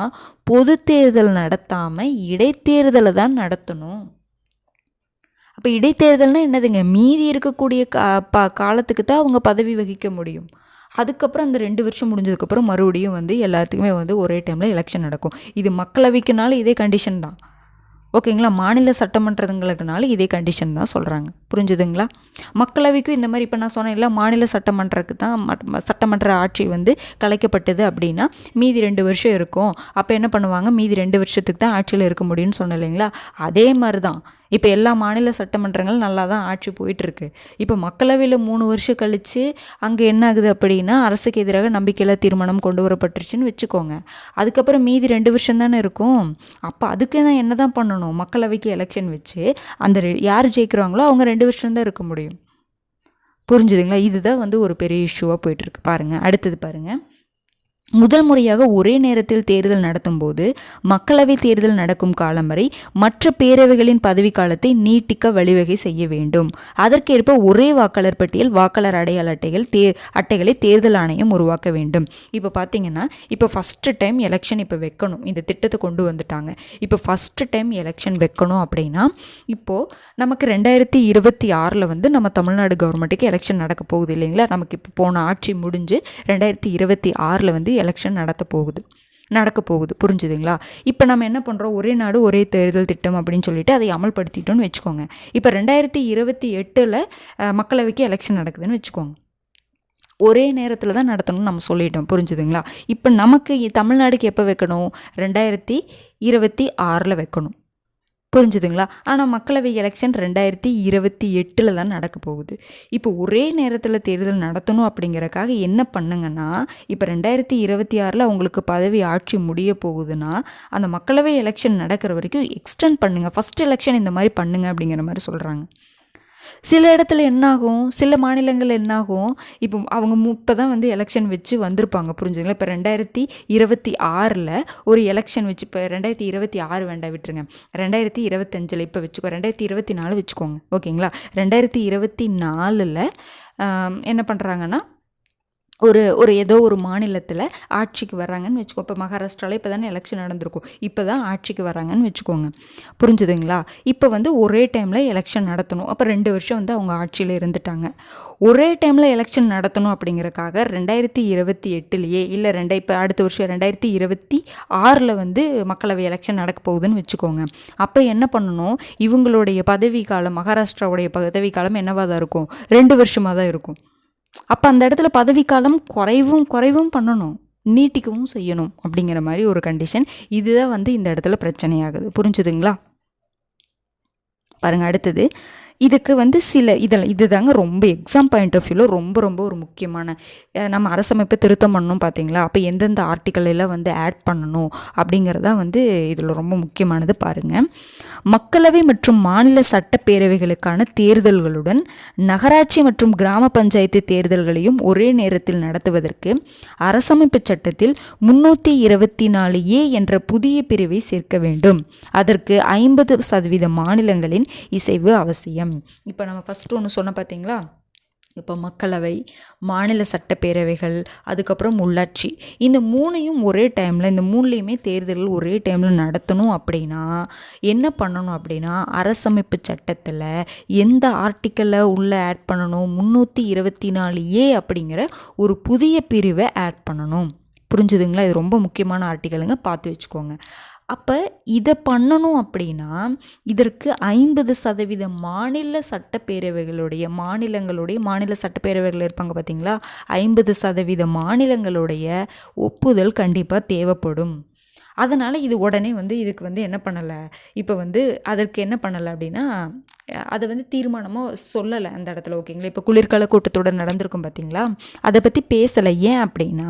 பொது தேர்தல் நடத்தாமல் இடைத்தேர்தலை தான் நடத்தணும். அப்போ இடைத்தேர்தல்னால் என்னதுங்க, மீதி இருக்கக்கூடிய காலத்துக்கு தான் அவங்க பதவி வகிக்க முடியும். அதுக்கப்புறம் அந்த 2 வருஷம் முடிஞ்சதுக்கப்புறம் மறுபடியும் எல்லாத்துக்குமே ஒரே டைமில் எலெக்ஷன் நடக்கும். இது மக்களவைக்குனாலும் இதே கண்டிஷன் தான். ஓகேங்களா? மாநில சட்டமன்றங்களுக்குனாலும் இதே கண்டிஷன் தான் சொல்கிறாங்க. புரிஞ்சுதுங்களா? மக்களவைக்கும் இந்த மாதிரி இப்போ நான் சொன்னேன் இல்லை, மாநில சட்டமன்றத்துக்கு தான் சட்டமன்ற ஆட்சி கலைக்கப்பட்டது அப்படின்னா மீதி 2 வருஷம் இருக்கும். அப்போ என்ன பண்ணுவாங்க, மீதி 2 வருஷத்துக்கு தான் ஆட்சியில் இருக்க முடியும்னு சொன்னேன் இல்லைங்களா? அதே மாதிரி தான் இப்போ எல்லா மாநில சட்டமன்றங்களும் நல்லா தான் ஆட்சி போயிட்டுருக்கு. இப்போ மக்களவையில் 3 வருஷம் கழித்து அங்கே என்ன ஆகுது அப்படின்னா அரசுக்கு எதிராக நம்பிக்கையில்லா தீர்மானம் கொண்டு வரப்பட்டுருச்சுன்னு வச்சுக்கோங்க. அதுக்கப்புறம் மீதி 2 வருஷம் தானே இருக்கும். அப்போ அதுக்கு தான் என்ன தான் பண்ணணும், மக்களவைக்கு எலெக்ஷன் வச்சு அந்த யார் ஜெயிக்கிறாங்களோ அவங்க 2 வருஷம் தான் இருக்க முடியும். புரிஞ்சுதுங்களா? இதுதான் ஒரு பெரிய இஷ்யூவாக போயிட்டுருக்கு. பாருங்கள், அடுத்தது பாருங்கள். முதல் முறையாக ஒரே நேரத்தில் தேர்தல் நடத்தும் போது மக்களவை தேர்தல் நடக்கும் காலம் வரை மற்ற பேரவைகளின் பதவிக்காலத்தை நீட்டிக்க வழிவகை செய்ய வேண்டும். அதற்கேற்ப ஒரே வாக்காளர் பட்டியல் வாக்காளர் அடையாள அட்டைகளை தேர்தல் ஆணையம் உருவாக்க வேண்டும். இப்போ பார்த்தீங்கன்னா இப்போ ஃபஸ்ட்டு டைம் எலெக்ஷன் இப்போ வைக்கணும். இந்த திட்டத்தை கொண்டு வந்துட்டாங்க. இப்போ ஃபஸ்ட்டு டைம் எலெக்ஷன் வைக்கணும் அப்படின்னா இப்போது நமக்கு 2026 நம்ம தமிழ்நாடு கவர்மெண்ட்டுக்கு எலெக்ஷன் நடக்க போகுது இல்லைங்களா? நமக்கு இப்போ போன ஆட்சி முடிஞ்சு 2026 எலெக்ஷன் நடக்க போகுது. புரிஞ்சுதுங்களா? இப்போ நம்ம என்ன பண்ணுறோம், ஒரே நாடு ஒரே தேர்தல் திட்டம் அப்படின்னு சொல்லிட்டு அதை அமல்படுத்திட்டோன்னு வச்சுக்கோங்க. இப்போ 2028 மக்களவைக்கு எலெக்ஷன் நடக்குதுன்னு வச்சுக்கோங்க. ஒரே நேரத்தில் தான் நடத்தணும்னு நம்ம சொல்லிட்டோம். புரிஞ்சுதுங்களா? இப்போ நமக்கு தமிழ்நாடுக்கு எப்போ வைக்கணும், 2026 வைக்கணும். புரிஞ்சுதுங்களா? ஆனால் மக்களவை எலெக்ஷன் 2028 தான் நடக்க போகுது. இப்போ ஒரே நேரத்தில் தேர்தல் நடத்தணும் அப்படிங்கிறக்காக என்ன பண்ணுங்கன்னா, இப்போ 2026 உங்களுக்கு பதவி ஆட்சி முடிய போகுதுன்னா அந்த மக்களவை எலெக்ஷன் நடக்கிற வரைக்கும் எக்ஸ்டெண்ட் பண்ணுங்கள். ஃபஸ்ட் எலெக்ஷன் இந்த மாதிரி பண்ணுங்கள் அப்படிங்கிற மாதிரி சொல்கிறாங்க. சில இடத்துல என்னாகும், சில மாநிலங்கள் என்னாகும், இப்போ அவங்க இப்போ தான் எலெக்ஷன் வச்சு வந்திருப்பாங்க. புரிஞ்சுங்களா? இப்போ 2026 ஒரு எலெக்ஷன் வச்சு, இப்போ 2026 வேண்டாம் விட்டுருங்க, 2025 இப்போ வச்சுக்கோ, 2024 வச்சுக்கோங்க. ஓகேங்களா? 2024 என்ன பண்ணுறாங்கன்னா ஒரு ஏதோ ஒரு மாநிலத்தில் ஆட்சிக்கு வர்றாங்கன்னு வச்சுக்கோ. இப்போ மகாராஷ்டிராவில் இப்போ தானே எலெக்ஷன் நடந்திருக்கும். இப்போ தான் ஆட்சிக்கு வர்றாங்கன்னு வச்சுக்கோங்க. புரிஞ்சுதுங்களா? இப்போ ஒரே டைமில் எலெக்ஷன் நடத்தணும். அப்போ 2 வருஷம் அவங்க ஆட்சியில் இருந்துட்டாங்க. ஒரே டைமில் எலெக்ஷன் நடத்தணும் அப்படிங்கிறக்காக 2028 இல்லை இப்போ அடுத்த வருஷம் 2026 மக்களவை எலெக்ஷன் நடக்க போகுதுன்னு வச்சுக்கோங்க. அப்போ என்ன பண்ணணும், இவங்களுடைய பதவி காலம், மகாராஷ்டிராவுடைய பதவி காலம் என்னவாக தான் இருக்கும், 2 வருஷமாக தான் இருக்கும். அப்போ அந்த இடத்துல பதவிக்காலம் குறைவும் பண்ணணும், நீட்டிக்கவும் செய்யணும் அப்படிங்கிற மாதிரி ஒரு கண்டிஷன். இதுதான் இந்த இடத்துல பிரச்சனையாகுது. புரிஞ்சுதுங்களா? பாருங்கள், அடுத்தது இதுக்கு சில இதுதாங்க ரொம்ப எக்ஸாம் பாயிண்ட் ஆஃப் வியூவில் ரொம்ப ஒரு முக்கியமான, நம்ம அரசமைப்பை திருத்தம் பண்ணணும் பார்த்தீங்களா? அப்போ எந்தெந்த ஆர்டிக்கல் எல்லாம் ஆட் பண்ணணும் அப்படிங்கிறதான் இதில் ரொம்ப முக்கியமானது. பாருங்கள், மக்களவை மற்றும் மாநில சட்டப்பேரவைகளுக்கான தேர்தல்களுடன் நகராட்சி மற்றும் கிராம பஞ்சாயத்து தேர்தல்களையும் ஒரே நேரத்தில் நடத்துவதற்கு அரசமைப்பு சட்டத்தில் 324A என்ற புதிய பிரிவை சேர்க்க வேண்டும். அதற்கு 50% மாநிலங்களின் இசைவு அவசியம். இப்போ நம்ம ஃபஸ்ட்டு ஒன்று சொன்ன பார்த்தீங்களா, இப்போ மக்களவை, மாநில சட்டப்பேரவைகள், அதுக்கப்புறம் உள்ளாட்சி, இந்த 3ஐயும் ஒரே டைமில், இந்த 3லேயுமே தேர்தல்கள் ஒரே டைமில் நடத்தணும் அப்படின்னா என்ன பண்ணணும் அப்படின்னா, அரசமைப்பு சட்டத்தில் எந்த ஆர்டிக்கலை உள்ளே ஆட் பண்ணணும், 324A அப்படிங்கிற ஒரு புதிய பிரிவை ஆட் பண்ணணும். புரிஞ்சுதுங்களா? இது ரொம்ப முக்கியமான ஆர்டிக்கலுங்க, பார்த்து வச்சுக்கோங்க. அப்போ இதை பண்ணணும் அப்படின்னா இதற்கு 50% மாநில சட்டப்பேரவைகளுடைய மாநில சட்டப்பேரவைகள் இருப்பாங்க பார்த்தீங்களா, 50% மாநிலங்களுடைய ஒப்புதல் கண்டிப்பாக தேவைப்படும். அதனால் இது உடனே இதுக்கு என்ன பண்ணலை, இப்போ அதற்கு என்ன பண்ணலை அப்படின்னா அதை தீர்மானமாக சொல்லலை அந்த இடத்துல. ஓகேங்களா? இப்போ குளிர்கால கூட்டத்தொடர் நடந்திருக்கும் பார்த்தீங்களா, அதை பற்றி பேசலை. ஏன் அப்படின்னா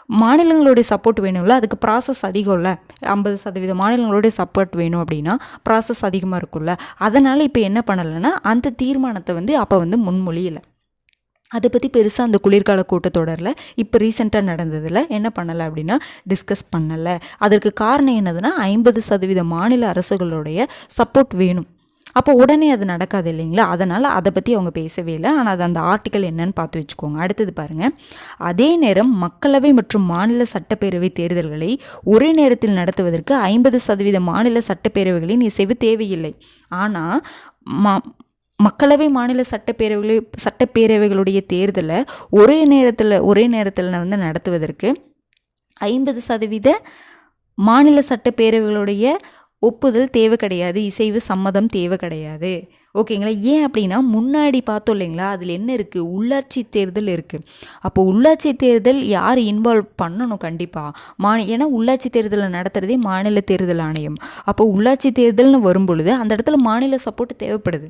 மாநிலங்களுடைய சப்போர்ட் வேணும்ல, அதுக்கு ப்ராசஸ் அதிகம்ல, 50% மாநிலங்களுடைய சப்போர்ட் வேணும் அப்படின்னா ப்ராசஸ் அதிகமாக இருக்கும்ல. அதனால் இப்போ என்ன பண்ணலைன்னா அந்த தீர்மானத்தை வந்து அப்போ வந்து முன்மொழியலை. அதை பற்றி பெருசாக அந்த குளிர்கால கூட்டத்தொடரில் இப்போ ரீசெண்டாக நடந்ததில் என்ன பண்ணலை அப்படின்னா டிஸ்கஸ் பண்ணலை. அதற்கு காரணம் என்னதுன்னா 50% மாநில அரசுகளுடைய சப்போர்ட் வேணும். அப்போ உடனே அது நடக்காது இல்லைங்களா. அதனால் அதை பற்றி அவங்க பேசவே இல்லை. ஆனால் அது அந்த ஆர்டிக்கல் என்னன்னு பார்த்து வச்சுக்கோங்க. அடுத்தது பாருங்கள், அதே நேரம் மக்களவை மற்றும் மாநில சட்டப்பேரவை தேர்தல்களை ஒரே நேரத்தில் நடத்துவதற்கு 50% மாநில சட்டப்பேரவைகளின் இசைவு தேவையில்லை. ஆனால் மக்களவை மாநில சட்டப்பேரவைகளுடைய தேர்தலை ஒரே நேரத்தில் வந்து நடத்துவதற்கு 50% மாநில சட்டப்பேரவைகளுடைய ஒப்புதல் தேவை கிடையாது, இசைவு சம்மதம் தேவை கிடையாது. ஓகேங்களா. ஏன் அப்படின்னா முன்னாடி பார்த்தோம் இல்லைங்களா, அதில் என்ன இருக்குது, உள்ளாட்சி தேர்தல் இருக்குது. அப்போ உள்ளாட்சி தேர்தல் யார் இன்வால்வ் பண்ணணும் கண்டிப்பாக ஏன்னா உள்ளாட்சி தேர்தலை நடத்துகிறதே மாநில தேர்தல் ஆணையம். அப்போ உள்ளாட்சி தேர்தல்னு வரும்பொழுது அந்த இடத்துல மாநில சப்போர்ட் தேவைப்படுது.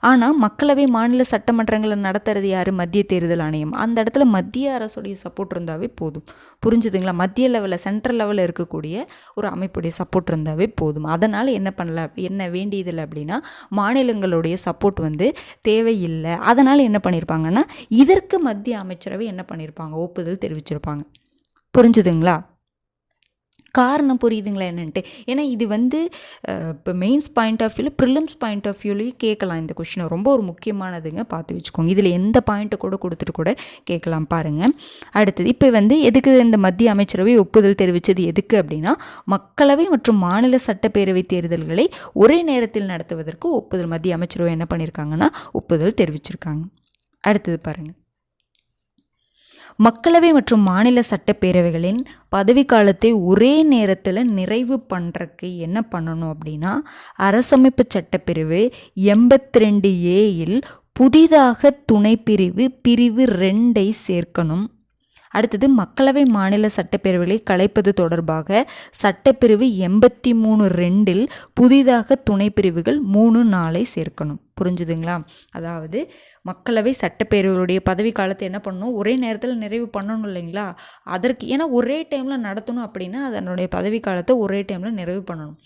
ஆனால் மக்களவை மாநில சட்டமன்றங்களை நடத்துறது யார், மத்திய தேர்தல் ஆணையம். அந்த இடத்துல மத்திய அரசுடைய சப்போர்ட் இருந்தாவே போதும். புரிஞ்சுதுங்களா. மத்திய லெவலில் சென்ட்ரல் லெவலில் இருக்கக்கூடிய ஒரு அமைப்புடைய சப்போர்ட் இருந்தாவே போதும். அதனால் என்ன வேண்டியதில்லை அப்படின்னா மாநிலங்களுடைய சப்போர்ட் வந்து தேவையில்லை. அதனால் என்ன பண்ணியிருப்பாங்கன்னா இதற்கு மத்திய அமைச்சரவை என்ன பண்ணியிருப்பாங்க, ஒப்புதல் தெரிவிச்சிருப்பாங்க. புரிஞ்சுதுங்களா. காரணம் புரியுதுங்களா என்னன்ட்டு. ஏன்னா இது வந்து இப்போ மெயின்ஸ் பாயிண்ட் ஆஃப் வியூவில் ப்ரிலிம்ஸ் பாயிண்ட் ஆஃப் வியூலையும் கேட்கலாம். இந்த கொஷினை ரொம்ப ஒரு முக்கியமானதுங்க, பார்த்து வச்சுக்கோங்க. இதில் எந்த பாயிண்ட்டை கூட கொடுத்துட்டு கூட கேட்கலாம் பாருங்கள். அடுத்தது இப்போ வந்து எதுக்கு இந்த மத்திய அமைச்சரவை ஒப்புதல் தெரிவித்தது எதுக்கு அப்படின்னா மக்களவை மற்றும் மாநில சட்டப்பேரவை தேர்தல்களை ஒரே நேரத்தில் நடத்துவதற்கு ஒப்புதல் மத்திய அமைச்சரவை என்ன பண்ணியிருக்காங்கன்னா ஒப்புதல் தெரிவிச்சிருக்காங்க. அடுத்தது பாருங்கள், மக்களவை மற்றும் மாநில சட்டப்பேரவைகளின் பதவிக்காலத்தை ஒரே நேரத்தில் நிறைவு பண்ணுறக்கு என்ன பண்ணணும் அப்படின்னா அரசமைப்பு சட்டப்பிரிவு 82A புதிதாக துணைப்பிரிவு பிரிவு 2 சேர்க்கணும். அடுத்தது மக்களவை மாநில சட்டப்பேரவைகளை கலைப்பது தொடர்பாக சட்டப்பிரிவு 83(2) புதிதாக துணைப்பிரிவுகள் 3-4 சேர்க்கணும். புரிஞ்சுதுங்களா. அதாவது மக்களவை சட்டப்பேரவைகளுடைய பதவி காலத்தை என்ன பண்ணணும், ஒரே நேரத்தில் நிறைவு பண்ணணும் இல்லைங்களா. அதற்கு ஏன்னா ஒரே டைமில் நடத்தணும் அப்படின்னா அதனுடைய பதவி காலத்தை ஒரே டைமில் நிறைவு பண்ணணும்.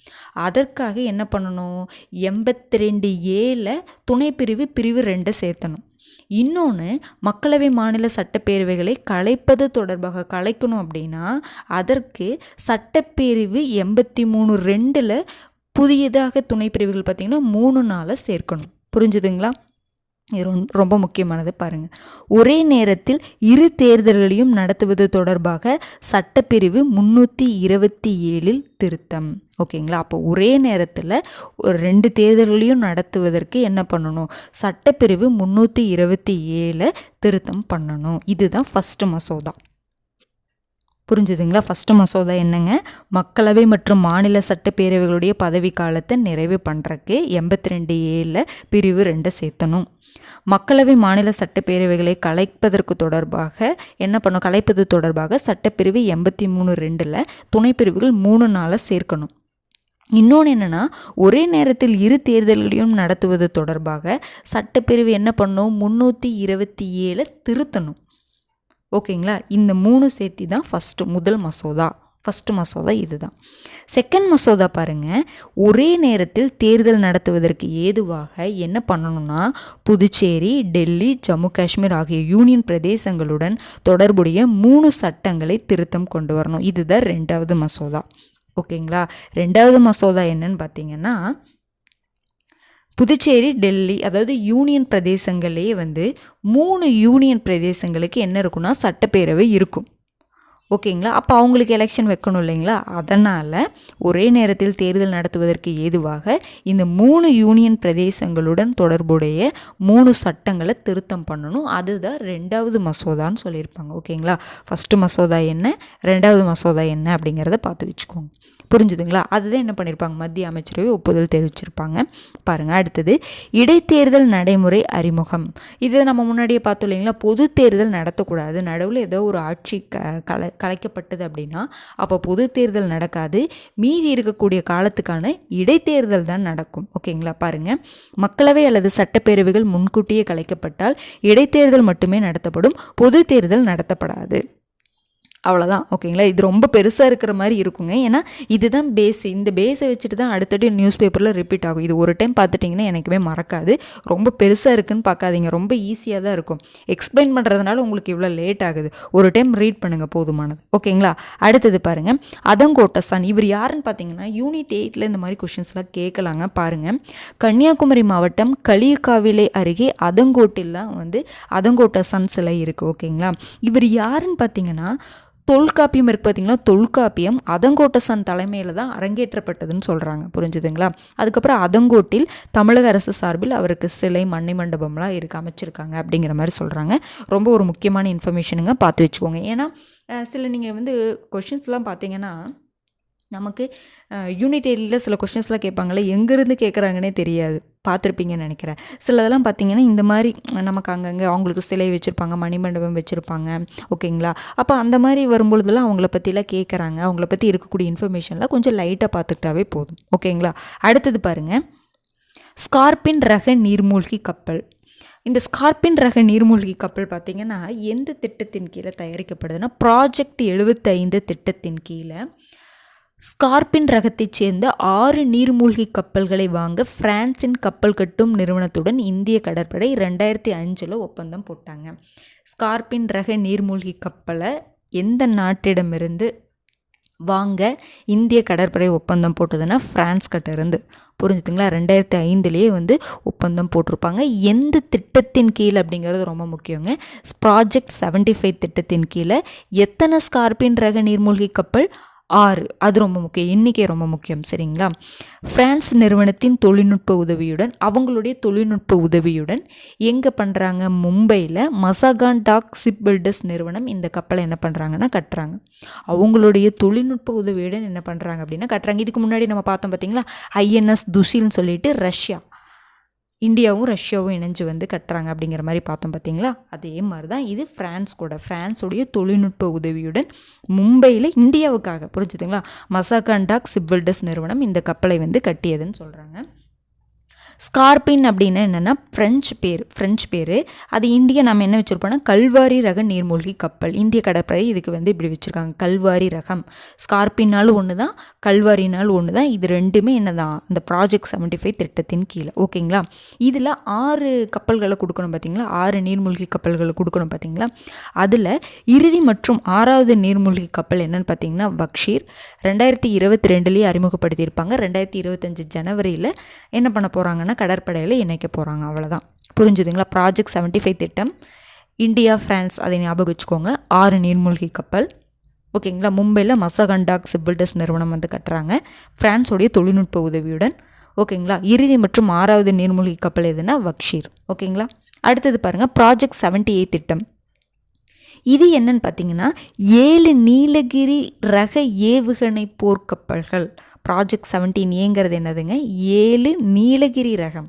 அதற்காக என்ன பண்ணணும், 82A துணைப்பிரிவு பிரிவு 2 சேர்த்தணும். இன்னொன்று மக்களவை மாநில சட்டப்பேரவைகளை கலைப்பது தொடர்பாக கலைக்கணும் அப்படின்னா அதற்கு சட்டப்பிரிவு 83(2) புதியதாக துணைப்பிரிவுகள் பார்த்திங்கன்னா 3-4 சேர்க்கணும். புரிஞ்சுதுங்களா. இது ரொம்ப முக்கியமானது பாருங்கள். ஒரே நேரத்தில் இரு தேர்தல்களையும் நடத்துவது தொடர்பாக சட்டப்பிரிவு 327 திருத்தம். ஓகேங்களா. அப்போ ஒரே நேரத்தில் 2 தேர்தல்களையும் நடத்துவதற்கு என்ன பண்ணணும், சட்டப்பிரிவு 327 திருத்தம் பண்ணணும். இதுதான் ஃபஸ்ட்டு மசோதா. புரிஞ்சுதுங்களா. ஃபஸ்ட்டு மசோதா என்னங்க, மக்களவை மற்றும் மாநில சட்டப்பேரவைகளுடைய பதவி காலத்தை நிறைவு பண்ணுறக்கு 82A பிரிவு 2 சேர்த்தணும். மக்களவை மாநில சட்டப்பேரவைகளை கலைப்பது தொடர்பாக சட்டப்பிரிவு 83(2) துணைப்பிரிவுகள் 3-4 சேர்க்கணும். இன்னொன்று என்னென்னா ஒரே நேரத்தில் இரு தேர்தல்களையும் நடத்துவது தொடர்பாக சட்டப்பிரிவு என்ன பண்ணணும், 327 திருத்தணும். ஓகேங்களா. இந்த 3 சேர்த்தி தான் ஃபஸ்ட்டு மசோதா இதுதான். செகண்ட் மசோதா பாருங்கள், ஒரே நேரத்தில் தேர்தல் நடத்துவதற்கு ஏதுவாக என்ன பண்ணணும்னா புதுச்சேரி, டெல்லி, ஜம்மு காஷ்மீர் ஆகிய யூனியன் பிரதேசங்களுடன் தொடர்புடைய 3 சட்டங்களை திருத்தம் கொண்டு வரணும். இதுதான் 2வது மசோதா. ஓகேங்களா. 2வது மசோதா என்னன்னு பார்த்தீங்கன்னா புதுச்சேரி, டெல்லி அதாவது யூனியன் பிரதேசங்களே வந்து 3 யூனியன் பிரதேசங்களுக்கு என்ன இருக்குன்னா சட்டப்பேரவை இருக்கும். ஓகேங்களா. அப்போ அவங்களுக்கு எலெக்ஷன் வைக்கணும் இல்லைங்களா. அதனால் ஒரே நேரத்தில் தேர்தல் நடத்துவதற்கு ஏதுவாக இந்த 3 யூனியன் பிரதேசங்களுடன் தொடர்புடைய 3 சட்டங்களை திருத்தம் பண்ணணும். அதுதான் 2வது மசோதான்னு சொல்லியிருப்பாங்க. ஓகேங்களா. ஃபஸ்ட்டு மசோதா என்ன, 2வது மசோதா என்ன அப்படிங்கிறத பார்த்து வச்சுக்கோங்க. புரிஞ்சுதுங்களா. அதுதான் என்ன பண்ணியிருப்பாங்க, மத்திய அமைச்சரவை ஒப்புதல் தெரிவிச்சிருப்பாங்க. பாருங்கள். அடுத்தது இடைத்தேர்தல் நடைமுறை அறிமுகம். இது நம்ம முன்னாடியே பார்த்தோம் இல்லைங்களா. பொது தேர்தல் நடத்தக்கூடாது, நடுவில் ஏதோ ஒரு ஆட்சி கலைக்கப்பட்டது அப்படின்னா அப்போ பொது தேர்தல் நடக்காது, மீதி இருக்கக்கூடிய காலத்துக்கான இடைத்தேர்தல் தான் நடக்கும். ஓகேங்களா. பாருங்கள், மக்களவை அல்லது சட்டப்பேரவைகள் முன்கூட்டியே கலைக்கப்பட்டால் இடைத்தேர்தல் மட்டுமே நடத்தப்படும், பொது தேர்தல் நடத்தப்படாது. அவ்வளோதான். ஓகேங்களா, இது ரொம்ப பெருசாக இருக்கிற மாதிரி இருக்குங்க. ஏன்னா இதுதான் பேஸ். இந்த பேஸை வச்சுட்டு தான் அடுத்தடுத்து நியூஸ் பேப்பரில் ரிப்பீட் ஆகும். இது ஒரு டைம் பார்த்துட்டிங்கன்னா எனக்குமே மறக்காது. ரொம்ப பெருசாக இருக்குதுன்னு பார்க்காதீங்க, ரொம்ப ஈஸியாக தான் இருக்கும். எக்ஸ்பிளைன் பண்ணுறதுனால உங்களுக்கு இவ்வளோ லேட் ஆகுது. ஒரு டைம் ரீட் பண்ணுங்கள், போதுமானது. ஓகேங்களா. அடுத்தது பாருங்கள், அதங்கோட்டசான். இவர் யாருன்னு பார்த்தீங்கன்னா யூனிட் 8ல் இந்த மாதிரி கொஷின்ஸ்லாம் கேட்கலாங்க. பாருங்கள், கன்னியாகுமரி மாவட்டம் களியக்காவிலை அருகே அதங்கோட்டிலாம் அதங்கோட்டசான் சிலை இருக்குது. ஓகேங்களா. இவர் யாருன்னு பார்த்தீங்கன்னா தொல்காப்பியம் இருக்குது பார்த்தீங்களா, தொல்காப்பியம் அதங்கோட்டசான் தலைமையில் தான் அரங்கேற்றப்பட்டதுன்னு சொல்கிறாங்க. புரிஞ்சுதுங்களா. அதுக்கப்புறம் அதங்கோட்டில் தமிழக அரசு சார்பில் அவருக்கு சிலை மண்ணை மண்டபம்லாம் அமைச்சிருக்காங்க அப்படிங்கிற மாதிரி சொல்கிறாங்க. ரொம்ப ஒரு முக்கியமான இன்ஃபர்மேஷனுங்க, பார்த்து வச்சுக்கோங்க. ஏன்னா சில நீங்கள் கொஷின்ஸ்லாம் பார்த்தீங்கன்னா நமக்கு யூனிட் 8ல் சில கொஷின்ஸ்லாம் கேட்பாங்களே, எங்கேருந்து கேட்குறாங்கன்னே தெரியாது. பார்த்துருப்பீங்கன்னு நினைக்கிறேன். சிலதெல்லாம் பார்த்தீங்கன்னா இந்த மாதிரி நமக்கு அங்கங்கே அவங்களுக்கு சிலை வச்சுருப்பாங்க, மணிமண்டபம் வச்சுருப்பாங்க. ஓகேங்களா. அப்போ அந்த மாதிரி வரும்பொழுதுலாம் அவங்கள பற்றிலாம் கேட்குறாங்க. அவங்கள பற்றி இருக்கக்கூடிய இன்ஃபர்மேஷன்லாம் கொஞ்சம் லைட்டாக பார்த்துக்கிட்டாவே போதும். ஓகேங்களா. அடுத்தது பாருங்கள், ஸ்கார்பின் ரக நீர்மூழ்கி கப்பல். இந்த ஸ்கார்பின் ரக நீர்மூழ்கி கப்பல் பார்த்திங்கன்னா எந்த திட்டத்தின் கீழே தயாரிக்கப்படுதுன்னா ப்ராஜெக்ட் 75 திட்டத்தின் கீழே ஸ்கார்பின் ரகத்தைச் சேர்ந்த 6 நீர்மூழ்கி கப்பல்களை வாங்க பிரான்சின் கப்பல் கட்டும் நிறுவனத்துடன் இந்திய கடற்படை 2005 ஒப்பந்தம் போட்டாங்க. ஸ்கார்பின் ரக நீர்மூழ்கி கப்பலை எந்த நாட்டிடமிருந்து வாங்க இந்திய கடற்படை ஒப்பந்தம் போட்டதுன்னா பிரான்ஸ் கிட்ட இருந்து. புரிஞ்சுதுங்களா. 2005 ஒப்பந்தம் போட்டிருப்பாங்க. எந்த திட்டத்தின் கீழே அப்படிங்கிறது ரொம்ப முக்கியங்க. ப்ராஜெக்ட் 75 திட்டத்தின் கீழே எத்தனை ஸ்கார்பின் ரக நீர்மூழ்கி கப்பல்? 6. அது ரொம்ப முக்கியம், எண்ணிக்கை ரொம்ப முக்கியம். சரிங்களா. பிரான்ஸ் நிறுவனத்தின் தொழில்நுட்ப உதவியுடன், அவங்களுடைய தொழில்நுட்ப உதவியுடன் எங்கே பண்ணுறாங்க? மும்பையில் மசாகான் டாக் ஷிப் பில்டர்ஸ் நிறுவனம் இந்த கப்பலை என்ன பண்ணுறாங்கன்னா கட்டுறாங்க. அவங்களுடைய தொழில்நுட்ப உதவியுடன் என்ன பண்ணுறாங்க அப்படின்னா கட்டுறாங்க. இதுக்கு முன்னாடி நம்ம பார்த்தோம் பார்த்தீங்களா, INS துஷில்னு சொல்லிட்டு ரஷ்யா, இந்தியாவும் ரஷ்யாவும் இணைஞ்சு கட்டுறாங்க அப்படிங்கிற மாதிரி பார்த்தோம் பார்த்தீங்களா. அதே மாதிரி தான் இது ஃப்ரான்ஸோடைய தொழில்நுட்ப உதவியுடன் மும்பையில் இந்தியாவுக்காக, புரிஞ்சுதுங்களா, மசாகான் டாக் ஷிப் பில்டர்ஸ் நிறுவனம் இந்த கப்பலை கட்டியதுன்னு சொல்கிறாங்க. ஸ்கார்பின் அப்படின்னா என்னென்னா ஃப்ரெஞ்சு பேர். அது இந்தியா நம்ம என்ன வச்சுருப்போம்னா கல்வாரி ரக நீர்மூழ்கி கப்பல். இந்திய கடற்படை இதுக்கு இப்படி வச்சுருக்காங்க, கல்வாரி ரகம். ஸ்கார்பின்னாலும் ஒன்று தான், கல்வாரினாலும் ஒன்று தான். இது ரெண்டுமே என்ன தான் அந்த ப்ராஜெக்ட் 75 திட்டத்தின் கீழே. ஓகேங்களா. இதில் 6 கப்பல்களை கொடுக்கணும் பார்த்தீங்களா, 6 நீர்மூழ்கி கப்பல்களை கொடுக்கணும் பார்த்தீங்களா. அதில் இறுதி மற்றும் 6வது நீர்மூழ்கி கப்பல் என்னென்னு பார்த்தீங்கன்னா பக்ஷீர். 2022 அறிமுகப்படுத்தியிருப்பாங்க. 2025 ஜனவரியில் என்ன பண்ண போகிறாங்கன்னா கடற்படையில் இணைக்க போகிறாங்க. அவ்வளோதான். புரிஞ்சுதுங்களா. ப்ராஜெக்ட் 75 திட்டம், இந்தியா பிரான்ஸ், அதை ஞாபகம் வச்சுக்கோங்க. 6 நீர்மூழ்கி கப்பல். ஓகேங்களா. மும்பையில் மசாகான் டாக் ஷிப் பில்டர்ஸ் நிறுவனம் கட்டுறாங்க பிரான்ஸோடைய தொழில்நுட்ப உதவியுடன். ஓகேங்களா. இறுதி மற்றும் 6வது நீர்மூழ்கி கப்பல் எதுனா பக்ஷீர். ஓகேங்களா. அடுத்தது பாருங்கள், ப்ராஜெக்ட் 78 திட்டம். இது என்னன்னு பார்த்தீங்கன்னா 7 நீலகிரி ரக ஏவுகணை போர்க்கப்பல்கள். ப்ராஜெக்ட் 17Aங்கிறது என்னதுங்க, 7 நீலகிரி ரகம்.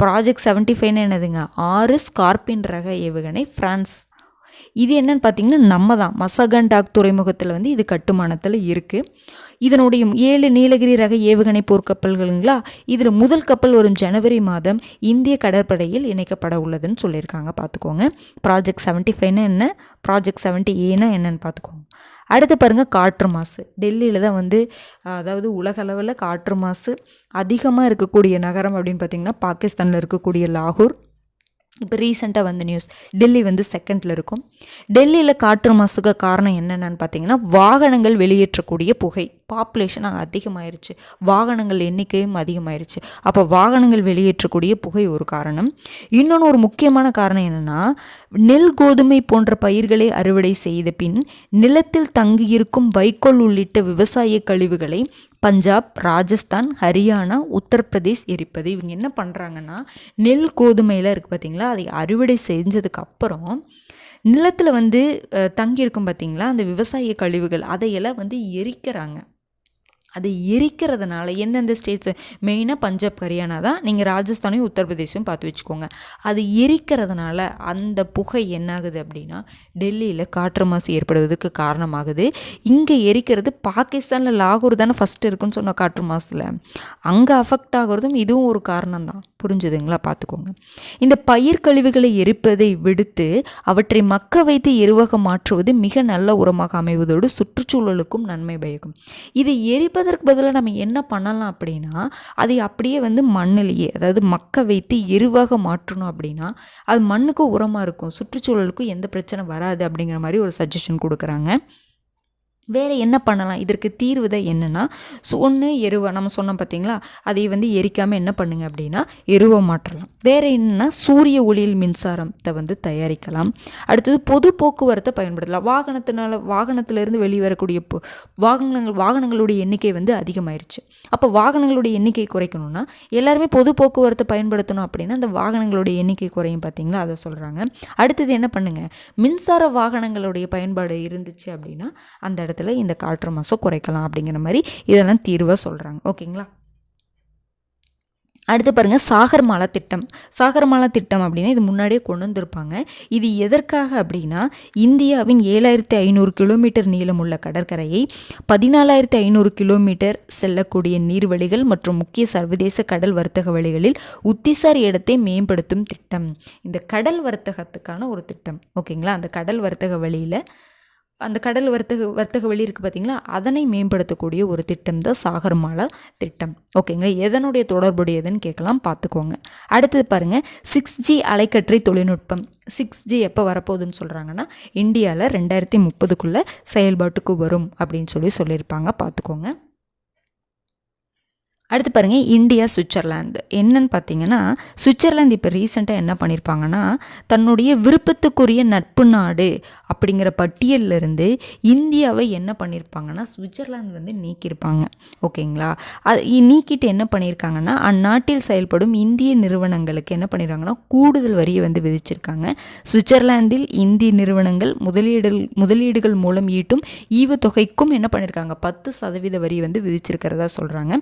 ப்ராஜெக்ட் 75 என்னதுங்க, 6 ஸ்கார்பின் ரக ஏவுகணை பிரான்ஸ். இது என்னன்னு பார்த்தீங்கன்னா நம்ம தான் மசாகான் டாக் துறைமுகத்தில் இது கட்டுமானத்தில் இருக்குது. இதனுடைய 7 நீலகிரி ரக ஏவுகணை போர்க்கப்பல்களுங்களா. இதில் முதல் கப்பல் வரும் ஜனவரி மாதம் இந்திய கடற்படையில் இணைக்கப்பட உள்ளதுன்னு சொல்லியிருக்காங்க. பார்த்துக்கோங்க. ப்ராஜெக்ட் 75 என்ன, ப்ராஜெக்ட் 70Aனா என்னன்னு பார்த்துக்கோங்க. அடுத்து பாருங்கள், காற்று மாசு. டெல்லியில் தான் அதாவது உலகளவில் காற்று மாசு அதிகமாக இருக்கக்கூடிய நகரம் அப்படின்னு பார்த்திங்கன்னா பாகிஸ்தானில் இருக்கக்கூடிய லாகூர். இப்போ ரீசெண்டாக நியூஸ், டெல்லி 2nd இருக்கும். டெல்லியில் காற்று மாசுக்கு காரணம் என்னென்னு பார்த்தீங்கன்னா வாகனங்கள் வெளியேற்றக்கூடிய புகை. பாப்புலேஷன் அங்கே அதிகமாயிருச்சு, வாகனங்கள் எண்ணிக்கையும் அதிகமாயிருச்சு. அப்போ வாகனங்கள் வெளியேற்றக்கூடிய புகை ஒரு காரணம். இன்னொன்று ஒரு முக்கியமான காரணம் என்னென்னா நெல், கோதுமை போன்ற பயிர்களை அறுவடை செய்த பின் நிலத்தில் தங்கியிருக்கும் வைக்கோல் உள்ளிட்ட விவசாய கழிவுகளை பஞ்சாப், ராஜஸ்தான், ஹரியானா, உத்தரப்பிரதேஷ் எரிப்பது. இவங்க என்ன பண்ணுறாங்கன்னா நெல், கோதுமையில் இருக்குது பார்த்தீங்களா, அதை அறுவடை செஞ்சதுக்கப்புறம் நிலத்தில் தங்கியிருக்கும் பார்த்தீங்களா அந்த விவசாய கழிவுகள், அதையெல்லாம் எரிக்கிறாங்க. அதை எரிக்கிறதுனால எந்தெந்த ஸ்டேட்ஸு, மெயினாக பஞ்சாப் ஹரியானா தான், நீங்கள் ராஜஸ்தானையும் உத்தரப்பிரதேசம் பார்த்து வச்சுக்கோங்க. அது எரிக்கிறதுனால அந்த புகை என்னாகுது அப்படின்னா டெல்லியில் காற்று மாசு ஏற்படுவதற்கு காரணமாகுது. இங்கே எரிக்கிறது பாகிஸ்தானில் லாகூர் தானே ஃபஸ்ட்டு இருக்குன்னு சொன்ன காற்று மாசில், அங்கே அஃபெக்ட் ஆகிறதும் இதுவும் ஒரு காரணம் தான். புரிஞ்சுதுங்களா? பார்த்துக்கோங்க. இந்த பயிர் கழிவுகளை எரிப்பதை விடுத்து அவற்றை மக்க வைத்து எருவாக மாற்றுவது மிக நல்ல உரமாக அமைவதோடு சுற்றுச்சூழலுக்கும் நன்மை பயக்கும். இதை எரிப்பதற்கு பதிலாக நம்ம என்ன பண்ணலாம் அப்படின்னா, அதை அப்படியே மண்ணிலேயே, அதாவது மக்க வைத்து எருவாக மாற்றணும் அப்படின்னா அது மண்ணுக்கு உரமாக இருக்கும், சுற்றுச்சூழலுக்கும் எந்த பிரச்சனை வராது அப்படிங்கிற மாதிரி ஒரு சஜஷன் கொடுக்குறாங்க. வேறு என்ன பண்ணலாம்? இதற்கு தீர்வு தான் என்னென்னா, ஒன்று எருவை நம்ம சொன்னோம் பார்த்தீங்களா, அதை எரிக்காமல் என்ன பண்ணுங்க அப்படின்னா எருவை மாற்றலாம். வேறு என்னென்னா சூரிய ஒளியில் மின்சாரத்தை தயாரிக்கலாம். அடுத்தது பொது போக்குவரத்தை பயன்படுத்தலாம். வாகனத்திலிருந்து வெளிவரக்கூடிய வாகனங்களுடைய எண்ணிக்கை அதிகமாயிருச்சு. அப்போ வாகனங்களுடைய எண்ணிக்கை குறைக்கணும்னா எல்லாருமே பொது போக்குவரத்தை பயன்படுத்தணும் அப்படின்னா அந்த வாகனங்களுடைய எண்ணிக்கை குறையும். பார்த்தீங்களா? அதை சொல்கிறாங்க. அடுத்தது என்ன பண்ணுங்க, மின்சார வாகனங்களுடைய பயன்பாடு இருந்துச்சு அப்படின்னா அந்த இடத்துல இந்த காற்று மாசை குறைக்கலாம் அப்படிங்கிற மாதிரி இதெல்லாம் தீர்வாக சொல்கிறாங்க. ஓகேங்களா? அடுத்து பாருங்கள், சாகர்மாலா திட்டம். சாகர்மாலா திட்டம் அப்படின்னா இது முன்னாடியே கொண்டு வந்திருப்பாங்க. இது எதற்காக அப்படின்னா, இந்தியாவின் 7500 கிலோமீட்டர் நீளமுள்ள கடற்கரையை 14500 கிலோமீட்டர் செல்லக்கூடிய நீர்வழிகள் மற்றும் முக்கிய சர்வதேச கடல் வர்த்தக வழிகளில் உத்திசார் இடத்தை மேம்படுத்தும் திட்டம். இந்த கடல் வர்த்தகத்துக்கான ஒரு திட்டம். ஓகேங்களா? அந்த கடல் வர்த்தக வழியில், அந்த கடல் வர்த்தக வழி இருக்குது பார்த்தீங்களா, அதனை மேம்படுத்தக்கூடிய ஒரு திட்டம் தான் சாகர்மாலா திட்டம். ஓகேங்களா? எதனுடைய தொடர்புடையதுன்னு கேட்கலாம், பார்த்துக்கோங்க. அடுத்தது பாருங்கள், 6G அலைக்கற்றை தொழில்நுட்பம். 6G எப்போ வரப்போகுதுன்னு சொல்கிறாங்கன்னா இந்தியாவில் 2030க்குள்ளே செயல்பாட்டுக்கு வரும் அப்படின்னு சொல்லியிருப்பாங்க, பார்த்துக்கோங்க. அடுத்து பாருங்கள், இந்தியா சுவிட்சர்லாந்து. என்னன்னு பார்த்தீங்கன்னா, சுவிட்சர்லாந்து இப்போ ரீசெண்டாக என்ன பண்ணியிருப்பாங்கன்னா, தன்னுடைய விருப்பத்துக்குரிய நட்பு நாடு அப்படிங்கிற பட்டியலிருந்து இந்தியாவை என்ன பண்ணியிருப்பாங்கன்னா சுவிட்சர்லாந்து நீக்கியிருப்பாங்க. ஓகேங்களா? அது நீக்கிட்டு என்ன பண்ணியிருக்காங்கன்னா அந்நாட்டில் செயல்படும் இந்திய நிறுவனங்களுக்கு என்ன பண்ணியிருக்காங்கன்னா கூடுதல் வரியை விதிச்சிருக்காங்க. சுவிட்சர்லாந்தில் இந்திய நிறுவனங்கள் முதலீடுகள் மூலம் ஈட்டும் ஈவுத்தொகைக்கும் என்ன பண்ணியிருக்காங்க 10% வரி விதிச்சிருக்கிறதா சொல்கிறாங்க.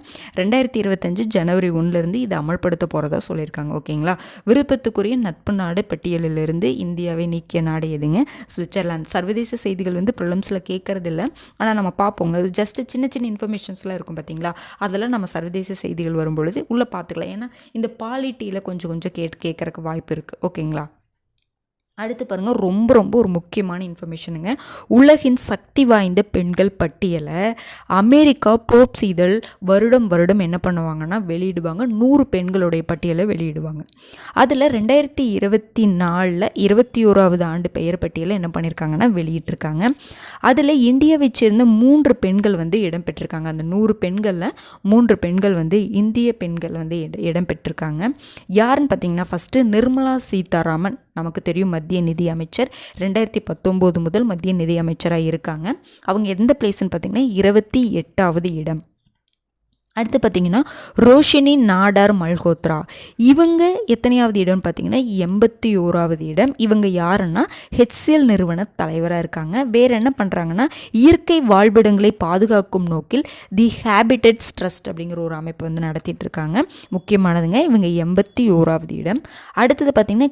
2025 ஜனவரி 1 இதை அமல்படுத்த போகிறதா சொல்லியிருக்காங்க. ஓகேங்களா? விருப்பத்துக்குரிய நட்பு நாடு பட்டியலிலிருந்து இந்தியாவை நீக்கிய நாடு எதுங்க? சுவிட்சர்லாந்து. சர்வதேச செய்திகள் ப்ரிலிம்ஸில் கேட்கறதில்ல, ஆனால் நம்ம பார்ப்போங்க. அது ஜஸ்ட் சின்ன சின்ன இன்ஃபர்மேஷன்ஸ்லாம் இருக்கும் பார்த்தீங்களா, அதெல்லாம் நம்ம சர்வதேச செய்திகள் வரும்பொழுது உள்ளே பார்த்துக்கலாம். ஏன்னா இந்த பாலிட்டியில் கொஞ்சம் கேட்கறக்கு வாய்ப்பு இருக்குது. ஓகேங்களா? அடுத்து பாருங்கள், ரொம்ப ஒரு முக்கியமான இன்ஃபர்மேஷனுங்க. உலகின் சக்தி வாய்ந்த பெண்கள் பட்டியலை அமெரிக்கா போப்ஸ் இதழ் வருடம் என்ன பண்ணுவாங்கன்னா வெளியிடுவாங்க. 100 பெண்களுடைய பட்டியலை வெளியிடுவாங்க. அதில் 2024 21வது ஆண்டு பெயர் பட்டியலை என்ன பண்ணியிருக்காங்கன்னா வெளியிட்டிருக்காங்க. அதில் இந்தியாவை சேர்ந்த 3 பெண்கள் இடம்பெற்றிருக்காங்க. அந்த 100 பெண்களில் 3 பெண்கள் இந்திய பெண்கள் இடம்பெற்றிருக்காங்க. யாருன்னு பார்த்தீங்கன்னா, ஃபஸ்ட்டு நிர்மலா சீதாராமன், நமக்கு தெரியும் மத்திய நிதி அமைச்சர், 2019 முதல் மத்திய நிதி அமைச்சராக இருக்காங்க. அவங்க எந்த பிளேஸ்ன்னு பார்த்தீங்கன்னா 28வது இடம். அடுத்து பார்த்தீங்கன்னா ரோஷினி நாடார் மல்ஹோத்ரா, இவங்க எத்தனையாவது இடம்னு பார்த்தீங்கன்னா 81வது இடம். இவங்க யாருன்னா HCL நிறுவன தலைவராக இருக்காங்க. வேறு என்ன பண்ணுறாங்கன்னா இயற்கை வாழ்விடங்களை பாதுகாக்கும் நோக்கில் தி ஹேபிடட்ஸ் ட்ரஸ்ட் அப்படிங்கிற ஒரு அமைப்பு நடத்திட்டு இருக்காங்க. முக்கியமானதுங்க, இவங்க 81வது இடம். அடுத்தது பார்த்தீங்கன்னா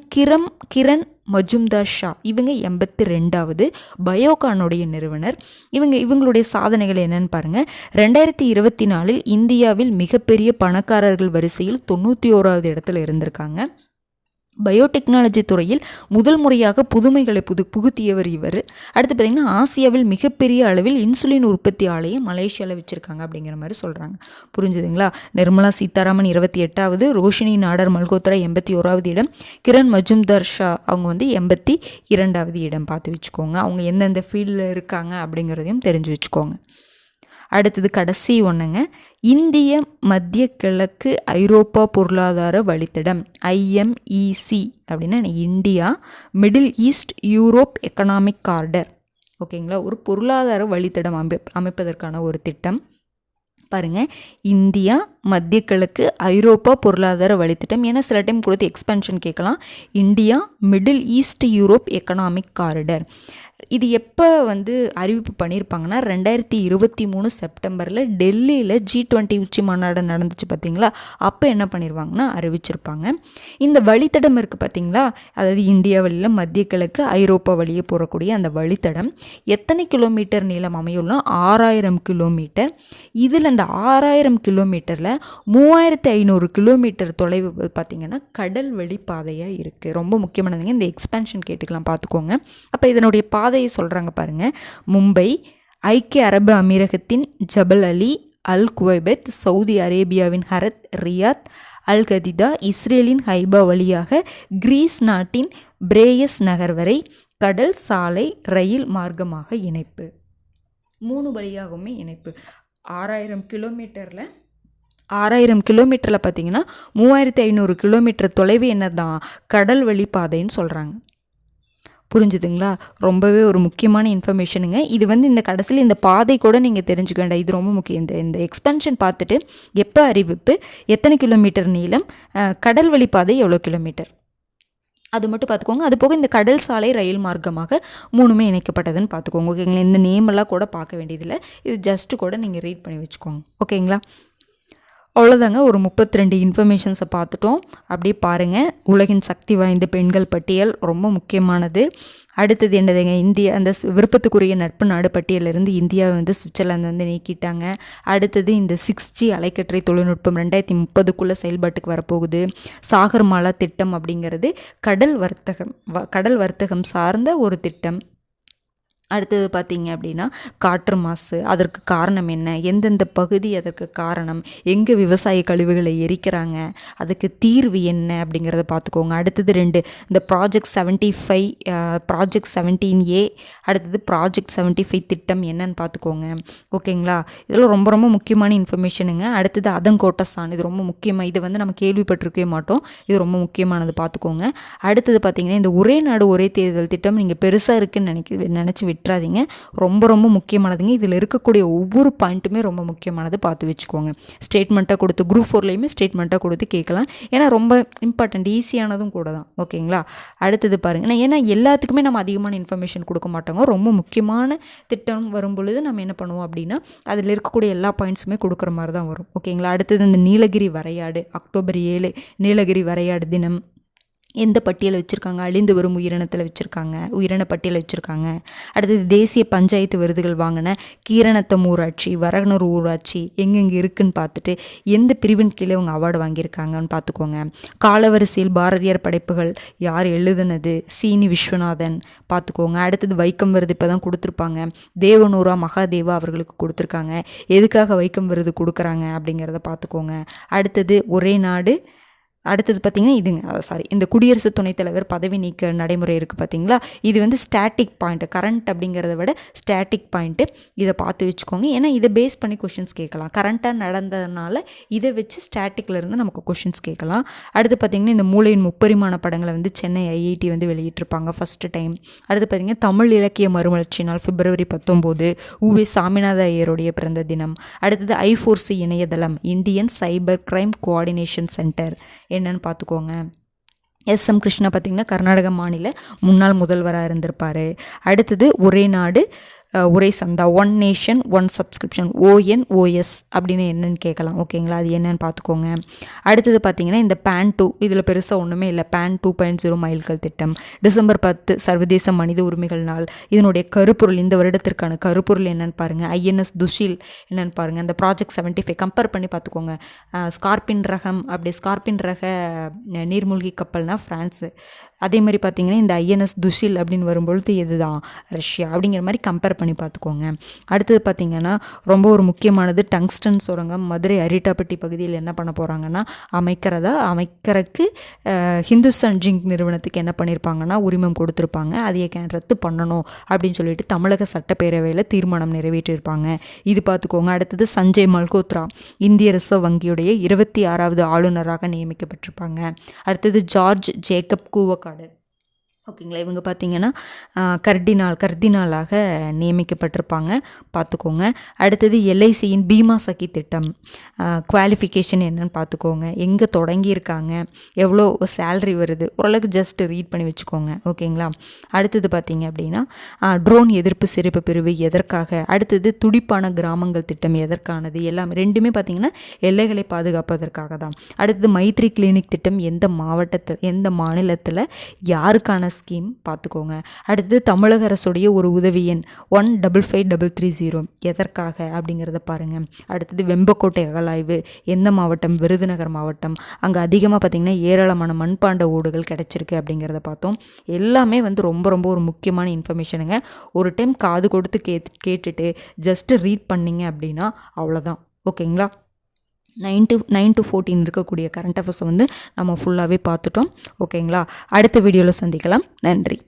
கிரண் மஜும்தார் ஷா, இவங்க 82வது, பயோகானுடைய நிறுவனர். இவங்களுடைய சாதனைகள் என்னன்னு பாருங்கள். 2024 இந்தியாவில் மிகப்பெரிய பணக்காரர்கள் வரிசையில் 91வது இடத்துல இருந்திருக்காங்க. பயோடெக்னாலஜி துறையில் முதல் முறையாக புதுமைகளை புகுத்தியவர் இவர். அடுத்து பார்த்திங்கன்னா ஆசியாவில் மிகப்பெரிய அளவில் இன்சுலின் உற்பத்தி ஆலையை மலேசியாவில் வச்சுருக்காங்க அப்படிங்கிற மாதிரி சொல்கிறாங்க. புரிஞ்சுதுங்களா? நிர்மலா சீதாராமன் 28வது, ரோஷினி நாடார் மல்ஹோத்ரா 81வது இடம், கிரண் மஜும்தார் ஷா அவங்க 82வது இடம். பார்த்து வச்சுக்கோங்க, அவங்க எந்தெந்த ஃபீல்டில் இருக்காங்க அப்படிங்கிறதையும் தெரிஞ்சு வச்சுக்கோங்க. அடுத்தது கடைசி ஒன்றுங்க, இந்திய மத்திய கிழக்கு ஐரோப்பா பொருளாதார வழித்தடம் IMEC அப்படின்னா India Middle East Europe economic corridor. ஓகேங்களா? ஒரு பொருளாதார வழித்தடம் அமைப்பதற்கான ஒரு திட்டம். பாருங்கள், இந்தியா மத்திய கிழக்கு ஐரோப்பா பொருளாதார வழித்திட்டம். ஏன்னா சில டைம் கொடுத்து எக்ஸ்பென்ஷன் கேட்கலாம். India Middle East Europe economic corridor. இது எப்போ வந்து அறிவிப்பு பண்ணியிருப்பாங்கன்னா 2023 செப்டம்பரில் டெல்லியில் G20 உச்சி மாநாடு நடந்துச்சு பார்த்தீங்களா, அப்போ என்ன பண்ணிடுவாங்கன்னா அறிவிச்சிருப்பாங்க. இந்த வழித்தடம் இருக்குது பார்த்தீங்களா, அதாவது இந்தியா வழியில் மத்திய கிழக்கு ஐரோப்பா வழியே போகக்கூடிய அந்த வழித்தடம் எத்தனை கிலோமீட்டர் நீளம் அமையும்னா 6000 கிலோமீட்டர். இதில் அந்த 6000 கிலோமீட்டரில் 3500 கிலோமீட்டர் தொலைவு பார்த்திங்கன்னா கடல் வழி பாதையாக இருக்குது. ரொம்ப முக்கியமானதுங்க, இந்த எக்ஸ்பேன்ஷன் கேட்டுக்கலாம் பார்த்துக்கோங்க. அப்போ இதனுடைய பாதையை சொல்கிறாங்க பாருங்கள். மும்பை, ஐக்கிய அரபு அமீரகத்தின் ஜபல் அலி, அல் குவைபத், சவுதி அரேபியாவின் ஹரத், ரியாத், அல் கதிதா, இஸ்ரேலின் ஹைபா வழியாக கிரீஸ் நாட்டின் பிரேயஸ் நகர் வரை கடல், சாலை, ரயில் மார்க்கமாக இணைப்பு. 3 வழியாகவுமே இணைப்பு. 6000 கிலோமீட்டரில் பார்த்தீங்கன்னா 3500 கிலோமீட்டர் தொலைவு என்னதான் கடல் வழி பாதைன்னு சொல்கிறாங்க. புரிஞ்சுதுங்களா? ரொம்பவே ஒரு முக்கியமான இன்ஃபர்மேஷனுங்க. இது வந்து இந்த கடைசியில் இந்த பாதை கூட நீங்கள் தெரிஞ்சுக்க வேண்டாம், இது ரொம்ப முக்கியம். இந்த எக்ஸ்பென்ஷன் பார்த்துட்டு எப்போ அறிவிப்பு, எத்தனை கிலோமீட்டர் நீளம், கடல் வழி பாதை எவ்வளோ கிலோமீட்டர், அது மட்டும் பார்த்துக்கோங்க. அது போக இந்த கடல் சாலை ரயில் மார்க்கமாக 3மே இணைக்கப்பட்டதுன்னு பார்த்துக்கோங்க. ஓகேங்களா? இந்த நேமெல்லாம் கூட பார்க்க வேண்டியதில்லை, இது ஜஸ்ட்டு கூட நீங்கள் ரீட் பண்ணி வச்சுக்கோங்க. ஓகேங்களா? அவ்வளோதாங்க. ஒரு 32 இன்ஃபர்மேஷன்ஸை பார்த்துட்டோம். அப்படியே பாருங்கள், உலகின் சக்தி வாய்ந்த பெண்கள் பட்டியல் ரொம்ப முக்கியமானது. அடுத்தது என்னதுங்க, இந்தியா அந்த விருப்பத்துக்குரிய நட்பு நாடு பட்டியலிருந்து இந்தியாவை வந்து சுவிட்சர்லாந்து வந்து நீக்கிட்டாங்க. அடுத்தது இந்த 6G அலைக்கற்றை தொழில்நுட்பம் 2030க்குள்ளே செயல்பாட்டுக்கு வரப்போகுது. சாகர்மாலா திட்டம் அப்படிங்கிறது கடல் வர்த்தகம் சார்ந்த ஒரு திட்டம். அடுத்தது பார்த்தீங்க அப்படின்னா காற்று மாசு, அதற்கு காரணம் என்ன, எந்தெந்த பகுதி அதற்கு காரணம், எங்கே விவசாய கழிவுகளை எரிக்கிறாங்க, அதுக்கு தீர்வு என்ன அப்படிங்கிறத பார்த்துக்கோங்க. அடுத்தது 2 இந்த ப்ராஜெக்ட் 75, ப்ராஜெக்ட் 17A, அடுத்தது ப்ராஜெக்ட் 75 திட்டம் என்னன்னு பார்த்துக்கோங்க. ஓகேங்களா? இதெல்லாம் ரொம்ப ரொம்ப முக்கியமான இன்ஃபர்மேஷனுங்க. அடுத்தது அதங்கோட்டசான், இது ரொம்ப முக்கியமாக, இது வந்து நம்ம கேள்விப்பட்டிருக்கவே மாட்டோம், இது ரொம்ப முக்கியமானது பார்த்துக்கோங்க. அடுத்தது பார்த்தீங்கன்னா இந்த ஒரே நாடு ஒரே தேர்தல் திட்டம் நீங்கள் பெருசாக இருக்குன்னு நினச்சி விட்டுறாதீங்க, ரொம்ப ரொம்ப முக்கியமானதுங்க. இதில் இருக்கக்கூடிய ஒவ்வொரு பாயிண்ட்டுமே ரொம்ப முக்கியமானது, பார்த்து வச்சுக்கோங்க. ஸ்டேட்மெண்ட்டாக கொடுத்து குரூப் 4லேயுமே ஸ்டேட்மெண்ட்டாக கொடுத்து கேட்கலாம், ஏன்னா ரொம்ப இம்பார்ட்டண்ட், ஈஸியானதும் கூட தான். ஓகேங்களா? அடுத்தது பாருங்கள், ஏன்னா எல்லாத்துக்குமே நம்ம அதிகமான இன்ஃபர்மேஷன் கொடுக்க மாட்டோங்க. ரொம்ப முக்கியமான திட்டம் வரும் பொழுது நம்ம என்ன பண்ணுவோம் அப்படின்னா அதில் இருக்கக்கூடிய எல்லா பாயிண்ட்ஸுமே கொடுக்குற மாதிரி தான் வரும். ஓகேங்களா? அடுத்தது இந்த நீலகிரி வரையாடு, அக்டோபர் 7 நீலகிரி வரையாடு தினம் எந்த பட்டியலை வச்சுருக்காங்க, அழிந்து வரும் உயிரின பட்டியலை வச்சுருக்காங்க. அடுத்தது தேசிய பஞ்சாயத்து விருதுகள் வாங்கின கீரணத்தம் ஊராட்சி, வரகனூர் ஊராட்சி எங்கெங்கே இருக்குதுன்னு பார்த்துட்டு எந்த பிரிவின் கீழே அவங்க அவார்டு வாங்கியிருக்காங்கன்னு பார்த்துக்கோங்க. காலவரிசையில் பாரதியார் படைப்புகள் யார் எழுதுனது, சீனி விஸ்வநாதன் பார்த்துக்கோங்க. அடுத்தது வைக்கம் விருது இப்போ தான் கொடுத்துருப்பாங்க, தேவனூரா மகாதேவா அவர்களுக்கு கொடுத்துருக்காங்க. எதுக்காக வைக்கம் விருது கொடுக்குறாங்க அப்படிங்கிறத பார்த்துக்கோங்க. அடுத்தது ஒரே நாடு. அடுத்தது பார்த்திங்கன்னா இந்த குடியரசு துணைத் தலைவர் பதவி நீக்க நடைமுறை இருக்குது பார்த்தீங்களா, இது வந்து ஸ்டாட்டிக் பாயிண்ட்டு, கரண்ட் அப்படிங்கிறத விட ஸ்டாட்டிக் பாயிண்ட்டு, இதை பார்த்து வச்சுக்கோங்க. ஏன்னா இதை பேஸ் பண்ணி கொஷின்ஸ் கேட்கலாம், கரண்ட்டாக நடந்ததுனால இதை வச்சு ஸ்டாட்டிக்லேருந்து நமக்கு கொஷின்ஸ் கேட்கலாம். அடுத்து பார்த்திங்கன்னா இந்த மூளையின் முப்பரிமாண படங்களை வந்து சென்னை IIT வந்து வெளியிட்டிருப்பாங்க ஃபஸ்ட்டு டைம். அடுத்து பார்த்திங்கன்னா தமிழ் இலக்கிய மறுமலர்ச்சி நாள் February 19 உவே சாமிநாத ஐயருடைய பிறந்த தினம். அடுத்தது I4C இணையதளம், Indian cyber crime coordination centre என்னன்னு பார்த்துக்கோங்க. SM கிருஷ்ணா பார்த்திங்கன்னா கர்நாடக மாநில முன்னாள் முதல்வராக இருந்திருப்பார். அடுத்தது ஒரே நாடு ஒரே சந்தா, one nation one subscription, ONOS அப்படின்னு என்னென்னு கேட்கலாம். ஓகேங்களா? அது என்னன்னு பார்த்துக்கோங்க. அடுத்தது பார்த்திங்கன்னா இந்த PAN 2, இதில் பெருசாக ஒன்றுமே இல்லை. PAN 2.0 மைல்கல் திட்டம், December 10 சர்வதேச மனித உரிமைகள் நாள். இதனுடைய கருப்பொருள், இந்த வருடத்திற்கான கருப்பொருள் என்னென்னு பாருங்கள். INS துஷில் என்னென்னு பாருங்கள். அந்த ப்ராஜெக்ட் 75 கம்பேர் பண்ணி பார்த்துக்கோங்க. ஸ்கார்பின் ரக நீர்மூழ்கி கப்பல்னால் ஃப்ரான்ஸு. அதே மாதிரி பார்த்திங்கன்னா இந்த INS துஷில் அப்படின்னு வரும்பொழுது இதுதான் ரஷ்யா, அப்படிங்கிற மாதிரி கம்பேர் பண்ணி பார்த்துக்கோங்க. அடுத்தது பார்த்திங்கன்னா ரொம்ப ஒரு முக்கியமானது டங்ஸ்டன் சுரங்கம் மதுரை அரிட்டாப்பட்டி பகுதியில் என்ன பண்ண போகிறாங்கன்னா அமைக்கிறதுக்கு ஹிந்துஸ்தான் ஜிங்க் நிறுவனத்துக்கு என்ன பண்ணியிருப்பாங்கன்னா உரிமம் கொடுத்துருப்பாங்க. அதையே ரத்து பண்ணணும் அப்படின்னு சொல்லிட்டு தமிழக சட்டப்பேரவையில் தீர்மானம் நிறைவேற்றியிருப்பாங்க. இது பார்த்துக்கோங்க. அடுத்தது சஞ்சய் மல்கோத்ரா இந்திய ரிசர்வ் வங்கியுடைய 26வது ஆளுநராக நியமிக்கப்பட்டிருப்பாங்க. அடுத்தது ஜார்ஜ் ஜேக்கப் கூவக்காடு ஓகேங்களா. இவங்க பார்த்தீங்கன்னா கர்தினாலாக நியமிக்கப்பட்டிருப்பாங்க, பார்த்துக்கோங்க. அடுத்தது எல்ஐசியின் பீமா சகி திட்டம் குவாலிஃபிகேஷன் என்னன்னு பார்த்துக்கோங்க. எங்கே தொடங்கியிருக்காங்க, எவ்வளோ சேல்ரி வருது, ஓரளவுக்கு ஜஸ்ட் ரீட் பண்ணி வச்சுக்கோங்க. ஓகேங்களா. அடுத்தது பார்த்தீங்க அப்படின்னா ட்ரோன் எதிர்ப்பு சிறப்பு பிரிவு எதற்காக, அடுத்தது துடிப்பான கிராமங்கள் திட்டம் எதற்கானது, எல்லாம் ரெண்டுமே பார்த்தீங்கன்னா எல்லைகளை பாதுகாப்பதற்காக தான். அடுத்தது மைத்ரி கிளினிக் திட்டம் எந்த மாவட்டத்தில் எந்த மாநிலத்தில் யாருக்கான ஸ்கீம் பார்த்துக்கோங்க. அடுத்தது தமிழக அரசுடைய ஒரு உதவி எண் 155330 எதற்காக அப்படிங்கிறத பாருங்கள். அடுத்தது வெம்பக்கோட்டை அகழாய்வு எந்த மாவட்டம், விருதுநகர் மாவட்டம். அங்கே அதிகமாக பார்த்திங்கன்னா ஏராளமான மண்பாண்ட ஓடுகள் கிடச்சிருக்கு அப்படிங்கிறத பார்த்தோம். எல்லாமே ரொம்ப ரொம்ப ஒரு முக்கியமான இன்ஃபர்மேஷனுங்க. ஒரு டைம் காது கொடுத்து கேட்டுட்டு ஜஸ்ட்டு ரீட் பண்ணிங்க அப்படின்னா அவ்வளோதான். ஓகேங்களா. 9 to 14 இருக்கக்கூடிய கரண்ட் அஃபேர்ஸை நம்ம ஃபுல்லாகவே பார்த்துட்டோம். ஓகேங்களா. அடுத்த வீடியோவில் சந்திக்கலாம். நன்றி.